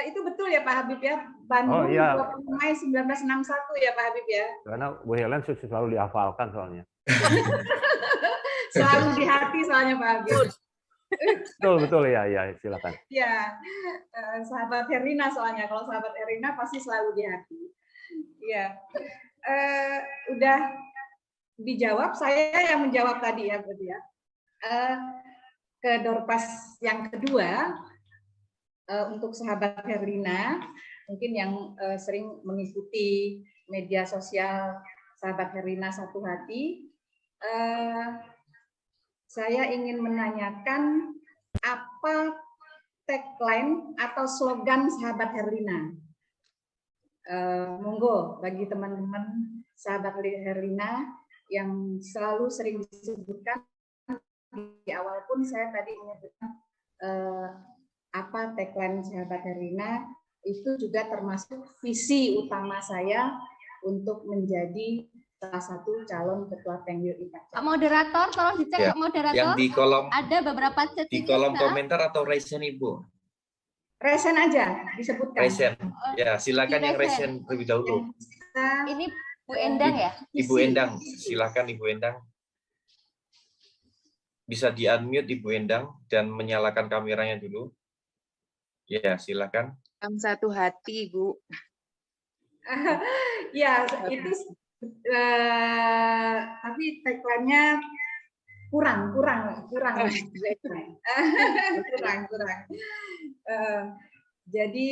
itu betul ya Pak Habib ya? Bandung 20 Mei 1961 ya Pak Habib ya? Karena Bu Helen selalu dihafalkan soalnya. Selalu di hati soalnya Pak Habib. Betul ya, silakan. Ya, sahabat Herlina soalnya. Kalau sahabat Herlina pasti selalu di hati. Ya, udah dijawab. Saya yang menjawab tadi ya, berarti ya. ke door prize yang kedua untuk sahabat Herlina, mungkin yang sering mengikuti media sosial sahabat Herlina Satu Hati, saya ingin menanyakan apa tagline atau slogan sahabat Herlina. Monggo bagi teman-teman sahabat Herlina yang selalu sering disebutkan di awal pun saya tadi menyebutkan apa tagline sahabat Herlina, itu juga termasuk visi utama saya untuk menjadi salah satu calon ketua Penggil IPAD. Pak Moderator, tolong dicek Ya, Pak Moderator. yang di kolom ada beberapa chat di kolom komentar atau resen Ibu? Resen aja disebutkan. Resen. Ya, silakan yang resen terlebih dahulu. Ini Bu Endang ya? Ibu Endang, silakan Ibu Endang. Bisa di-unmute Ibu Endang dan menyalakan kameranya dulu. Ya, silakan. Satu hati, Bu. Ya, itu tapi tagline-nya kurang. Jadi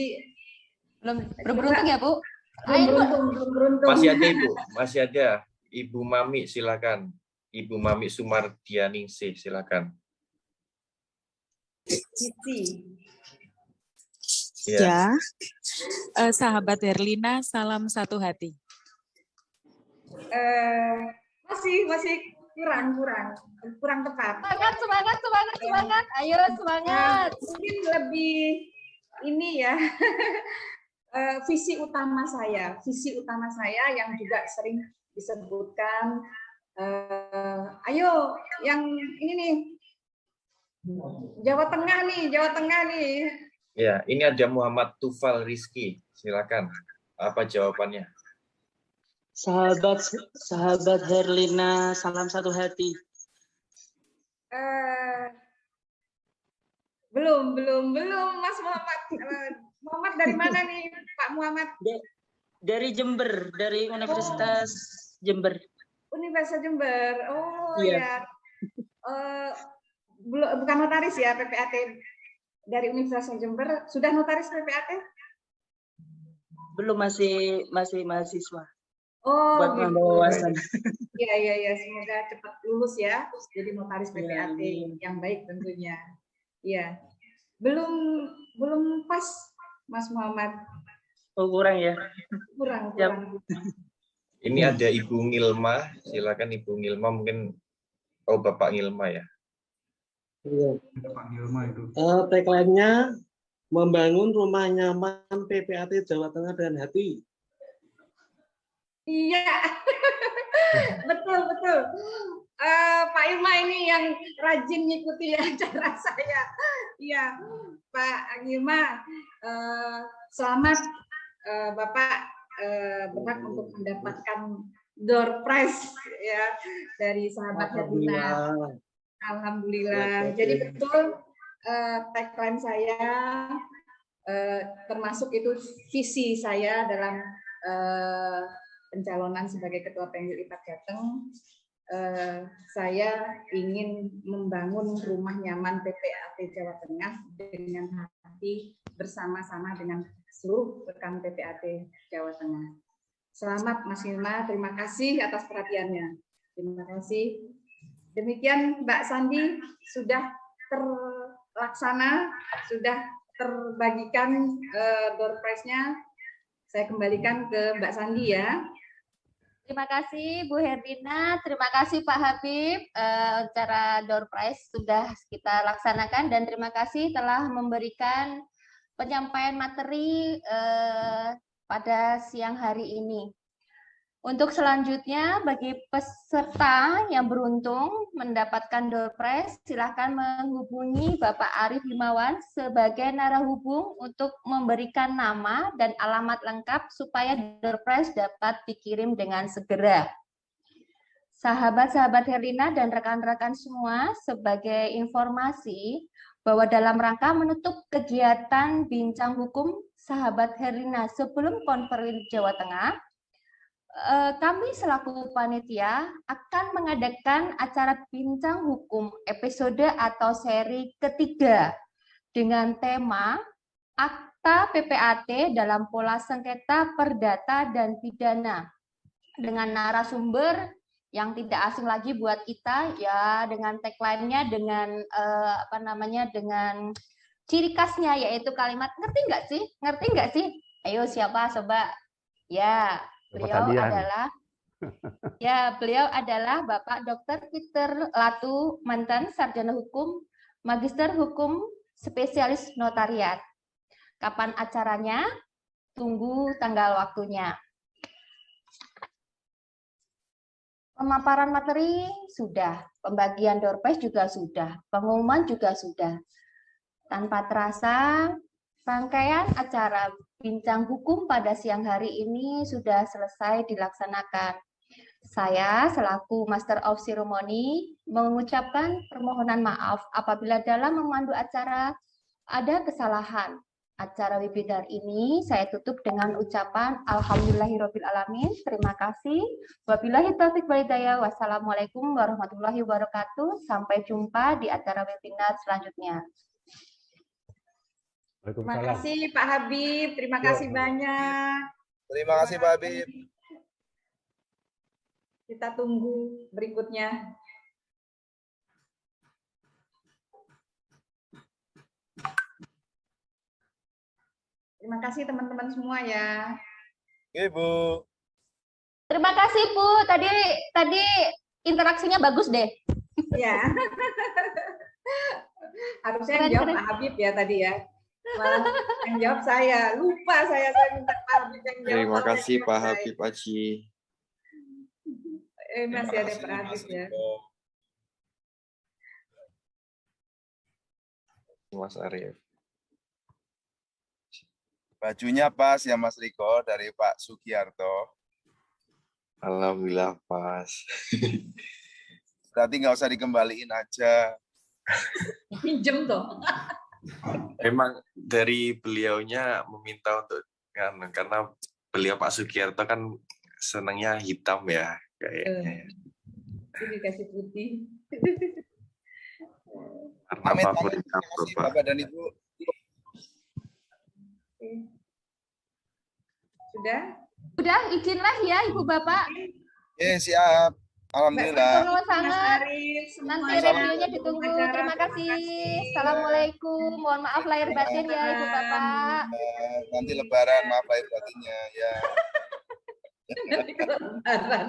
belum beruntung ya, Bu? Belum beruntung. Masih ada Ibu, masih ada. Ibu Mami, silakan. Ibu Mami Sumardianingsih, silakan. Ya. Sahabat Herlina, salam satu hati. Masih kurang tepat. Semangat. Ayo semangat. Mungkin lebih ini ya. Visi utama saya yang juga sering disebutkan. Ayo yang ini nih. Jawa Tengah nih. Ya, ini ada Muhammad Tufal Rizky. Silakan. Apa jawabannya? Sahabat Herlina, salam satu hati. Belum Mas Muhammad. Muhammad dari mana nih Pak Muhammad? Dari Jember, dari Universitas Jember. Universitas Jember. Oh iya. Ya. Bukan notaris ya PPAT dari Universitas Jember. Sudah notaris PPAT? Belum, masih mahasiswa. Oh, buat gitu. nambah wawasan. Iya, semoga cepat lulus ya. Jadi notaris PPAT yang baik tentunya. Iya. Belum pas Mas Muhammad. Oh, kurang ya. Kurang. Ini ada Ibu Ngilma, silakan Ibu Ngilma, mungkin Bapak Ngilma ya. Iya. Pak Ngilma itu. Tagline-nya membangun rumah nyaman PPAT Jawa Tengah dengan hati. Iya, betul. Pak Ilma ini yang rajin mengikuti acara saya. Iya, Pak Ilma, selamat Bapak berhak untuk mendapatkan door prize ya dari sahabat Herlina. Alhamdulillah. Jadi betul tagline saya termasuk itu visi saya dalam pencalonan sebagai Ketua Penggil IPAD Jateng. Saya ingin membangun rumah nyaman PPAT Jawa Tengah dengan hati bersama-sama dengan seluruh rekan PPAT Jawa Tengah. Selamat Mas Ilma, terima kasih atas perhatiannya. Terima kasih. Demikian Mbak Sandi, sudah terlaksana, sudah terbagikan door prize-nya. Saya kembalikan ke Mbak Sandi ya. Terima kasih Bu Herlina, terima kasih Pak Habib. Acara door prize sudah kita laksanakan dan terima kasih telah memberikan penyampaian materi pada siang hari ini. Untuk selanjutnya, bagi peserta yang beruntung mendapatkan door prize, silakan menghubungi Bapak Arif Himawan sebagai narahubung untuk memberikan nama dan alamat lengkap supaya door prize dapat dikirim dengan segera. Sahabat-sahabat Herlina dan rekan-rekan semua, sebagai informasi bahwa dalam rangka menutup kegiatan bincang hukum sahabat Herlina sebelum konferensi Jawa Tengah, kami selaku panitia akan mengadakan acara bincang hukum episode atau seri ketiga dengan tema Akta PPAT dalam pola sengketa perdata dan pidana dengan narasumber yang tidak asing lagi buat kita ya, dengan tagline-nya, dengan dengan ciri khasnya yaitu kalimat ngerti nggak sih? Ayo siapa coba? Ya, beliau adalah Bapak Dr. Peter Latu Mantan, sarjana hukum, magister hukum, spesialis notariat. Kapan acaranya? Tunggu tanggal waktunya. Pemaparan materi sudah, pembagian door prize juga sudah, pengumuman juga sudah. Tanpa terasa, rangkaian acara bincang hukum pada siang hari ini sudah selesai dilaksanakan. Saya selaku Master of Ceremony mengucapkan permohonan maaf apabila dalam memandu acara ada kesalahan. Acara webinar ini saya tutup dengan ucapan Alhamdulillahirrabbilalamin. Terima kasih. Wabillahi taufiq wal hidayah. Wassalamualaikum warahmatullahi wabarakatuh. Sampai jumpa di acara webinar selanjutnya. Terima kasih Pak Habib. Terima kasih banyak. Terima kasih Pak Habib. Kita tunggu berikutnya. Terima kasih teman-teman semua ya. Ibu. Terima kasih Bu. Tadi interaksinya bagus deh. Ya. Harusnya yang jawab Pak Habib ya tadi ya. Malah yang jawab saya. Lupa saya minta Pak Habib yang jawab. Terima kasih Pak Habib Aji. Masih ada Pak Habib ya. Mas Arief. Bajunya pas ya Mas Riko dari Pak Sugiarto. Alhamdulillah pas. Berarti nggak usah dikembaliin aja. Pinjem tuh. Emang dari beliaunya meminta untuk karena beliau Pak Sugiarto kan senangnya hitam ya kayaknya. Ini dikasih putih. Karena favorit Bapak dan Ibu. Sudah, izinlah ya Ibu Bapak. Siap. Alhamdulillah. Nanti reviewnya ditunggu. Terima kasih. Assalamualaikum. Mohon maaf lahir batin ya Ibu Bapak. Nanti Lebaran maaf lahir batinnya ya. Nanti Lebaran.